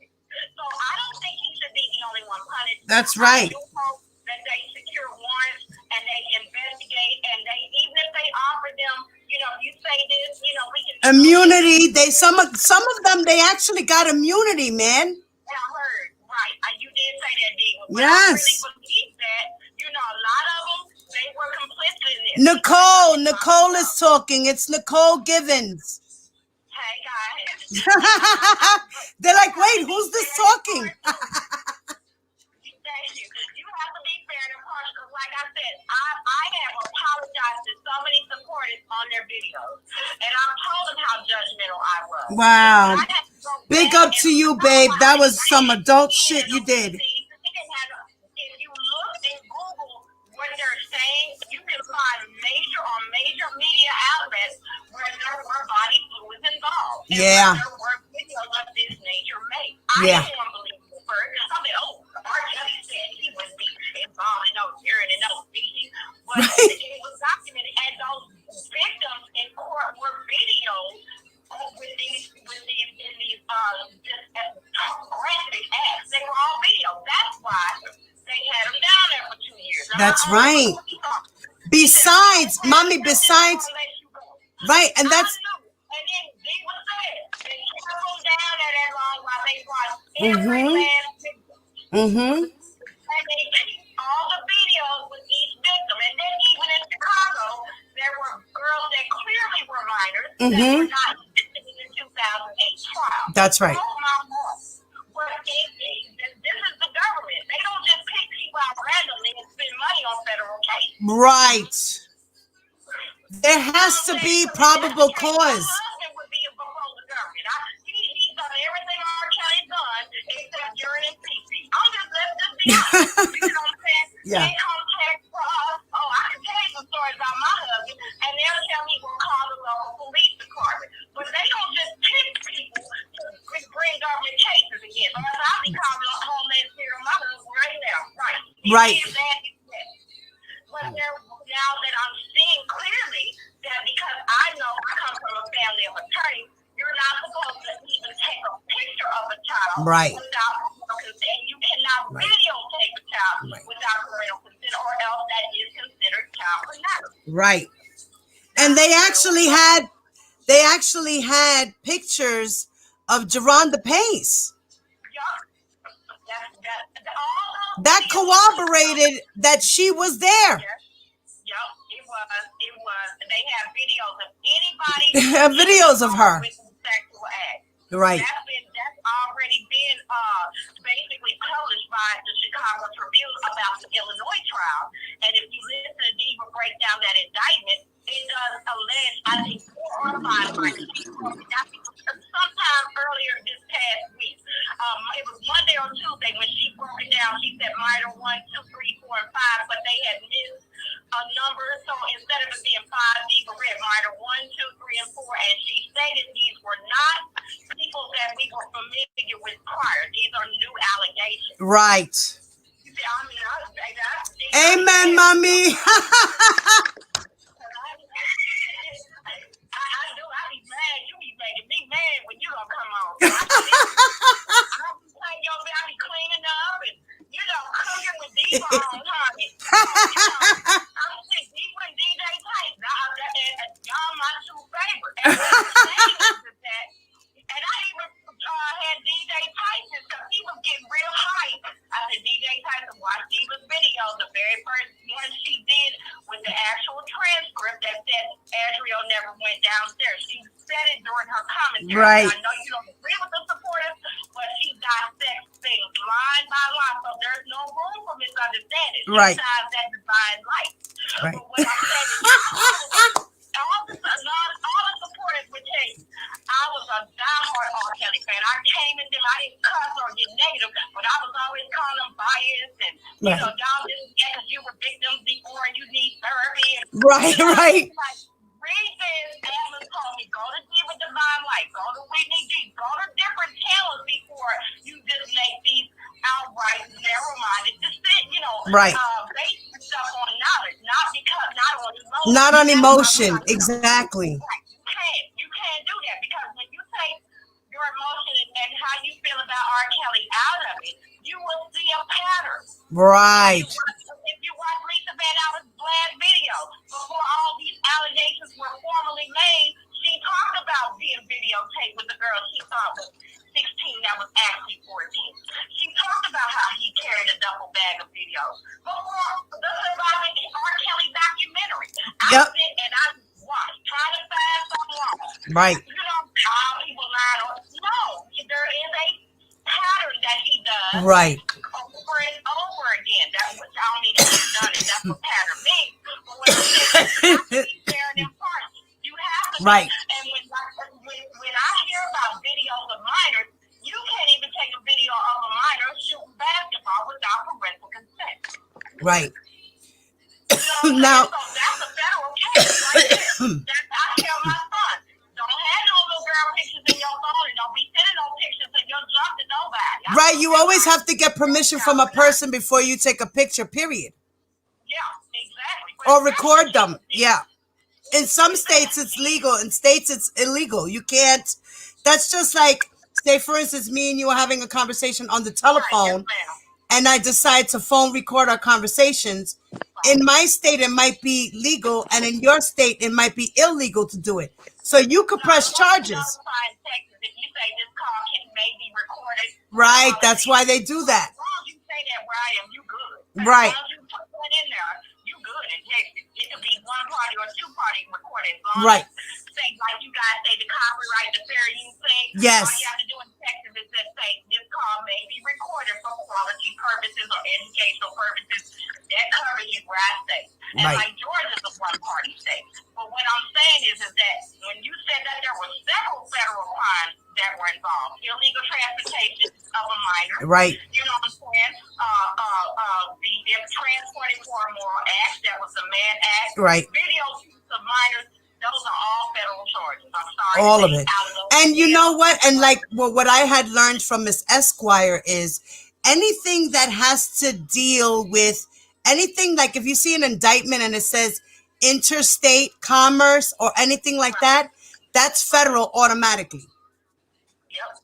That's right. I do hope that they secure warrants and they investigate, and they, even if they offer them, you say this, we can Immunity. Some of them they actually got immunity, man. I heard, right. You did say that, Diva. But I Yes. really believe that, a lot of them, they were complicit in this. Nicole is talking. It's Nicole Givens. Hey, guys. They're like, wait, who's this talking? Thank you. You have to be fair and impartial, because like I said, I have apologized to so many supporters on their videos, and I've told them how judgmental I was. Wow. I had to go Big back up to you, babe. That was some adult shit you did. If you look in Google what they're saying, you can find major media outlets where there were body fluids involved. And Yeah. there were videos of this nature made. Yeah. I didn't believe it first. I mean, R. Kelly said he wouldn't be involved in no urine and no feeding. But it was documented, and those victims in court were videos with these graphic acts. They were all video. That's why they had them down there for 2 years. That's right. Besides, mommy, right, and that's. And then Diva said they kept them down there that long while they brought every last victim. And they keep all the videos with each victim. And then even in Chicago, there were girls that clearly were minors that were not listed in the 2008 trial. That's right. Oh, my Lord. But this is the government. They don't just pick people out randomly and spend money on federal cases. Right. There has to be probable cause. My husband would be before the government. He's done everything R. Kelly done except urine and pee. I'm just letting this be honest. You know what I'm saying? Yeah. They contact for us. Oh, I can tell you some stories about my husband, and they'll tell me we'll call the local police department. But they don't just pick people to bring government cases again. Because I'll be calling on Homeland Security on my husband right now. Right. But now that I'm seeing clearly that, because I know I come from a family of attorneys, you're not supposed to even take a picture of a child without consent. You cannot videotape a child without parental consent, or else that is considered child pornography. Right. And they actually had pictures of Geronda Pace. That corroborated that she was there. It was. They have videos of anybody. Videos of her. With sexual acts. Right. That's already been basically published by the Chicago Tribune about the Illinois trial. And if you listen to Diva break down that indictment, it does allege, I think, 4 or 5 minors. Sometime earlier this past week. It was Monday or Tuesday when she broke it down. She said minor 1, 2, 3, 4, and 5, but they had missed a number. So instead of it being 5, Diva read minor 1, 2, 3, and 4, and she stated these were not people that we were familiar with prior. These are new allegations. Right. You see, I mean, amen, mommy. Making me mad when you don't come on. I be cleaning up and cooking with Diva on honey. I'm sick. Diva and DJ Tyson. Y'all my 2 favorites. And I even had DJ Tyson, because he was getting real hype. I said, DJ Tyson, watch Diva's video, the very first one she did with the actual transcript that said Adriel never went downstairs. She said it during her commentary. Right. I know you don't agree with the supporters, but she dissects things line by line, so there's no room for misunderstanding. Right. She shines that divine light. Right. But what I'm saying is, all the supporters would tell you, I was a diehard R. Kelly fan. I came at them, I didn't cuss or get negative, but I was always calling them biased and, y'all didn't get because you were victims before and you need therapy. And, right. Like, read this, Atlas told me, go to Diva Divine Light, go to Whitney G, go to different channels before you just make these outright narrow-minded decisions, right. Based stuff on knowledge, not on emotion. Not on emotion, exactly. You can't do that, because when you take your emotion and how you feel about R. Kelly out of it, you will see a pattern. Right. If you watch Lisa Van Allen's last video, before all these allegations were formally made, she talked about being videotaped with the girl she thought was 16 that was actually 14. She talked about how he carried a duffel bag of videos. Before the surviving R. Kelly documentary, Yep. I sit and I watch, trying to find something wrong. Right. You know, how people lie on. No, there is a pattern that he does. Right. Over and over again. That's what I don't need to get done. That's what pattern means. But when you say you have to be fair and impartial, you have to. Right. And when I hear about videos of minors, you can't even take a video of a minor shooting basketball without parental consent. Right. You know, Now, so that's a federal case right there. I tell my son, don't have no little girl pictures in your phone and don't be sending no pictures of your junk to nobody. right, you always have to get permission from a person before you take a picture, period. Yeah, exactly. Or record them. Yeah. In some states it's legal, in states it's illegal. You can't. That's just like, say for instance, me and you are having a conversation on the telephone, and I decide to phone record our conversations. In my state it might be legal, and in your state it might be illegal to do it. So you could press charges. If you say this call may be recorded. Right, that's why they do that. As long as you say that where I am, you good. Right. As long as you put that in there, you good in Texas. It could be one party or two party recorded. As long Right. as say like you guys say the copyright, the fair use thing. Yes. All you have to do in Texas is just say this call may be recorded for quality purposes or educational purposes. That covers you where I stay. And Right. like Georgia's a one party state. But what I'm saying is that when you said that there were several federal crimes that were involved, illegal transportation of a minor. Right. You know what I'm saying? The transporting for a moral act, that was a man act. Right. Video use of minors, those are all federal charges. I'm sorry. All of it. And you know what? And like what I had learned from Miss Esquire is anything that has to deal with anything, like if you see an indictment and it says interstate commerce or anything like that, that's federal automatically. Yep.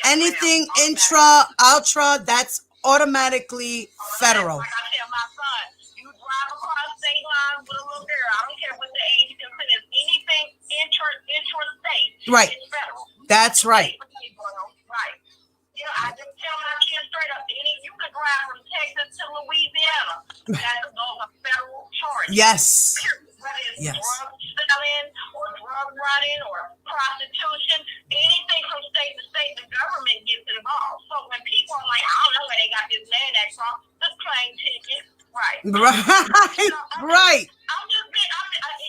Anything intra, ultra, that's automatically federal. Like I tell my son, you drive across state lines with a little girl, I don't care what the age you consider, anything intrastate, Right. it's federal. That's right. Right. Yeah, I just tell my kids straight up, you could drive from Texas to Louisiana. Those are federal charges. Yes. Whether it's Yes. drug selling or drug running or prostitution, anything from state to state, the government gets involved. So when people are like, I don't know where they got this land act from, the plane ticket, right? Right. Right. I'm just being,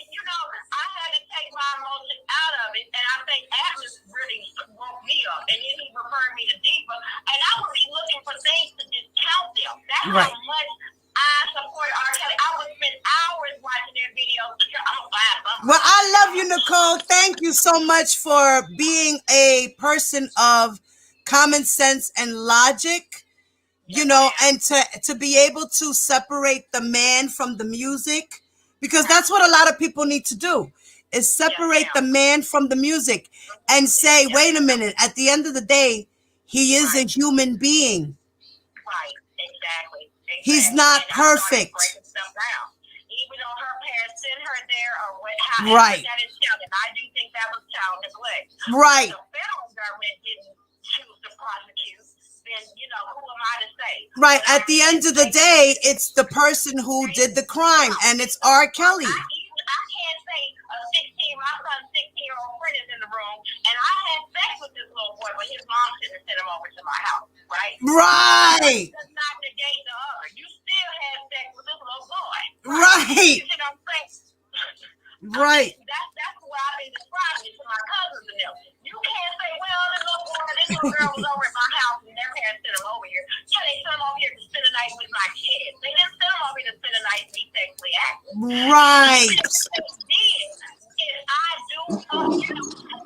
you know, I had to take my emotion out of it, and I think Atlas really woke me up, and then he referred me to Diva, and I would be looking for things to discount them. That's Right. how much I support R. Kelly. I would spend hours watching their videos. I'm glad. Well, I love you, Nicole. Thank you so much for being a person of common sense and logic, you know, and to be able to separate the man from the music, because that's what a lot of people need to do, is separate the man from the music and say, wait a minute, at the end of the day, he is a human being. Right, exactly. He's not perfect. Even though her parents sent her there or what, Right. that is child, and I do think that was child neglect. Right. If the federal government didn't choose to prosecute, then, you know, who am I to say? Right. At the end of the day, it's the person who did the crime, and it's R. Kelly. I can't say a 16, my son's 16-year-old friend is in the room, and I had sex with this little boy, but his mom shouldn't send him over to my house, right? Right. Does not negate the other. You still had sex with this little boy. Right. You know what I'm saying? Right. That's why I've been describing it to my cousins and them. You can't say, well, this little girl was over at my house and their parents sent them over here. Yeah, they sent them over here to spend the night with my kids. They didn't send them over here to spend the night and be sexually active. Right. What they did is I do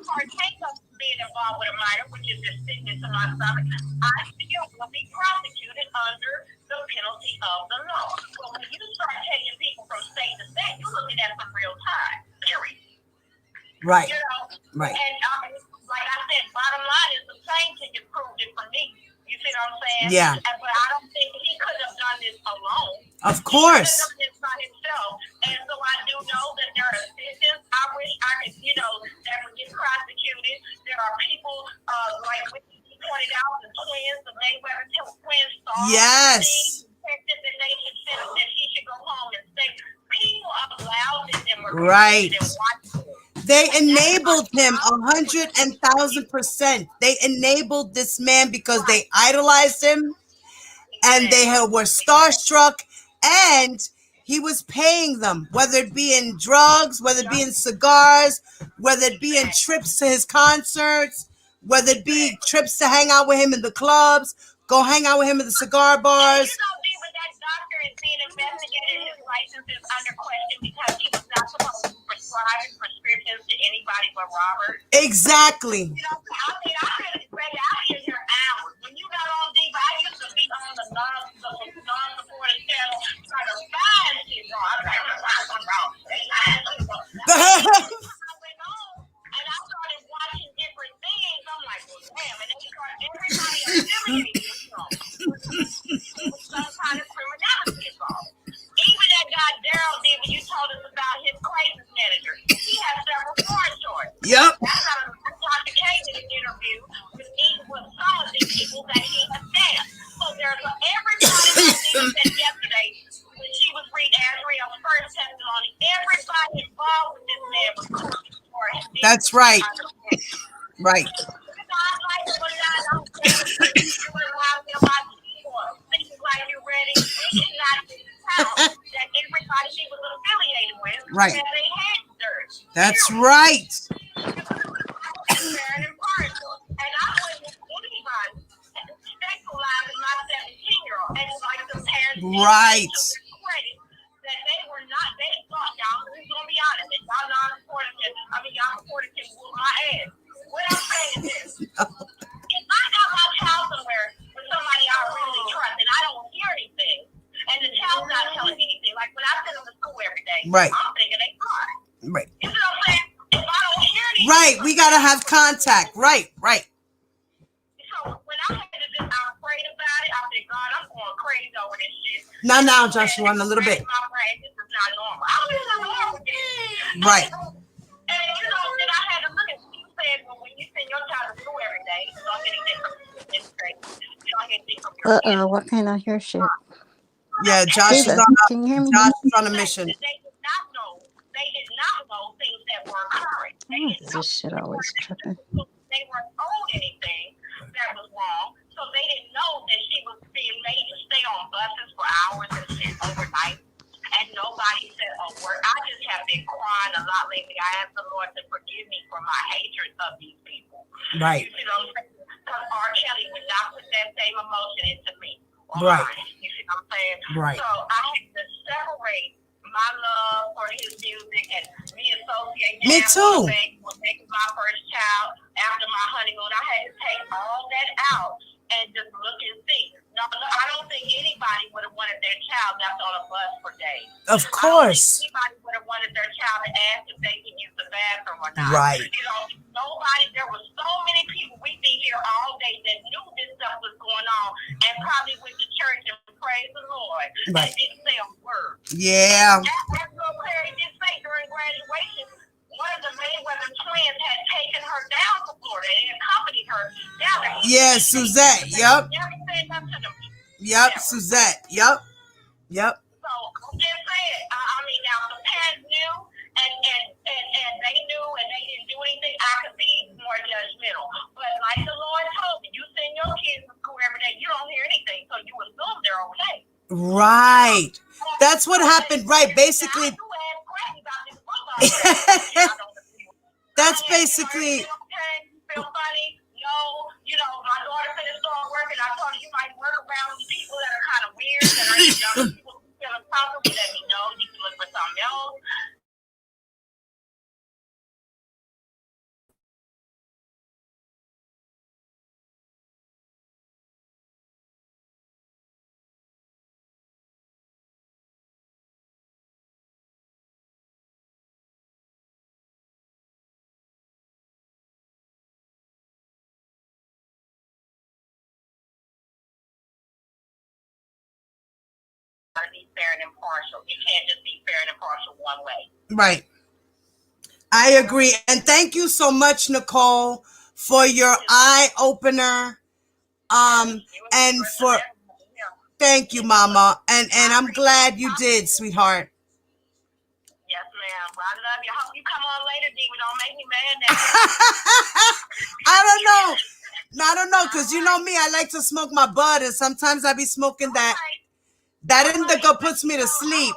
partake of being involved with a minor, which is just sitting into my stomach. I still will be prosecuted under the penalty of the law. But when you start taking people from state to state, you're looking at some real time. Period. Right. You know? Right. And like I said, bottom line is the plane ticket proved it for me. You see what I'm saying? Yeah. But I don't think he could have done this Of He couldn't have course. done this by himself. And so I do know that there are assistants. I wish I could, that would get prosecuted. There are people like what you pointed out, the twins, the Mayweather twins saw Yes. things, detectives, and they should send that he should go home and stay. People allowed this and were Right. and watching it. They enabled him 100,000%. They enabled this man because they idolized him and they were starstruck, and he was paying them, whether it be in drugs, whether it be in cigars, whether it be in trips to his concerts, whether it be trips to hang out with him in the clubs, go hang out with him in the cigar bars. But that doctor is being investigated. His license is under question because he was not supposed to prescribe prescriptions to anybody but Robert. Exactly. I mean, I could ready out here hours. When you got on Diva, I used to be on the non-supported channel trying to find shit wrong. I was like, what's wrong? I went home and I started watching different things. I'm like, well, damn. And they started everybody affiliated with Trump. Some kind of criminality involved. Even that guy Daryl did when you told us about his crisis manager. He has several foreign charges. Yep. That's not a Dr. K did an interview with some of these people that he has staffed. So there's everybody that said yesterday when she was reading Andrea's first testimony, everybody involved with this man was cooked for him. That's right. Right. Like you ready, we cannot tell that everybody she was affiliated with, right. that they had dirt. That's right. And I wouldn't anybody sexualizing my 17-year-old. And like the parents right. credit that they were not, they thought y'all, who's gonna be honest, if y'all non-supportive, y'all supportive can whoop my ass. What I'm saying is this. If I got my child somewhere with somebody I really trust and I don't hear anything, and the child's not telling me anything, like when I send them to school every day, right. I'm thinking they fine. Right. You know what I'm saying? If I don't hear anything, right, we gotta have contact. Right. So when I had to just, I prayed about it. I said, God, I'm going crazy over this shit. Not now, Joshua, in a little bit. My brain, this is not normal. I was not normal with this. Right. And then I had to look at what you said, well, when you send your child to school every day, you don't get anything from your administration. You don't get anything from your what kind of hair shit? Yeah, Josh is can you hear me? Josh is on a mission. They did not know things that were occurring. This shit always tripping. They weren't told anything that was wrong, so they didn't know that she was being made to stay on buses for hours and shit overnight, and nobody said a word. I just have been crying a lot lately. I asked the Lord to forgive me for my hatred of these people. Right. You see what I'm saying? Because R. Kelly would not put that same emotion into me. Right. You see what I'm saying? Right. So I had to separate my love for his music and reassociate. Me too. Was making my first child after my honeymoon. I had to take all that out and just look and see. No, I don't think anybody would have wanted their child left on a bus for days. Of course. Anybody would have wanted their child to ask if they can use the bathroom or not. Right. Nobody. There were so many people we be here all day that knew this stuff was going on and probably went to church and praised the Lord. Right. And didn't say a word. Yeah. As Bill Perry did say during graduation, one of the Mayweather twins had taken her down to Florida and accompanied her down there. Yeah, Suzette. Yep. Never said nothing to them. Yep, Suzette. Yep. So I'm just saying. I mean, now the parents knew, and they knew, and they didn't do anything. I could be more judgmental, but like the Lord told me, you send your kids to school every day. You don't hear anything, so you assume they're okay. Right. That's what happened. Right. Basically. That's basically. Feel funny? No. My daughter said it's all working. I told her you might work around people that are kind of weird, that are young people who feel uncomfortable. Let me know. You can look for something else. gotta be fair and impartial. It can't just be fair and impartial one way. Right. I agree. And thank you so much, Nicole, for your eye opener. And for thank you, Mama. And I'm glad you did, sweetheart. Yes, ma'am. Well, I love you. I hope you come on later, Diva. Don't make me mad now. I don't know, because you know me, I like to smoke my bud, and sometimes I be smoking that. That indica puts me to sleep.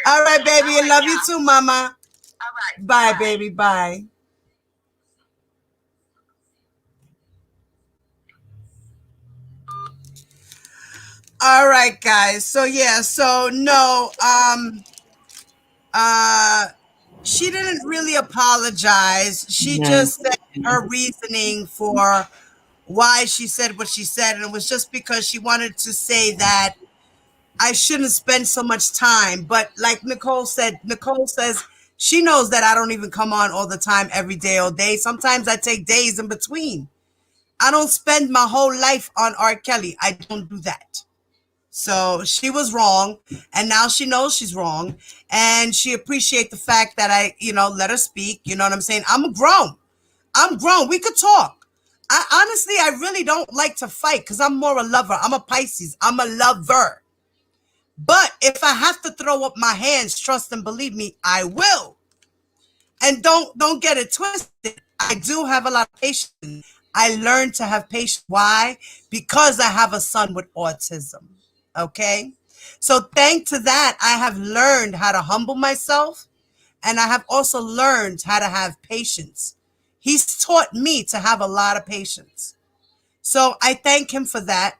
All right, baby. I love you too, Mama. All right. Bye, baby. Bye. All right, guys. So yeah, so no, she didn't really apologize. She just said her reasoning for why she said what she said, and it was just because she wanted to say that I shouldn't spend so much time. But like Nicole said, Nicole says she knows that I don't even come on all the time, every day, all day. Sometimes I take days in between. I don't spend my whole life on R. Kelly. I don't do that. So she was wrong, and now she knows she's wrong, and she appreciates the fact that I, let her speak. You know what I'm saying? I'm grown. We could talk. I really don't like to fight because I'm more a lover. I'm a Pisces. I'm a lover. But if I have to throw up my hands, trust and believe me, I will. And don't get it twisted. I do have a lot of patience. I learned to have patience. Why? Because I have a son with autism. Okay? So thanks to that, I have learned how to humble myself, and I have also learned how to have patience. He's taught me to have a lot of patience. So I thank him for that.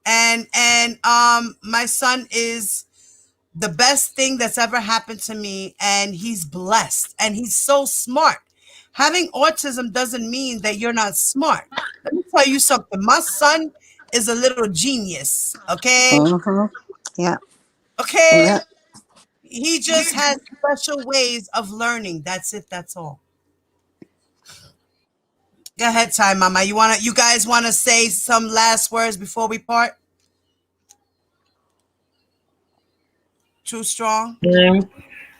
And my son is the best thing that's ever happened to me, and he's blessed, and he's so smart. Having autism doesn't mean that you're not smart. Let me tell you something. My son is a little genius, okay? Yeah. Okay? Yeah. He just has special ways of learning. That's it. That's all. Go ahead, Ty Mama. You guys wanna say some last words before we part? Too strong?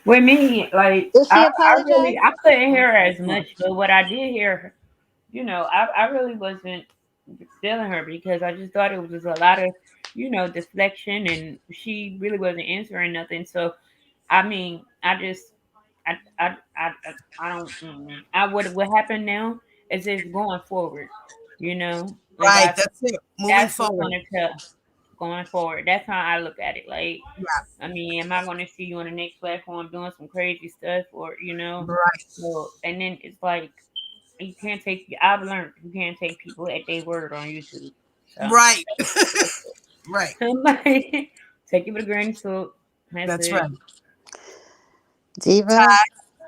With me, like Did she I apologize? really I couldn't hear her as much, but what I did hear, I really wasn't feeling her because I just thought it was just a lot of, deflection, and she really wasn't answering nothing. So I mean, I don't. What happened now is just going forward. Like Right. I said, That's it. Moving that's what's forward. gonna tell going forward. That's how I look at it. Like, Yeah. I mean, am I gonna see you on the next platform doing some crazy stuff, or Right. well, and then it's like you can't take. I've learned you can't take people at their word on YouTube. So Right. Right. I'm like, take it with a grain of salt. That's That's it. right. Diva, Ty,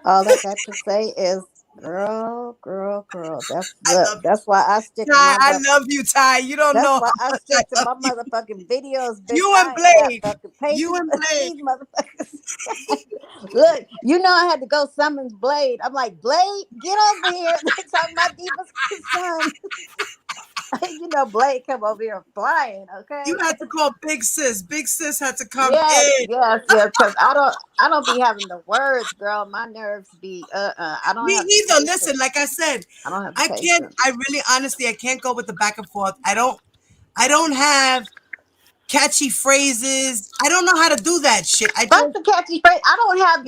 all I got to say is, girl, girl, girl. That's I the. love you. That's why I stick to Ty, my I mother. love you, Ty. You don't That's know why how I much I stick to love my you. motherfucking videos, bitch. You and I ain't got Blade. fucking You patience and with Blade. these motherfuckers. Look, I had to go summons Blade. I'm like, Blade, get over here. They talking about Diva's son. Blade come over here flying, You okay? had to call Big Sis. Big Sis had to come Yes, in. yes, yes. Because I don't be having the words, girl. My nerves be I don't Me have the either. Listen, patience. like I said, I don't have the I can't. patience. I really, honestly, I can't go with the back and forth. I don't. I don't have catchy phrases. I don't know how to do that shit. I Fuck just. the catchy phrase. I don't have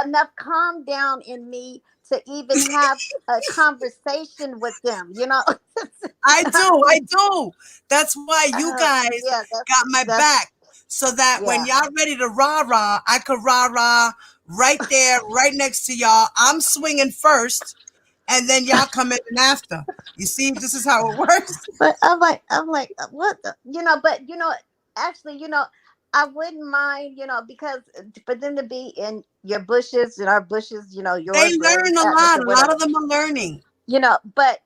enough calm down in me to even have a conversation with them. I do. I do. That's why you guys Yeah, got my that's back. So that when yeah. y'all ready to rah rah, I could rah rah right there, right next to y'all. I'm swinging first, and then y'all come in after. You see, this is how it works. But I'm like, what the, but actually, I wouldn't mind, because for them to be in your bushes, in our bushes, They yours, Blaze, learn a Atlas, lot. or A lot whatever. of them are learning. But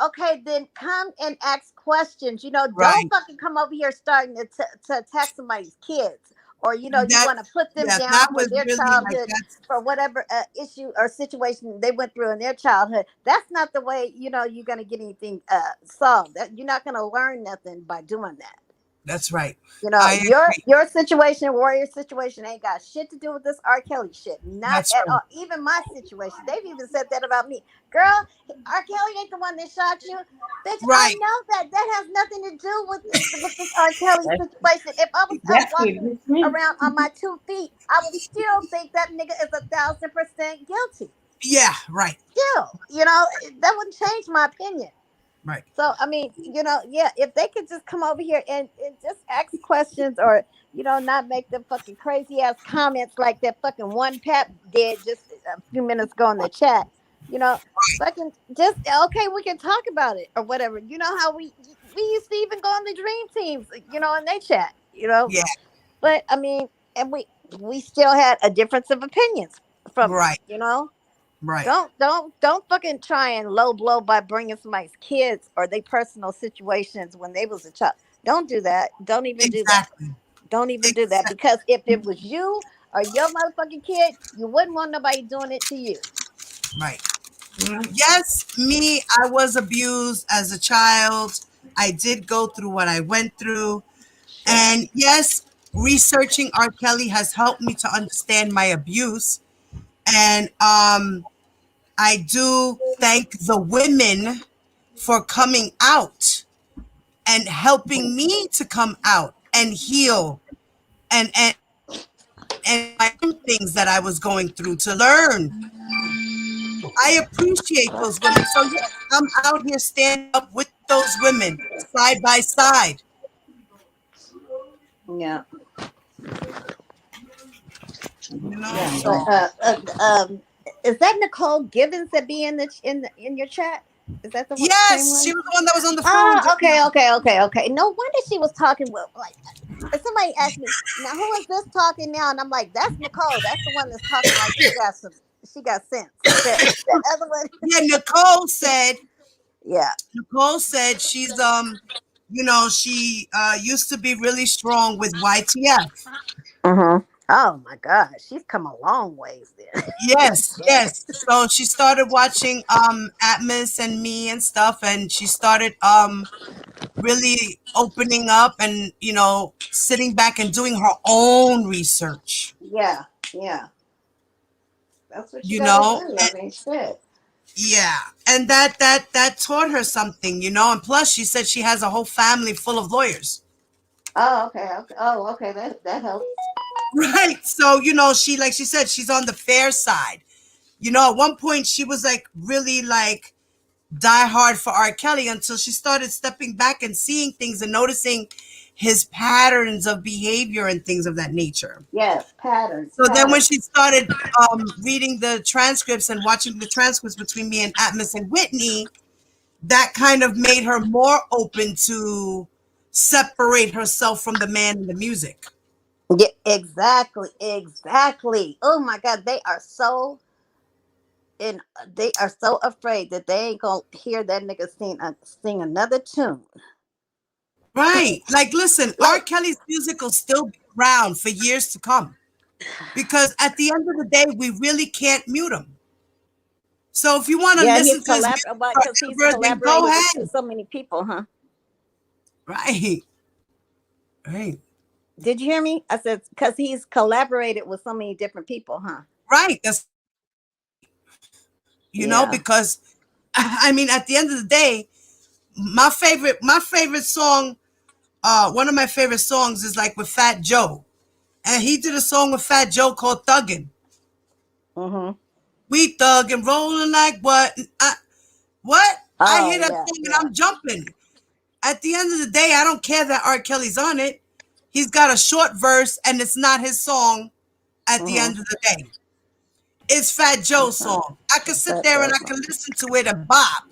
okay, then come and ask questions. Don't Right. fucking come over here starting to attack somebody's kids or you want to put them that down for was their really like childhood, that's for whatever issue or situation they went through in their childhood. That's not the way you're going to get anything solved. That you're not going to learn nothing by doing that. that's right. You know, I agree. your situation, warrior situation, ain't got shit to do with this R. Kelly shit. Not That's at right. all. Even my situation, they've even said that about me. Girl, R. Kelly ain't the one that shot you, bitch. I Right. know that has nothing to do with this R. Kelly That's situation. If I was out that's walking it. Me. around on my 2 feet, I would still think that nigga is 1,000% guilty. Yeah. Right. Still, that wouldn't change my opinion. Right. So I mean, yeah, if they could just come over here and just ask questions, or not make them fucking crazy ass comments like that fucking one Pap did just a few minutes ago in the chat. Fucking just okay, we can talk about it or whatever. You know how we used to even go on the dream teams, in they chat, Yeah. But I mean, and we still had a difference of opinions from Right. it. Right. Don't fucking try and low blow by bringing somebody's kids or their personal situations when they was a child. Don't do that. Don't even do that. Exactly. Don't even do that, Exactly. because if it was you or your motherfucking kid, you wouldn't want nobody doing it to you. Right. Yeah. Yes, me, I was abused as a child. I did go through what I went through. Shit. And yes, researching R. Kelly has helped me to understand my abuse. And I do thank the women for coming out and helping me to come out and heal and my own things that I was going through to learn. I appreciate those women. So yes, I'm out here standing up with those women side by side. Yeah. You know, Yeah. so Is that Nicole Givens that be in your chat? Is that the same yes, one? she was the one that was on the phone Oh, just now. okay. No wonder she was talking with like. Somebody asked me, now who is this talking now? And I'm like, that's Nicole. That's the one that's talking like she got sense. The other one, Yeah, yeah. Nicole said she's she used to be really strong with YTF. Mm-hmm. Oh my God, she's come a long ways then. Yes, Shit. yes. So she started watching Atmos and me and stuff, and she started really opening up and sitting back and doing her own research. Yeah, yeah. That's what you You gotta know, do. I mean, shit. yeah, and that taught her something, and plus she said she has a whole family full of lawyers. Oh, okay, okay. Oh, okay. That helps. Right. So, she like she said she's on the fair side. At one point she was like really like die hard for R. Kelly until she started stepping back and seeing things and noticing his patterns of behavior and things of that nature. Yes, patterns, So then when patterns. she started reading the transcripts and watching the transcripts between me and Atmos and Whitney, that kind of made her more open to separate herself from the man and the music. Yeah, exactly, exactly. Oh my God, they are so afraid that they ain't gonna hear that nigga sing another tune. Right. Like, listen, R. Like, Kelly's music will still be around for years to come because at the end of the day, we really can't mute him. So if you want to yeah, listen to his music because he's forever, then go collaborated with ahead. so many people, huh? Right. Right. Did you hear me? I said because he's collaborated with so many different people, huh? Right. That's, Yeah. because I mean, at the end of the day, my favorite song, one of my favorite songs is like with Fat Joe. And he did a song with Fat Joe called Thuggin'. Mm-hmm. We thuggin' rolling like what? What? I hear Oh that yeah, song and yeah. I'm jumping. At the end of the day, I don't care that R. Kelly's on it. He's got a short verse and it's not his song at the Mm-hmm. end of the day. It's Fat Joe's Okay. song. I could sit That there and does I one. could listen to it and bob.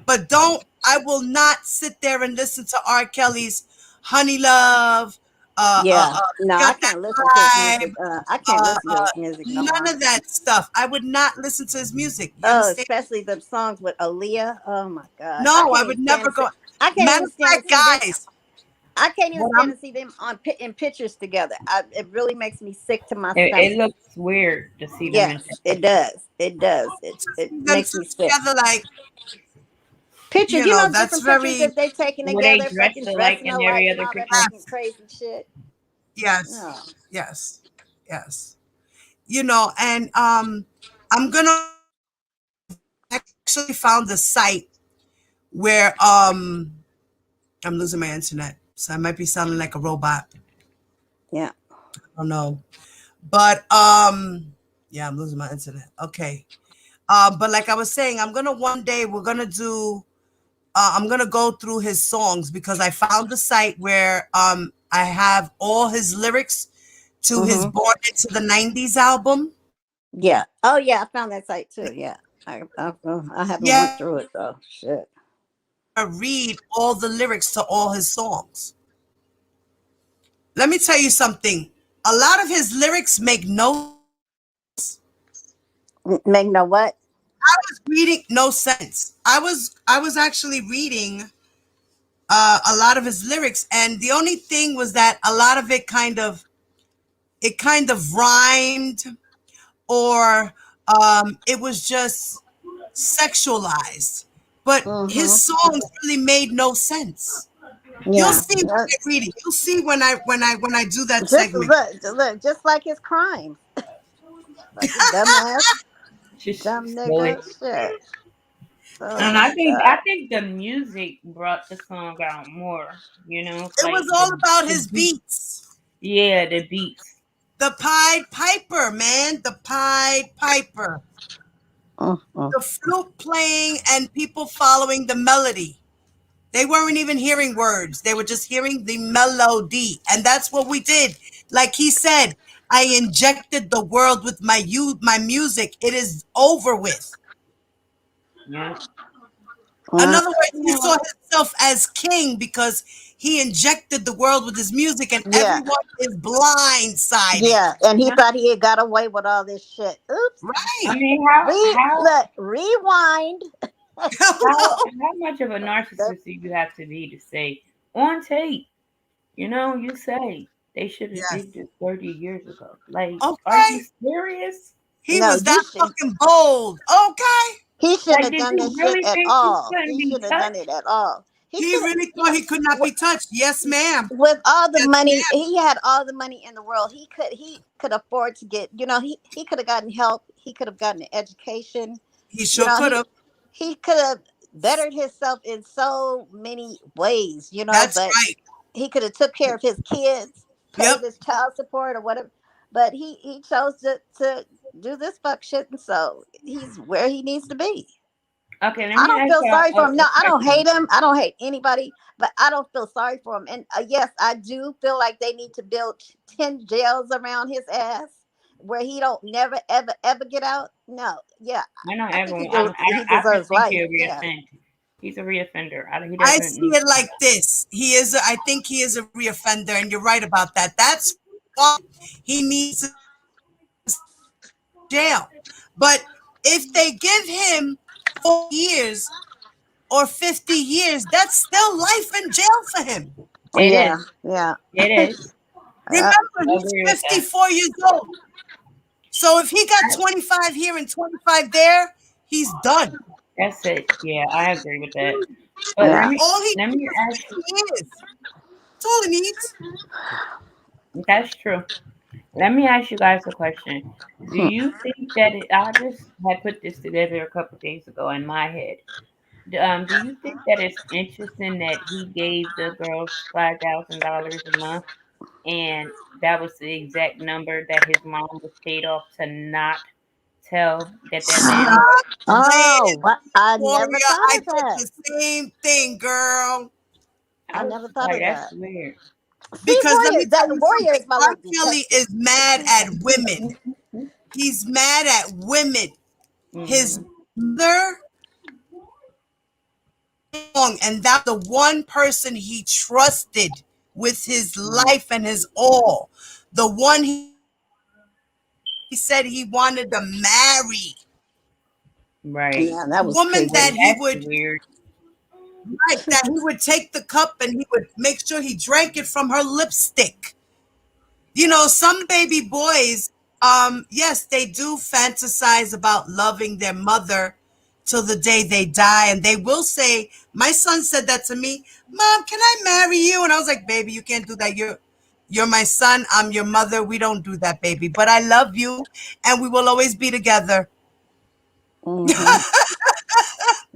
But I will not sit there and listen to R. Kelly's Honey Love, Yeah. No, I Got That can't listen to his music. Vibe, I can't listen to his music no none more. of that stuff. I would not listen to his music. You Oh, understand? especially the songs with Aaliyah. Oh my God, I No, I can't even would stand never to see. go. I can't Matter even of stand to fact, see them. guys, I can't even But stand I'm to see them in pictures together. It really makes me sick to my It stomach. looks weird to see them in Yes, it pictures. does. It does. to It see them makes two me sick. together, like, Pictures, that's different pictures very that they taking Were they together, dressed fucking alike dressing in every alike and other all that picture? fucking yes, crazy shit. yes, No. yes, yes. And I'm gonna actually found the site where I'm losing my internet, so I might be sounding like a robot. Yeah. I don't know, but yeah, I'm losing my internet. Okay, but like I was saying, I'm gonna one day we're gonna do. I'm gonna go through his songs because I found the site where I have all his lyrics to his Mm-hmm. Born into the '90s album. Yeah. Oh yeah, I found that site too. Yeah. I haven't Yeah, went through it though. Shit. read all the lyrics to all his songs. Let me tell you something. A lot of his lyrics make no. Make no what? I was reading no sense. I was actually reading a lot of his lyrics, and the only thing was that a lot of it kind of rhymed, or it was just sexualized. But his Mm-hmm. songs really made no sense. You'll Yeah. see when I read it. You'll see when I do that Just segment. look, just like his crimes. Fucking dumbass, Just dumb silly. nigga. Shit. Oh And my I god. think the music brought the song out more. It Like was all about the his beat. beats. Yeah, the beats. The Pied Piper, man. The Pied Piper. Mm-hmm. The flute playing and people following the melody. They weren't even hearing words. They were just hearing the melody. And that's what we did. Like he said, I injected the world with my music. It is over with. Yeah. In Yeah. other words, he Yeah. saw himself as king because he injected the world with his music and Yeah. everyone is blindsided. Yeah. And he Yeah. thought he had got away with all this shit. Oops. I Right. mean, how Look, rewind. how No. how much of a That- narcissist do you have to be to say on tape? You say they should have Yes. did this 30 years ago. Like, are you Okay. serious? He no, was you that should. fucking bold. Okay. He shouldn't Like, have did done you that shit really at think he all. couldn't He be shouldn't have done it touched? at all. He He should have. really thought he could not be touched. Yes, ma'am. With all the Yes, money, ma'am. he had all the money in the world. He could afford to get. He could have gotten help. He could have gotten an education. He You sure know could he have. he could have bettered himself in so many ways. That's But right. he could have took care of his kids, paid Yep. his child support or whatever. But he chose to do this fuck shit, and so he's where he needs to be. Okay, let I me don't ask feel y'all sorry for him. No, a I don't question. hate him. I don't hate anybody, but I don't feel sorry for him. And yes, I do feel like they need to build 10 jails around his ass where he don't never ever ever get out. No, yeah, I know I think everyone. he I just deserves think life. he'll Yeah, reoffend. He's a reoffender. He I doesn't see need it to come like this. I think he is a reoffender, and you're right about that. That's why he needs to jail. But if they give him 4 years or 50 years, that's still life in jail for him. It yeah, is. yeah. It is. Remember, I he's agree with that. 54 years old. So if he got 25 here and 25 there, he's done. That's it. Yeah, I agree with that. But Yeah. All he let needs me is ask. 50 years. That's all he needs. That's true. Let me ask you guys a question. Do you think that I just had put this together a couple days ago in my head? Do you think that it's interesting that he gave the girls $5,000 a month, and that was the exact number that his mom was paid off to not tell that man? Stop playing Oh, I never Warrior. thought I of did that. the same thing, girl. I I was never just thought like, of that's that. weird. See, Because let me tell you Warrior something. is my R. little Kelly detective. is mad at women. He's mad at women. His Hmm. mother, and that the one person he trusted with his life and his all, the one he said he wanted to marry, Right. Yeah, that was woman creepy. that he That's would weird. Right, that he would take the cup and he would make sure he drank it from her lipstick. You know, some baby boys, yes, they do fantasize about loving their mother till the day they die. And they will say, my son said that to me, Mom, can I marry you? And I was like, baby, you can't do that. You're my son. I'm your mother. We don't do that, baby. But I love you and we will always be together. Mm-hmm.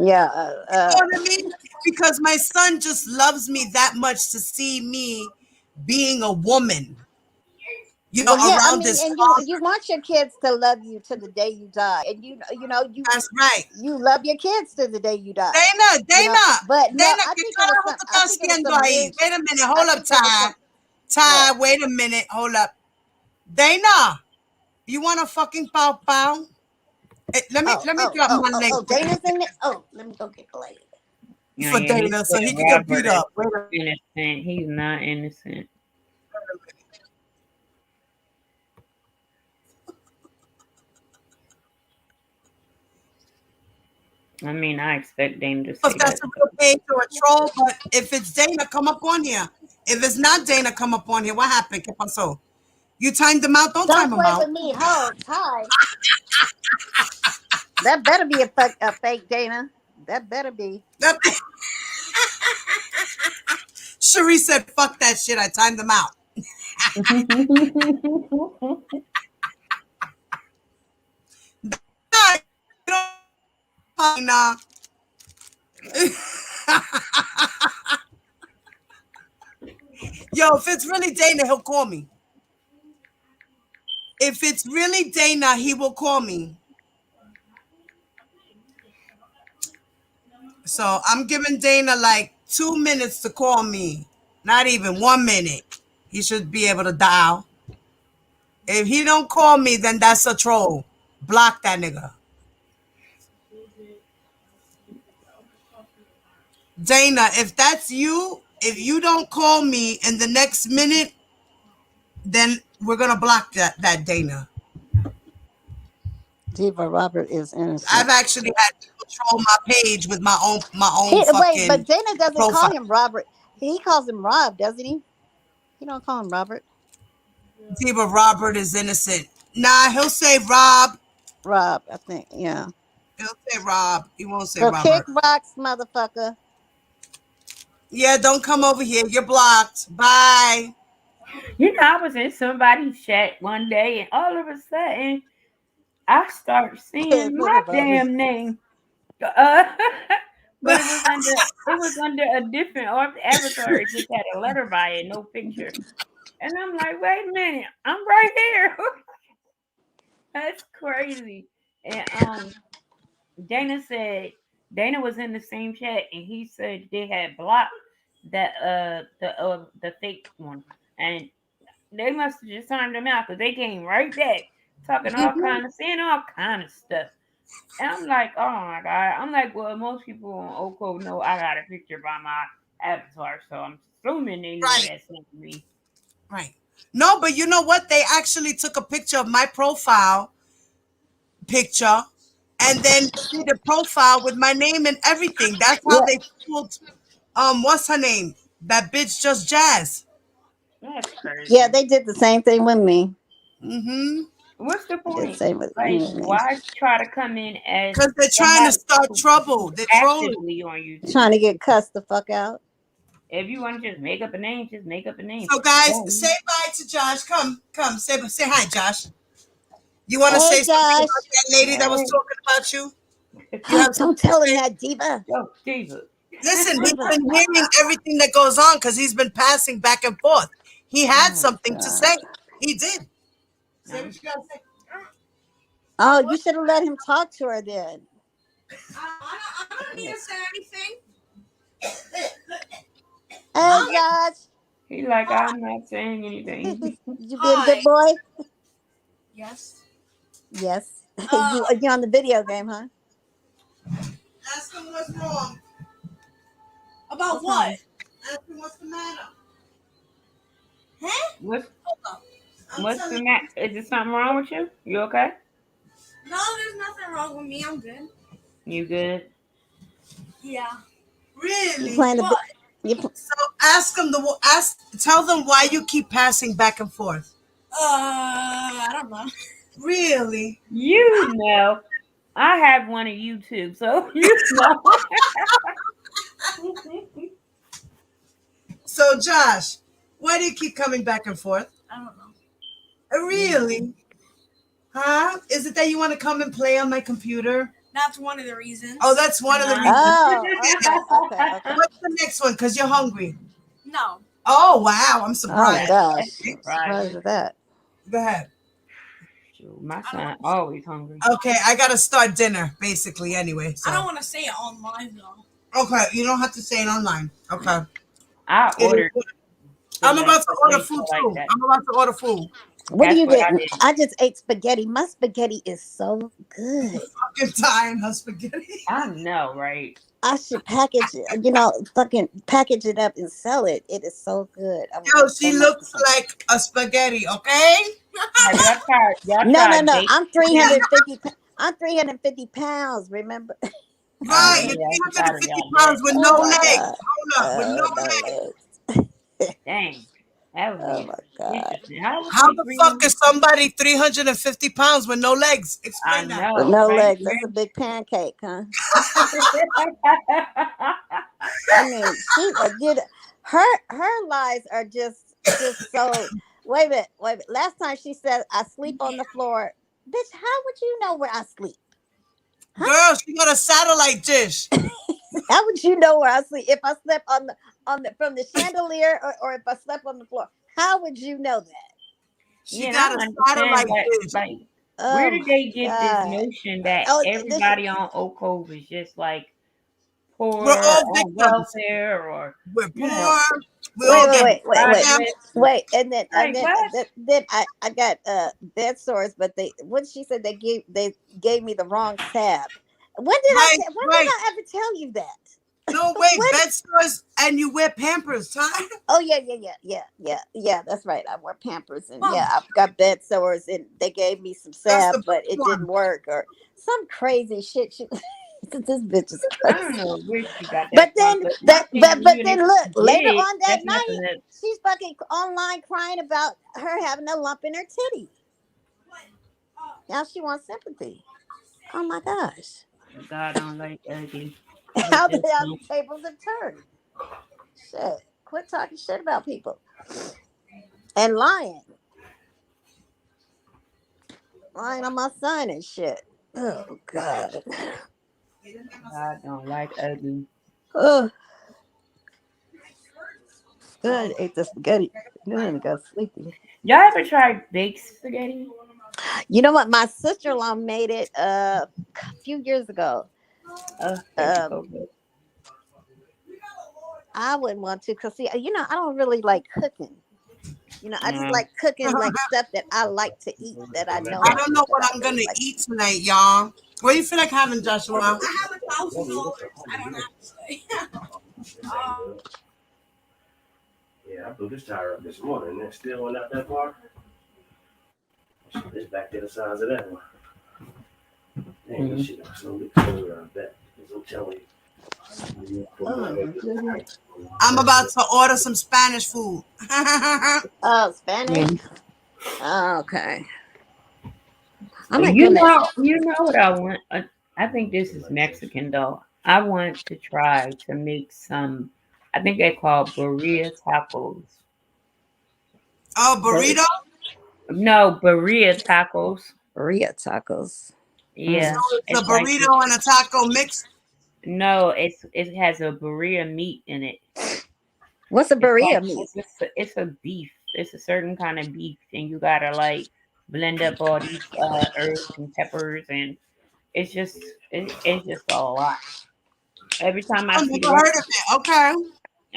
Yeah. You know what I mean? Because my son just loves me that much to see me being a woman, Well, yeah. I around mean, his and you father. want your kids to love you to the day you die, and That's right. you love your kids to the day you die. Dana, You know, Dana, but no, Dana, ¿qué carajo tú I estás think it was haciendo some ahí? weird. Wait a minute, I hold up, think there was Ty. some Ty, what? wait a minute, hold up. Dana, you want a fucking pow pow? Let me drop my link Dana's in it. Oh, let me go get the lady. for Yeah, he Dana said so he can get Robert beat is up. Wait a innocent. He's not innocent. I mean, I expect Dane to if say that's that. a real page or a troll, but if it's Dana, come up on here. If it's not Dana, come up on here. What happened? ¿Qué pasó? You timed them out? Don't time Don't them play out. with me, ho, Ty. That better be a fake Dana. That better be. Cherie said, fuck that shit. I timed them out. Nah. Yo, if it's really Dana, he'll call me. If it's really Dana, he will call me. So I'm giving Dana like 2 minutes to call me. Not even 1 minute. He should be able to dial. If he don't call me, then that's a troll. Block that nigga. Dana, if that's you, if you don't call me in the next minute, then we're gonna block that Dana. Diva Robert is I've innocent. actually had people troll my page with my own Wait, but fucking Dana doesn't call profile. him Robert. He calls him Rob, doesn't he? He don't call him Robert. Diva Robert is innocent. Nah, he'll say Rob. Rob, I think. Yeah. He'll say Rob. He won't say So kick Robert. rocks, motherfucker. Yeah, don't come over here. You're blocked. Bye. You know, I was in somebody's chat one day, and all of a sudden, I started seeing Look my at Bobby. damn name. Uh, but it was under a different avatar. It just had a letter by it, no picture. And I'm like, wait a minute, I'm right here. That's crazy. And Dana said Dana was in the same chat, and he said they had blocked the fake one, and they must have just timed them out because they came right back talking all kind of saying all kind of stuff. And I'm like, oh my god. I'm like, well, most people on Oko know I got a picture by my avatar, so I'm assuming they know Right. that's not me. Right. No, but you know what? They actually took a picture of my profile picture and then did a profile with my name and everything. That's how Yeah. they fooled what's her name? That bitch just Jazz. That's Yeah, crazy. they did the same thing with me. Mm-hmm. What's the They did the point? same with Like, me. why try to come in as Because they're to trying to have start trouble. who's They're trolling. actively on YouTube? Trying to get cussed the fuck out. If you want to just make up a name, just make up a name. So guys, say Boom. bye to Josh. Come, say hi, Josh. You want to Hey say something Josh. about that lady that was Hey, talking about you? You have Don't something to tell him say? that, Diva. yo, Jesus. Listen, he's Diva. been hearing everything that goes on because he's been passing back and forth. He had Oh something to god. say. He did. Say No. what you gotta say. Oh, you should have let him talk to her then. I don't need to say anything. Hey Josh. He like, I'm not saying anything. You be a Hi. good boy? Yes. Yes. Uh, You on the video game, huh? Ask him what's wrong. about What's what? wrong? Ask him what's the matter. Huh? What's Hold up. I'm what's the telling matter? Is there something wrong with you? You okay? No, there's nothing wrong with me. I'm good. You good? Yeah. You Really? playing the So ask them tell them why you keep passing back and forth. I don't know. Really? You know, I have one of YouTube, so you know. So Josh, why do you keep coming back and forth? I don't know. Really? Huh? Is it that you want to come and play on my computer? That's one of the reasons. Oh, that's one of the reasons. Oh, okay. What's the next one? Because you're hungry. No. Oh, wow. I'm Oh surprised. gosh, That's surprised at that. Go ahead. Shoot, my son always hungry. Okay, I got to start dinner, basically, anyway. I don't So. want to say it online though. Okay, you don't have to say it online. Okay. I It is ordered. good. I'm about to order food like too. that. I'm about to order food. What are That's you what I getting? did. I just ate spaghetti. My spaghetti is so good. Fucking dying her spaghetti. I know, right? I should package it, fucking package it up and sell it. It is so good. I would Yo, love she so much to looks sell it. like a spaghetti, okay? Have y'all tried? Y'all No, tried no. bake? I'm 350. I'm 350 pounds. Remember? Right, Yeah, you're I'm tired of 350 y'all pounds with no Oh my legs. god. Hold up, with no Oh no legs. legs. Dang, that would Oh be my god. interesting. How would How you the three fuck hundred? is somebody 350 pounds with no legs? I Explain that. With know, no right? legs. That's a big pancake, huh? I mean, she did her lies are just so. Wait a minute. Last time she said I sleep on the floor. Bitch, how would you know where I sleep? Huh? Girl, she got a satellite dish. How would you know where I sleep if I slept on the from the chandelier or if I slept on the floor? How would you know that? She Yeah, and got I a don't understand satellite that. dish. Like, where Oh did my they get this god. notion that Oh, this is everybody on Oak Cove is just like We're poor all on victims. welfare, or We're you know, poor. We wait, all wait, get wait, wait, wait, homeless? wait, and then Like what? I got bed sores, but what she said they gave me the wrong tab. right, When did right. I ever tell you that? No, wait, When? bed stores and you wear Pampers, huh? Oh yeah. That's right. I wear Pampers and Mom, yeah, I've got bed sores and they gave me some That's the salve, but best it one. didn't work or some crazy shit. This bitch is I crazy. don't know where she got But that from, then, but my thing is, but even then if look she later did, on that that's night, nothing that she's fucking online crying about her having a lump in her titty. Now she wants sympathy. Oh my gosh. God don't like ugly. He How just the don't. tables have turned. Shit. Quit talking shit about people and lying on my son and shit. Oh god. God don't like ugly. Oh, good. Ate the spaghetti. Then I got sleepy. Y'all ever tried baked spaghetti? You know what? My sister in law made it a few years ago. It's Um, so good. I wouldn't want to because see, I don't really like cooking. I just No. like cooking like stuff that I like to eat that I know I I don't know eat that what I I'm really gonna like. eat tonight, y'all. What do you feel like having, Joshua? I have $1,000. I don't have to say. Yeah, I blew this tire up this morning and it still went out that far. It's back to the size of that one. Dang, this shit looks so big further out back. I'm telling you. Oh my goodness. I'm about to order some Spanish food. Oh, Spanish. Mm. Oh, okay. Oh my You goodness. know, you know what I want. I think this is Mexican though. I want to try to make some. I think they call burrito tacos. Oh, But burrito. no, burrito tacos. Burrito tacos. So Yeah, it's a it's like this. burrito and a taco mix. No, it has a burrito meat in it. What's a It's like burrito meat? it's a beef. It's a certain kind of beef, and you gotta like blend up all these herbs and peppers, and it's just it's just a lot. Every time I I see the never heard of recipe, it. Okay.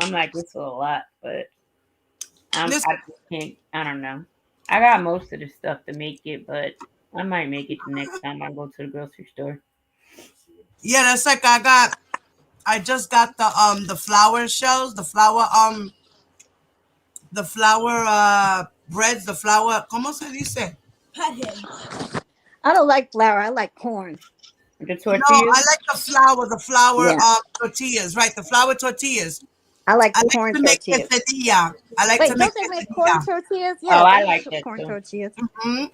I'm like, it's a lot, but This, I just can't. I don't know. I got most of the stuff to make it, but I might make it the next time I go to the grocery store. yeah, that's like I just got the flour shells, the flour breads, the flour. ¿Cómo se dice? Pet him. I don't like flour. I like corn. The No, tortillas. I like the flour Yeah. tortillas, right? The flour tortillas. I like I the like corn to make tortillas. quesadilla. I like to Wait, make don't they make corn quesadilla. tortillas? Oh, Yeah, I they like make that corn too. tortillas.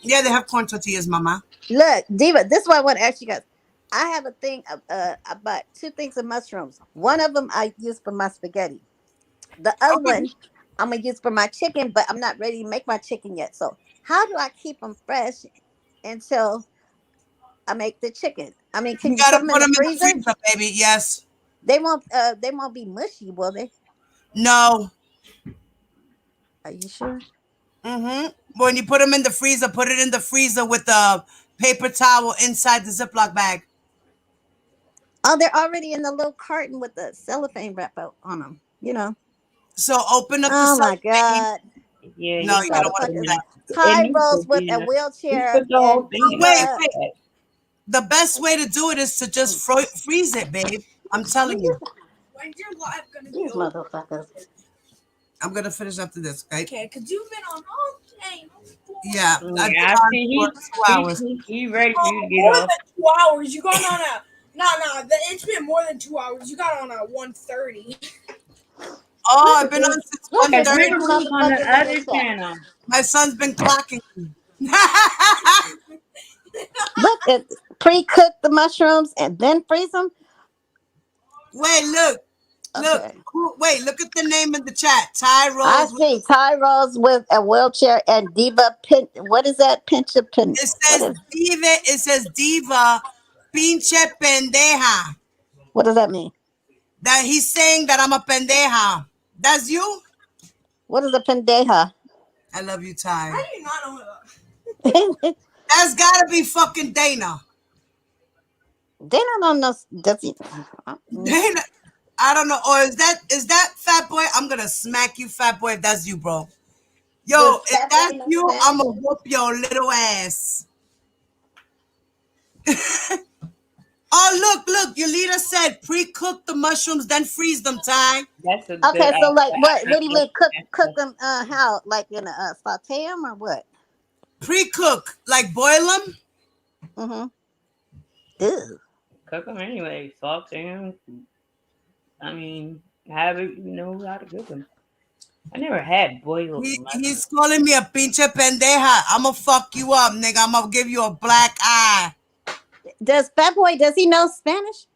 Yeah, they have corn tortillas, mama. Look, Diva, this is what I want to ask you guys. I have a thing of I bought two things of mushrooms. One of them I use for my spaghetti. The other Okay. one I'm gonna use for my chicken, but I'm not ready to make my chicken yet. So how do I keep them fresh until I make the chicken? I mean, You can you put gotta them in put the them in the freezer? freezer, baby. Yes. They won't be mushy, will they? No. Are you sure? When you put them in the freezer, put it in the freezer with the paper towel inside the Ziploc bag. Oh, they're already in the little carton with the cellophane wrap on them. So open up the Oh my cellophane. God. Yeah, No, you These you don't gotta want put to them do motherfuckers. that. in. It Ty needs to Rose with be in a a. Just wheelchair put the whole and thing in Wait, Diva. wait. a. The best way to do it is to just freeze it, babe. I'm telling you. When's your live gonna be These over? motherfuckers. I'm gonna finish after this, okay? Okay, because you've been on all day. Yeah, I've been Yeah, I on for see 2 hours. he ready for you to get More off. than 2 hours. You got on a it's been more than 2 hours. You got on a 1:30. Oh, Look I've at been on these. since Look Cause at we're these 1:30. the ones on the motherfuckers in other the chat. channel. My son's been clocking me. Look at pre-cook the mushrooms and then freeze them. Wait, look. Okay. Wait, look at the name in the chat. Ty I Rose. see Ty Rose with a wheelchair and Diva Pin. What is that? Pincha Pin. What is? It says Diva, pinche pendeja. What does that mean? That he's saying that I'm a pendeja. That's you? What is a pendeja? I love you, Ty. How do you not know that? That's gotta be fucking Dana. They don't know. Does he? Dana. I don't know. Or is that Fat Boy? I'm gonna smack you, Fat Boy, if that's you, bro. Yo, Does if Fat that's Boy know you, Spanish? I'ma whoop your little ass. Oh, look. Yolita said pre-cook the mushrooms, then freeze them, Ty. That's a Okay, good. so like, what do you mean cook That's them? How, like in a saute them or what? Pre-cook, like boil them. Mm-hmm. Ew. cook them anyway. Salt them. I mean, have it. You know how to cook them. I never had boiled He's calling me a pinche pendeja. I'ma fuck you up, nigga. I'ma give you a black eye. Does Fat Boy? Does he know Spanish?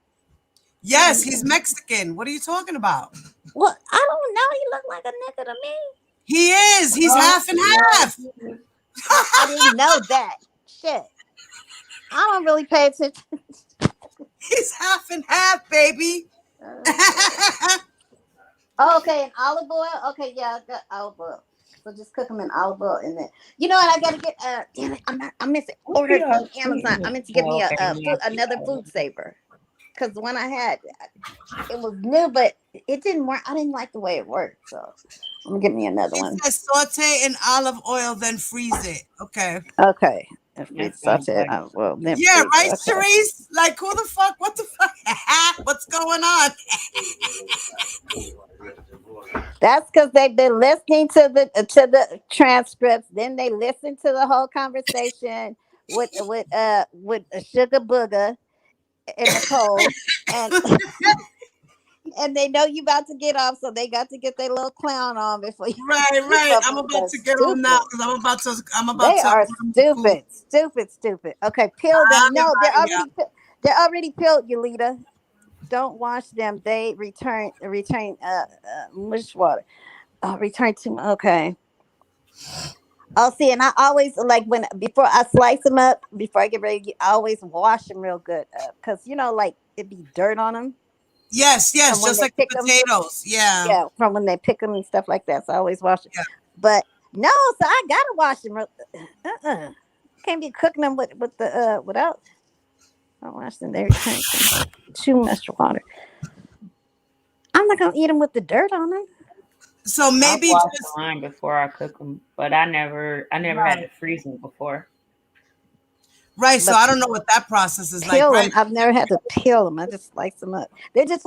Yes, he's Mexican. What are you talking about? Well, I don't know. He looked like a nigga to me. He is. He's half and half. I didn't know that. Shit. I don't really pay attention. He's half and half, baby. Okay, and olive oil. Okay, yeah, I got olive oil. So just cook them in olive oil, and then you know what? I gotta get. Damn it, I'm missing. Ordered on Amazon. I meant to get me another food saver, because the one I had, it was new, but it didn't work. I didn't like the way it worked, so I'm gonna get me another one. It says saute in olive oil, then freeze it. Okay. Okay. That sounds Saute, like- well, then Yeah, freeze right, it. Okay. Therese? Like, who the fuck? What the fuck? What's going on? That's because they've been listening to the transcripts. Then they listen to the whole conversation with Sugar Booga and Nicole, and and they know you about to get off, so they got to get their little clown on before you. Right. I'm about to get on now because I'm about They to. are stupid. Okay, peel them. No, they're already peeled, Yolita. Don't wash them. They return mush water. Return to okay. Oh, see, and I always like before I slice them up, before I get ready, I always wash them real good, because like it'd be dirt on them. Yes, just like the potatoes. Yeah, from when they pick them and stuff like that. So I always wash it. Yeah. But no, so I gotta wash them. Can't be cooking them with the without. I wash them. They return too much water. I'm not gonna eat them with the dirt on them. So maybe I wash the line before I cook them, but I never had to freeze them before. Right, so I don't know what that process is like. Right? I've never had to peel them. I just slice them up. They're just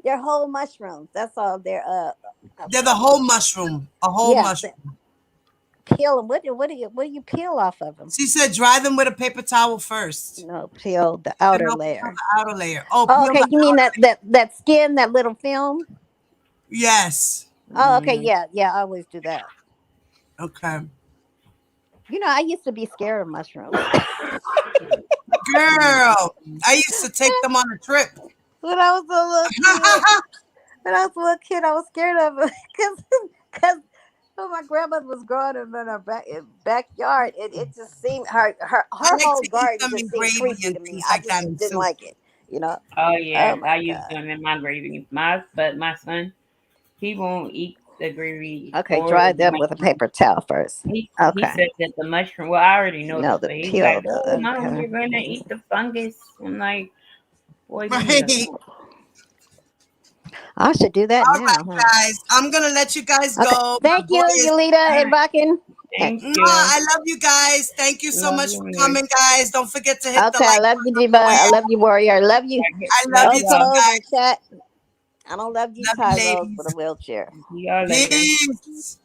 they're whole mushrooms. That's all. They're the whole mushroom, mushroom. Peel them. What do you peel off of them? She said dry them with a paper towel first. No, peel the And outer don't peel layer. the outer layer. Oh, Oh, peel okay. the You mean outer that skin, that little film? Yes. Oh, okay. Yeah, yeah. I always do that. Okay. You know, I used to be scared of mushrooms. Girl, I used to take them on a trip. When I was a little kid. When I was a little kid, I was scared of it because when my grandmother was growing them in her backyard, it just seemed her I like whole to eat garden them in just seemed gravy creepy and to me. things I like that just in didn't soup. like it, you know. Oh Oh yeah, my I use god. them in my gravy. But my son, he won't eat the gravy Okay, or dry the them with a mushroom. paper towel first. He Okay. said that the mushroom. Well, I already know No, this, the but he's like, peel. "Oh, mom, Okay. you're gonna eat the fungus." I'm like, "Boy, leave me Right. alone." I should do that All now, right, huh? guys. I'm gonna let you guys Okay. go. My Thank boy you, is. Yulita All and right, Bakken. Okay. thank you. I love you guys. Thank you so Love much you, for Mary. coming, guys. Don't forget to hit the Okay, I like love you, button Diva. up I below. love you, Warrior. I love you. I love Love you too, y'all. Oko guys. and chat. I don't love you, Love you, Tyros, with a ladies. wheelchair. See y'all later. Peace.